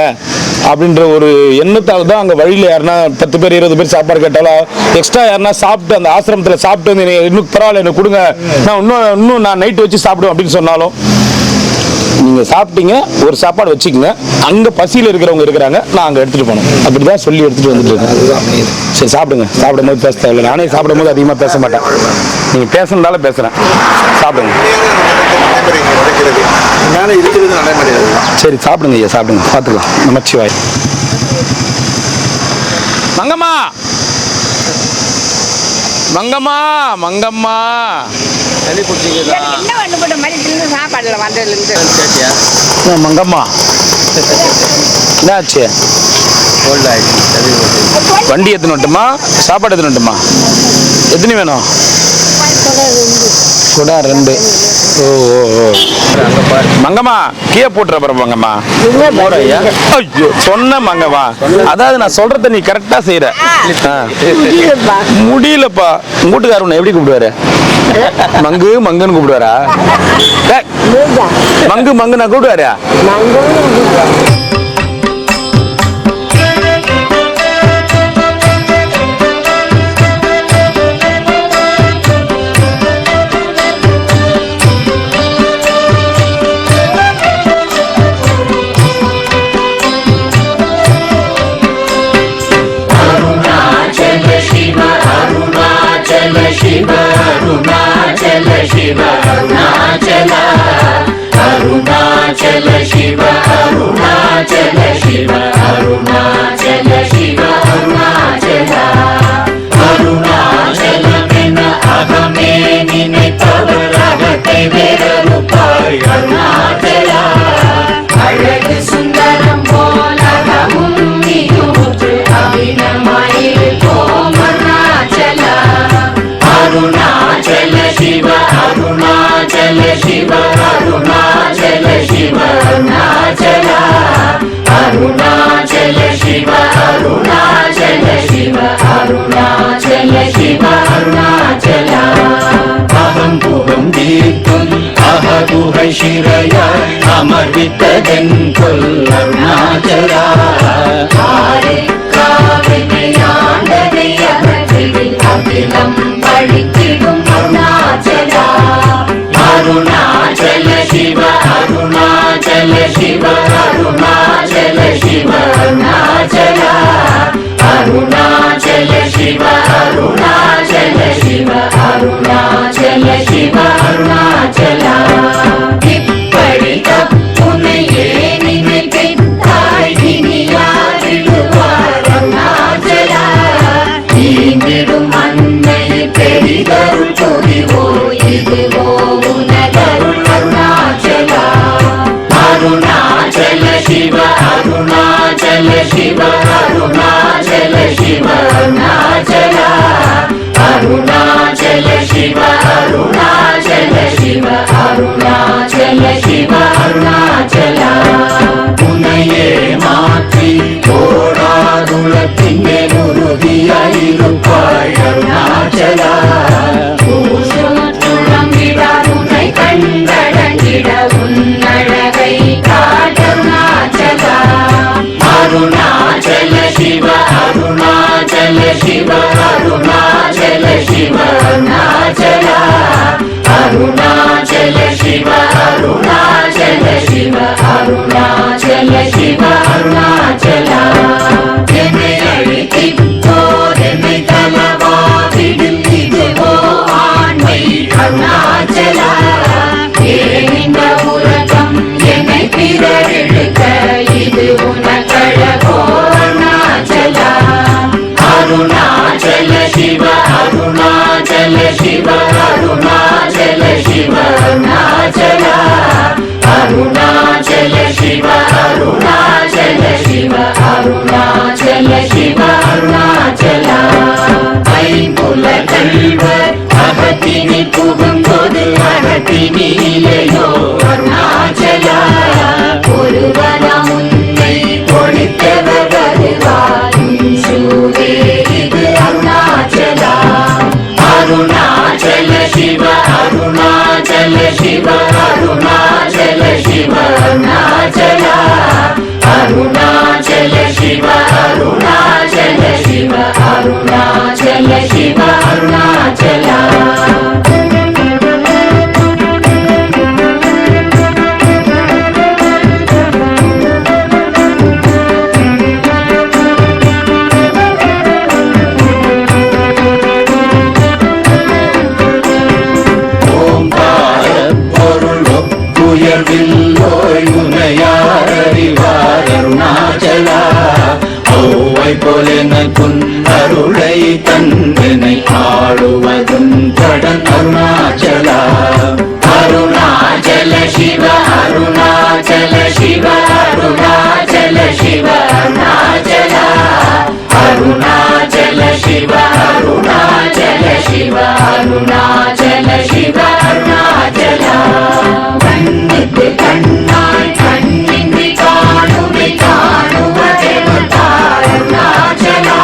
Speaker 2: அப்படின்ற ஒரு எண்ணத்தால் தான் அங்கே வழியில் யாருன்னா 10 பேர் 20 பேர் சாப்பாடு கேட்டாலும் எக்ஸ்ட்ரா யாருன்னா சாப்பிட்டு அந்த ஆசிரமத்தில் சாப்பிட்டு வந்து இன்னும் பரவாயில்ல எனக்கு கொடுங்க, நான் இன்னும் நான் நைட்டு வச்சு சாப்பிடுவேன் அப்படின்னு சொன்னாலும், நீங்கள் சாப்பிட்டீங்க ஒரு சாப்பாடு வச்சுக்கோங்க, அங்கே பசியில் இருக்கிறவங்க இருக்கிறாங்க, நான் அங்கே எடுத்துகிட்டு போனோம், அப்படி தான் சொல்லி எடுத்துகிட்டு வந்துட்டு இருக்கேன். சரி சாப்பிடுங்க, சாப்பிடும் போது பேச தேவையில்லை, நானே சாப்பிடும் போது அதிகமாக பேச மாட்டேன், நீங்கள் பேசுனதால பேசுகிறேன், சாப்பிடுங்க. சரி சாப்பிடுங்க ஐயா, சாப்பிடுங்க, பார்த்துக்கலாம். நமச்சிவாய். மங்கம்மா மங்கம்மா மங்கம்மா மங்கம்மா என்னாச்சு? வண்டி எத்தனை விட்டுமா, சாப்பாடு எத்தனை விட்டுமா, எத்தனை வேணும்? கூட 2. ஓ ஓ ஓ மங்கம்மா கீழே போட்டுற பாரு மங்கம்மா. ஐயோ சொன்ன மங்கம்மா, அதாவது நான் சொல்றத நீ கரெக்டா செய்யற. முடியலப்பா. உங்க வீட்டுக்காரர் உன்னை எப்படி கூப்பிடுவாரு? மங்கு மங்குன்னு கூப்பிடுவாரா? மங்கு மங்கு நான் கூப்பிடுவாரா?
Speaker 10: शिव अरुणाचल शिव अरुणाचल अरुणाचल शिव अरुणाचल शिव अरुणाचल शिव अरुणाचल अरुणाचल मेन अहमे निனைத்தவர் அகத்தை வேறறுப்பாய் அருணாச்சல அழகு சுந்தரம் போல் அகமும் நீயுற்று அபிநமாயிருப்போம் அருணாச்சல अरुणाचल शिव अरुणाचल शिव अरुणाचल शिव अरुणाचल अरुणाचल शिव अरुणाचल शिव अरुणाचल शिव अरुणाचल अहं पुगं दीप्तुम् अहगुहै शिरयाय अमर्वितदन् पुल् अरुणाचल काविनयाण्डदै अहतिविल् अखिलं पळितिडुम् अरुणाचल अरुणाचल शिव अरुणाचल शिव अरुणाचल शिव अरुणाचल अरुणाचल शिव अरुणाचल शिव अरुणाचल शिव अरुणाचल इप्पडि तप्पुनैये निनैत्ताय इनियारिडुवार अरुणाचल ईंदिडुम् अन्नै पेरिदरुள் பொறிவோ இதுவோ உனதருள் அருணாச்சல अरुणाचल शिव शिव अरुणाचल शिव अरुणाचला என்னை அழைத்திப்போர் என்னை தலவாவிடும் இதுவோ ஆண்மை அருணாச்சலா ஏனிந்த உலகம் என்னை பிறரெடுக்க இது உனக்கழகோ அருணாச்சலா அருணாச்சல சிவ அருணாச்சல சிவ அருணாச்சல சிவ அருணாச்சலா அருணாச்சல சிவ அருணாச்சல சிவ அருணாச்சல சிவ அருணாச்சலா ஐம்புல கல்வர் அகத்தினி புகும்போது அகத்தினிலையோ அருணாச்சலா ஒருவனம் உன்னை ஒழித்தவர் வருவார் சூரே இது அருணாச்சலா அருணாச்சல சிவ அருணாச்சல சிவ அருணாச்சல சிவ அருணாச்சலா அருணாச்சல சிவ அருணாச்சல சிவ அருணாச்சல சிவ அருணாச்சலா அருணாச்சலா ஔவை போலெனக்குன் அருளை தந்தனை ஆளுவதும் கடன் அருணாச்சலா அருணாச்சல சிவ அருணாச்சல சிவ அருணாச்சல சிவ அருணாச்சலா அருணாச்சல சிவ அருணாச்சல சிவ அருணாச்சல சிவ அருணாச்சலா கண்ணுக்கு கண்ணாய் கண்ணின்றி காணுமை காணுவதெவர்தார் அருணாச்சலா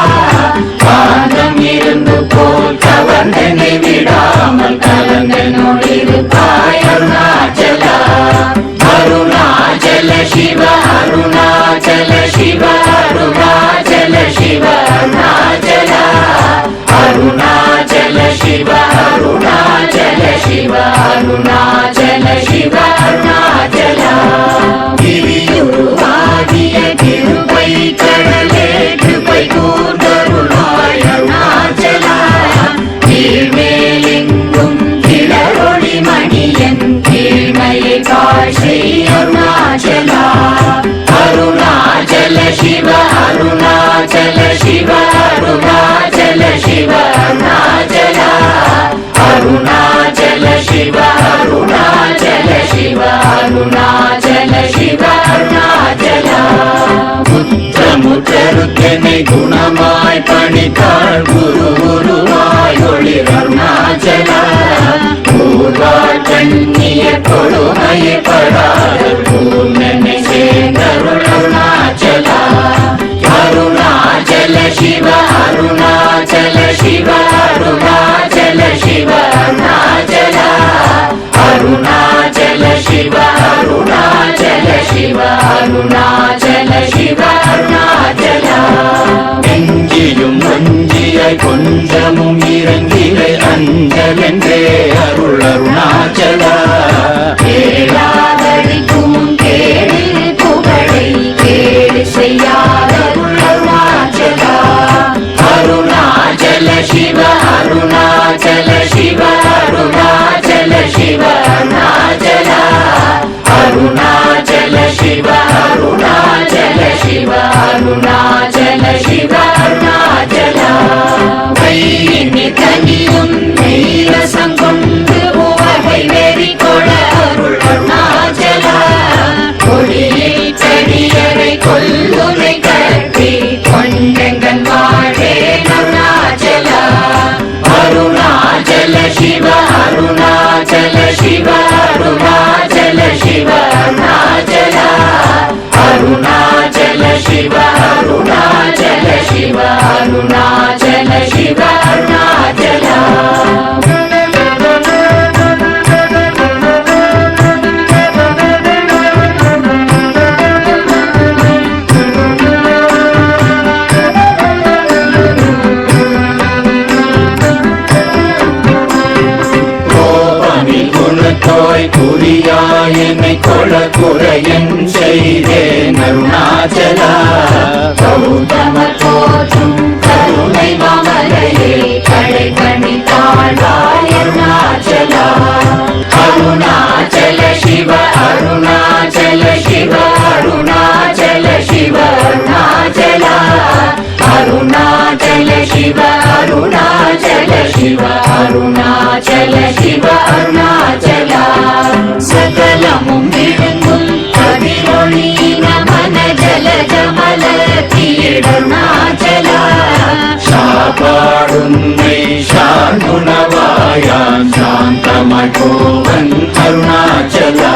Speaker 10: காந்தம் இருந்து போல் கவர்ந்தனை விடாமல் கலந்தனோடிருப்பாய் அருணாச்சலா அருணாச்சல சிவ அருணாச்சல சிவ அருணாச்சல சிவ அருணாச்சலா அருணாச்சல சிவ அருணாச்சல சிவ அருணாச்சல சிவ அருணாச்சலா கிரியுருவாகிய கிருபை கடலே கிருபை கூர்ந்தருளாய் அருணாச்சலா கீழ்மேலெங்கும் கிளரொளி மணியன் கீழ்மையை காட்சி அருணாச்சலா அருணாச்சல சிவ அருணாச்சல சிவ அருணாச்சல சிவ அருணாச்சலா அருணாச்சல சிவ அருணாச்சல சிவ அருணாச்சல சிவ அருணாச்சலா முற்றமுற்றருக்கெனை குணமாய் பணித்தாள் குரு குருவாய் ஒளிர் அருணாச்சலா கூர்வாள் கண்ணிய கொடுமையை படாத பூர்ணனை சேர்ந்தருள் அருணாச்சலா அருணாச்சல சிவ அருணாச்சல சிவ அருணாச்சல சிவ அருணாச்சலா அருணாச்சல சிவ அருணாச்சல சிவ அருணாச்சல சிவ அருணாச்சலா நெஞ்சியும் வஞ்சியாய் கொஞ்சமும் இறங்கிலை அஞ்சலென்றே அருள் அருணாச்சலா கேளாதடிக்கும் கேடு புகழை கேடு செய்யாத அருணாச்சலா அருணாச்சல சிவ அருணாச்சல சிவ அருணாச்சல சிவ அருணாச்சலா அருணாச்சல சிவ அருணா கிருபை புரியாய் என்னை கொல குறையன் செய்தேன் அருணாச்சலா கௌதமர் போற்றும் கருணை மாமலையே கடை கணித்தாழ்வாய் அருணாச்சலா அருணாச்சல சிவ அருணாச்சல சிவ அருணாச்சல சிவ அருணாச்சலா அருணாச்சல சிவ அருணாச்சல சிவ அருணாச்சல சிவ அருணாச்சலா சகலமும் விழுங்கும் கதிரொளியின மன ஜல ஜமல தீடருணாச்சலா சாபாடுன்னை சாந்துணவாயான் சாந்தமாய் போவன் அருணாச்சலா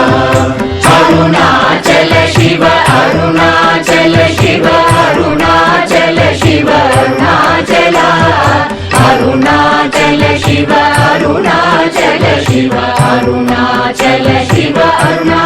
Speaker 10: அருணாச்சல சிவ அருணாச்சல சிவ அருணாச்சல சிவ அருணாச்சலா அருணாச்சல சிவ அருணாச்சல சிவ அருணாச்சல சிவ அருணா